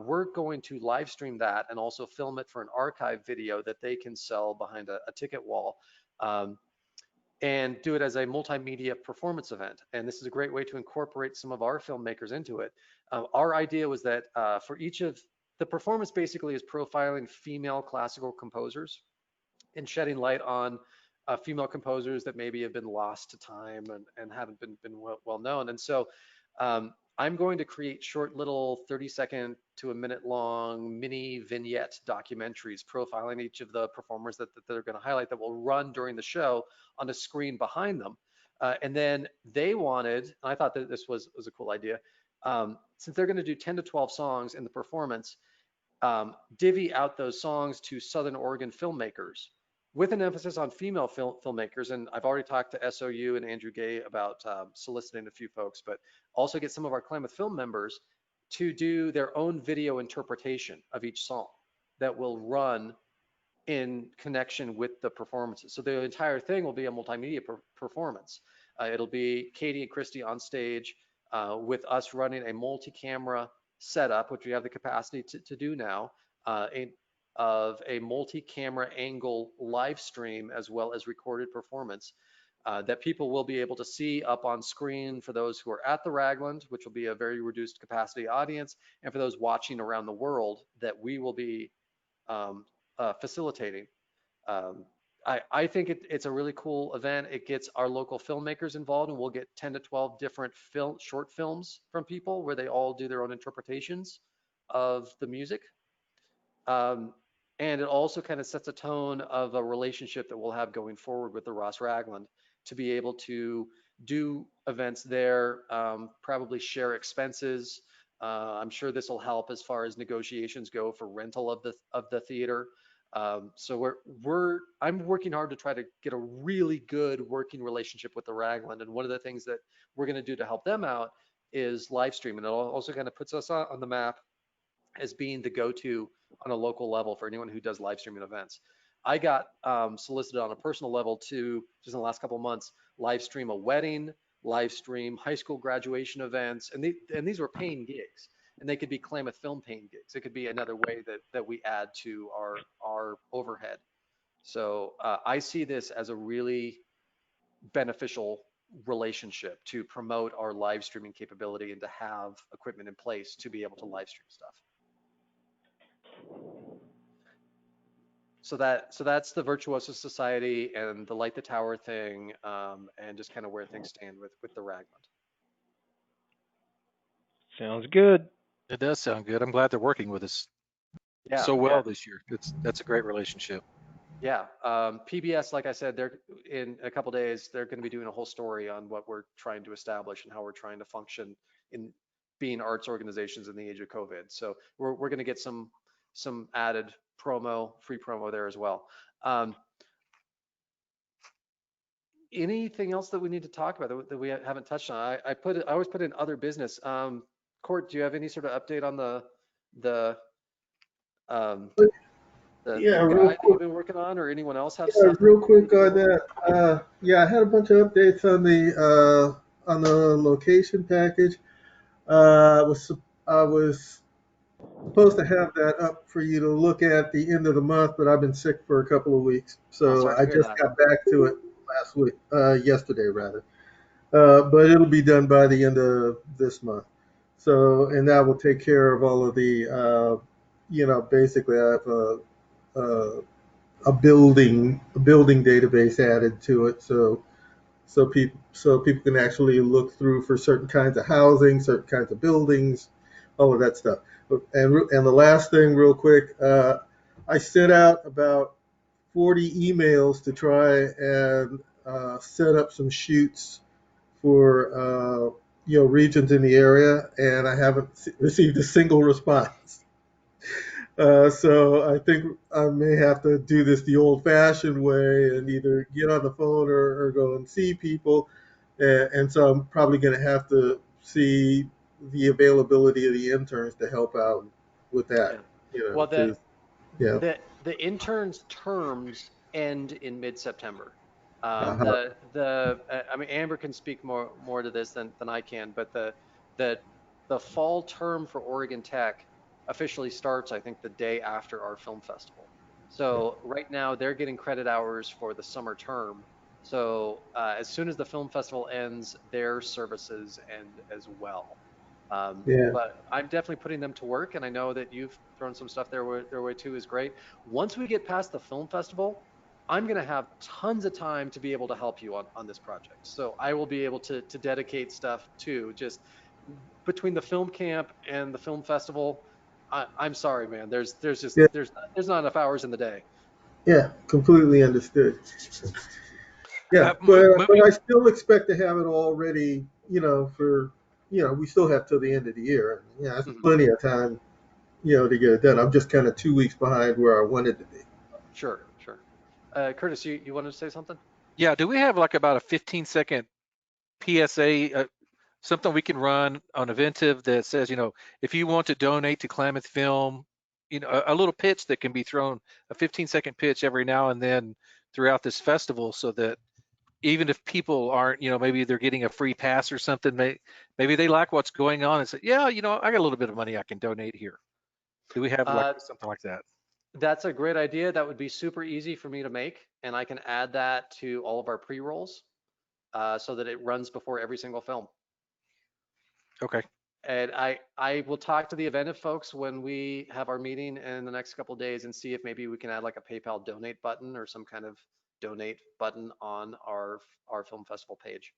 we're going to live stream that and also film it for an archive video that they can sell behind a ticket wall. And do it as a multimedia performance event. And this is a great way to incorporate some of our filmmakers into it. Our idea was that for each of the performance basically is profiling female classical composers and shedding light on female composers that maybe have been lost to time and haven't been well known. And so I'm going to create short little 30-second to a minute long mini vignette documentaries profiling each of the performers that they're going to highlight that will run during the show on a screen behind them. And then they wanted, and I thought that this was a cool idea, since they're going to do 10 to 12 songs in the performance, divvy out those songs to Southern Oregon filmmakers with an emphasis on female filmmakers. And I've already talked to SOU and Andrew Gay about soliciting a few folks, but also get some of our Klamath film members to do their own video interpretation of each song that will run in connection with the performances. So the entire thing will be a multimedia performance. It'll be Katie and Christy on stage with us running a multi-camera setup, which we have the capacity to do now, of a multi-camera angle live stream as well as recorded performance that people will be able to see up on screen for those who are at the Ragland, which will be a very reduced capacity audience, and for those watching around the world that we will be facilitating. I think it's a really cool event. It gets our local filmmakers involved, and we'll get 10 to 12 different short films from people where they all do their own interpretations of the music. And it also kind of sets a tone of a relationship that we'll have going forward with the Ross Ragland to be able to do events there, probably share expenses. I'm sure this will help as far as negotiations go for rental of the theater. So I'm working hard to try to get a really good working relationship with the Ragland. And one of the things that we're going to do to help them out is live stream. And it also kind of puts us on the map as being the go-to on a local level for anyone who does live streaming events. I got solicited on a personal level to, just in the last couple of months, live stream a wedding, live stream high school graduation events, and these were paying gigs, and they could be Klamath film paying gigs. It could be another way that we add to our overhead. So I see this as a really beneficial relationship to promote our live streaming capability and to have equipment in place to be able to live stream stuff. So that's the Virtuoso Society and the Light the Tower thing, and just kind of where things stand with the Ragland. Sounds good. It does sound good. I'm glad they're working with us Yeah, so well yeah, this year. That's a great relationship. yeah. PBS, like I said, they're in a couple days. They're going to be doing a whole story on what we're trying to establish and how we're trying to function in being arts organizations in the age of COVID. So we're going to get some added free promo there as well. Anything else that we need to talk about that we haven't touched on? I always put in other business. Court, do you have any sort of update on the Yeah, guide real that you've quick. been working on, or anyone else have Yeah, stuff that real we need quick to on go over? that. Yeah, I had a bunch of updates on the location package. I was supposed to have that up for you to look at the end of the month, but I've been sick for a couple of weeks, Oh, so sorry to I hear just that. got back to it yesterday rather. But it'll be done by the end of this month. So, and that will take care of all of the, basically I have a, a building database added to it. So people can actually look through for certain kinds of housing, certain kinds of buildings, all of that stuff. And the last thing, real quick, I sent out about 40 emails to try and set up some shoots for regions in the area, and I haven't received a single response. So I think I may have to do this the old-fashioned way and either get on the phone or go and see people. And so I'm probably going to have to see the availability of the interns to help out with that. Yeah. Well, Because yeah, the interns' terms end in mid-September. Uh-huh. I mean, Amber can speak more to this than I can, but the the fall term for Oregon Tech officially starts, I think, the day after our film festival. So right now they're getting credit hours for the summer term. So as soon as the film festival ends, their services end as well. Yeah. But I'm definitely putting them to work, and I know that you've thrown some stuff their way too is great. Once we get past the film festival, I'm going to have tons of time to be able to help you on this project. So I will be able to dedicate stuff to just between the film camp and the film festival. I'm sorry, man. Yeah. There's not enough hours in the day. Yeah. Completely understood. Yeah, Uh, mo- but moving, I still expect to have it all ready, for, we still have till the end of the year. Yeah, that's Mhm. plenty of time, to get it done. I'm just kind of 2 weeks behind where I wanted to be. Sure, sure. Curtis, you wanted to say something? yeah, do we have like about a 15-second PSA, something we can run on Eventive that says, if you want to donate to Klamath Film, a little pitch that can be thrown, a 15-second pitch every now and then throughout this festival, so that even if people aren't, maybe they're getting a free pass or something, maybe they like what's going on and say, yeah, I got a little bit of money I can donate here. Do we have like Uh, something like that? That's a great idea. That would be super easy for me to make, and I can add that to all of our pre-rolls so that it runs before every single film. Okay. And I will talk to the Eventive folks when we have our meeting in the next couple of days and see if maybe we can add like a PayPal donate button or some kind of donate button on our film festival page.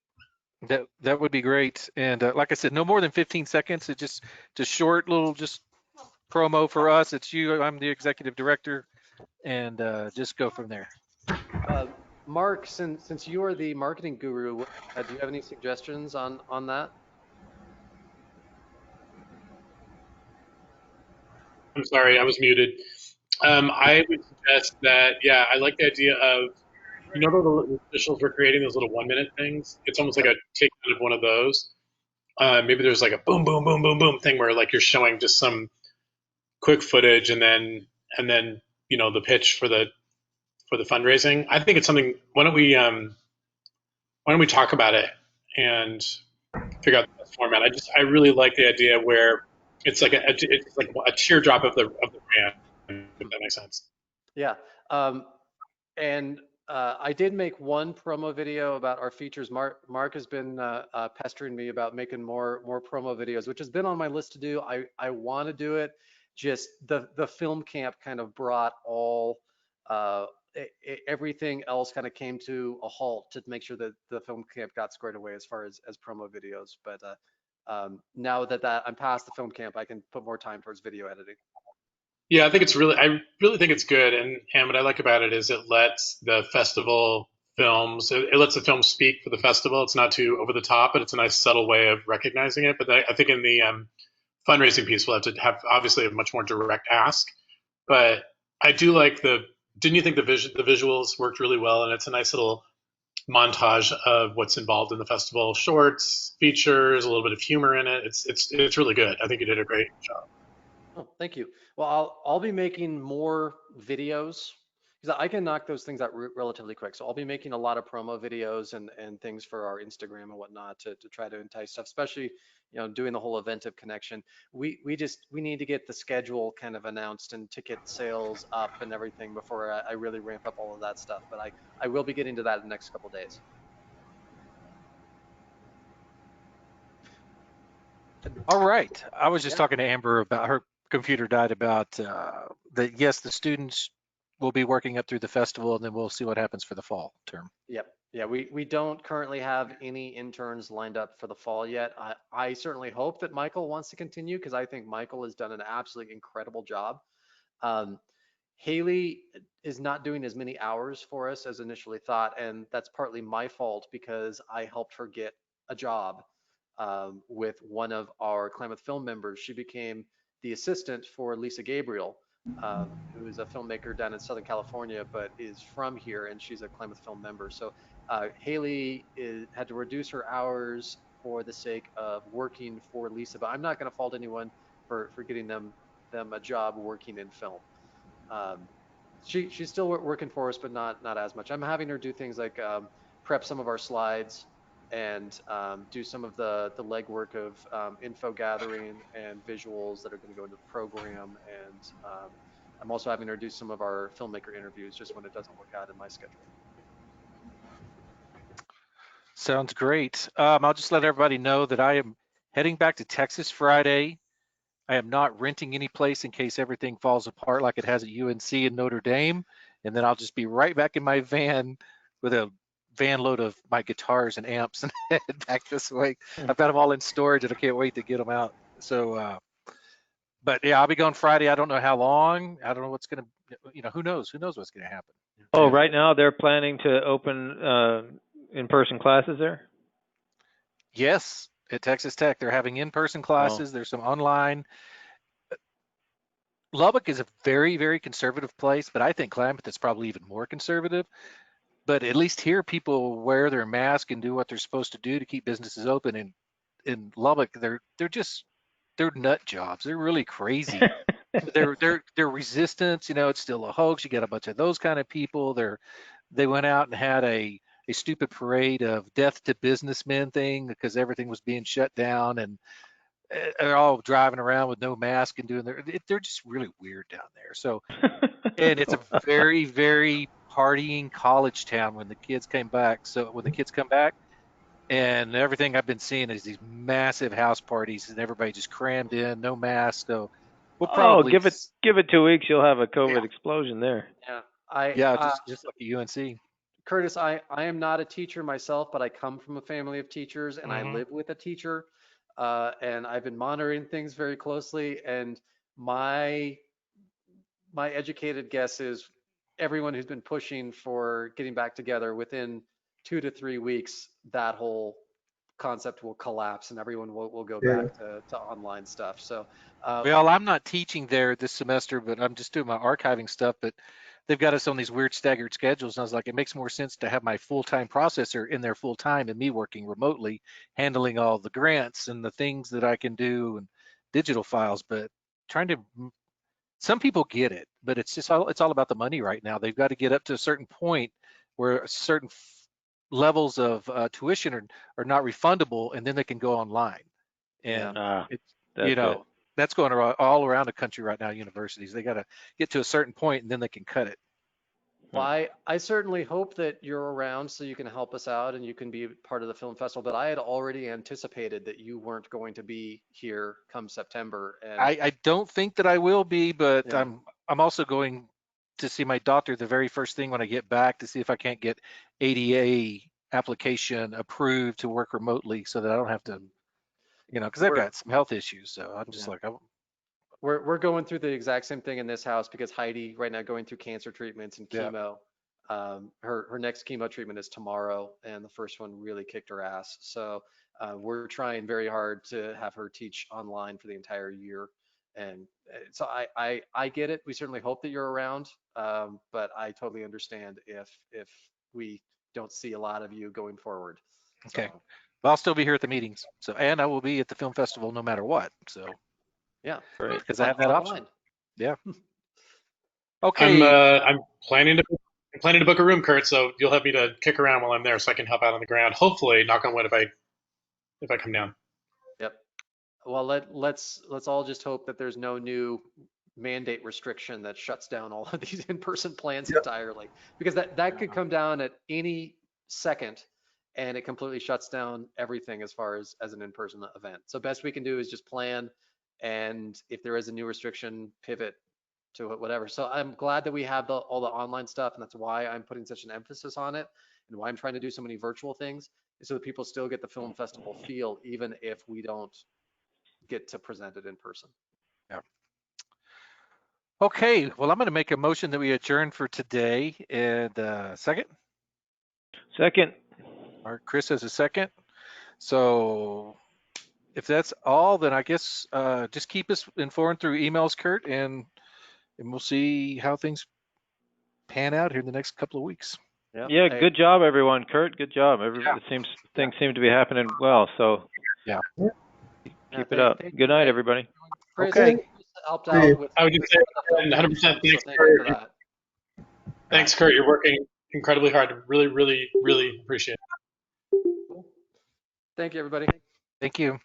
That would be great. And like I said, no more than 15 seconds. It just short little just promo for us. It's you. I'm the executive director, and just go from there. Uh, Mark, since you are the marketing guru, do you have any suggestions on that? I'm sorry, I was muted. I would suggest that, yeah, I like the idea of, the officials were creating those little 1 minute things. It's almost like Yep. a take out of one of those. Maybe there's like a boom, boom, boom, boom, boom thing where like you're showing just some quick footage and then the pitch for the fundraising. I think it's something. Why don't we talk about it and figure out the best format? I really like the idea where it's like a teardrop of the brand, if that makes sense. Yeah. Um, And I did make one promo video about our features. Mark has been pestering me about making more promo videos, which has been on my list to do. I want to do it. Just the film camp kind of brought all everything else kind of came to a halt to make sure that the film camp got squared away as far as promo videos. But now that I'm past the film camp, I can put more time towards video editing. Yeah, I really think it's good, and what I like about it is it lets the festival it lets the film speak for the festival. It's not too over the top, but it's a nice subtle way of recognizing it. But I think in the fundraising piece, we'll have to have obviously a much more direct ask. But I do like Didn't you think the visuals worked really well, and it's a nice little montage of what's involved in the festival, shorts, features, a little bit of humor in it. It's really good. I think you did a great job. Oh, thank you. Well, I'll be making more videos because I can knock those things out relatively quick. So I'll be making a lot of promo videos and things for our Instagram and whatnot to try to entice stuff, especially doing the whole Eventive connection. We need to get the schedule kind of announced and ticket sales up and everything before I really ramp up all of that stuff. But I will be getting to that in the next couple of days. All right. I was just Yeah. talking to Amber about her computer died about that. Yes, the students will be working up through the festival, and then we'll see what happens for the fall term. Yep. Yeah, we don't currently have any interns lined up for the fall yet. I certainly hope that Michael wants to continue because I think Michael has done an absolutely incredible job. Um, Haley is not doing as many hours for us as initially thought, and that's partly my fault because I helped her get a job with one of our Klamath Film members. She became the assistant for Lisa Gabriel, who is a filmmaker down in Southern California, but is from here, and she's a Klamath Film member. So Haley had to reduce her hours for the sake of working for Lisa, but I'm not going to fault anyone for getting them a job working in film. Um, she's still working for us, but not as much. I'm having her do things like prep some of our slides and do some of the legwork of info gathering and visuals that are going to go into the program. And I'm also having her do some of our filmmaker interviews just when it doesn't work out in my schedule. Sounds great. I'll just let everybody know that I am heading back to Texas Friday. I am not renting any place in case everything falls apart like it has at UNC and Notre Dame. And then I'll just be right back in my van with a van load of my guitars and amps and head back this way. I've got them all in storage and I can't wait to get them out. So, but yeah, I'll be going Friday. I don't know how long. I don't know what's going to, who knows? Who knows what's going to happen? Oh, right now they're planning to open in-person classes there? Yes, at Texas Tech, they're having in-person classes. There's some online. Lubbock is a very, very conservative place, but I think Klamath is probably even more conservative. But at least here, people wear their mask and do what they're supposed to do to keep businesses open. And in Lubbock, they're nut jobs. They're really crazy. They're resistance. It's still a hoax. You get a bunch of those kind of people. They went out and had a stupid parade of death to businessmen thing because everything was being shut down, and they're all driving around with no mask and doing they're just really weird down there. So, and it's a very, very partying college town when the kids came back. So when the kids come back, and everything I've been seeing is these massive house parties and everybody just crammed in, no mask. So we'll probably give it 2 weeks, you'll have a COVID explosion there. Yeah, just like the UNC. Curtis, I am not a teacher myself, but I come from a family of teachers and I live with a teacher. And I've been monitoring things very closely. And my educated guess is everyone who's been pushing for getting back together within 2 to 3 weeks, that whole concept will collapse and everyone will go back to online stuff. So, well, I'm not teaching there this semester, but I'm just doing my archiving stuff. But they've got us on these weird staggered schedules. And I was like, it makes more sense to have my full-time processor in there full time and me working remotely, handling all the grants and the things that I can do and digital files. But some people get it, but it's all about the money right now. They've got to get up to a certain point where certain levels of tuition are not refundable, and then they can go online. And that's going all around the country right now. Universities, they got to get to a certain point, and then they can cut it. Well, I certainly hope that you're around so you can help us out and you can be part of the film festival. But I had already anticipated that you weren't going to be here come September. And I don't think that I will be, but I'm also going to see my doctor the very first thing when I get back to see if I can't get ADA application approved to work remotely so that I don't have to, because I've got some health issues. So I'm just like, we're going through the exact same thing in this house because Heidi right now going through cancer treatments and chemo. Her next chemo treatment is tomorrow, and the first one really kicked her ass. So we're trying very hard to have her teach online for the entire year. And so I get it. We certainly hope that you're around, but I totally understand if we don't see a lot of you going forward. Okay, but I'll still be here at the meetings. So, and I will be at the film festival no matter what. So. Yeah, because I have that option. Yeah. Okay. I'm planning to book a room, Kurt. So you'll have me to kick around while I'm there, so I can help out on the ground. Hopefully, knock on wood, if I come down. Yep. Well, let's all just hope that there's no new mandate restriction that shuts down all of these in-person plans entirely, because that could come down at any second, and it completely shuts down everything as far as an in-person event. So best we can do is just plan, and if there is a new restriction, pivot to whatever. So I'm glad that we have all the online stuff, and that's why I'm putting such an emphasis on it, and why I'm trying to do so many virtual things, so that people still get the film festival feel, even if we don't get to present it in person. Yeah. Okay, well, I'm going to make a motion that we adjourn for today. And second? Second. All right, Chris has a second. So if that's all, then I guess just keep us informed through emails, Kurt, and we'll see how things pan out here in the next couple of weeks. Yeah, good job, everyone. Kurt, good job. Things seem to be happening well. So keep it up. Good night, everybody. Chris, okay. Helped out with I would just say 100% thanks for that. Thanks, Kurt. You're working incredibly hard. Really, really, really appreciate it. Thank you, everybody. Thank you.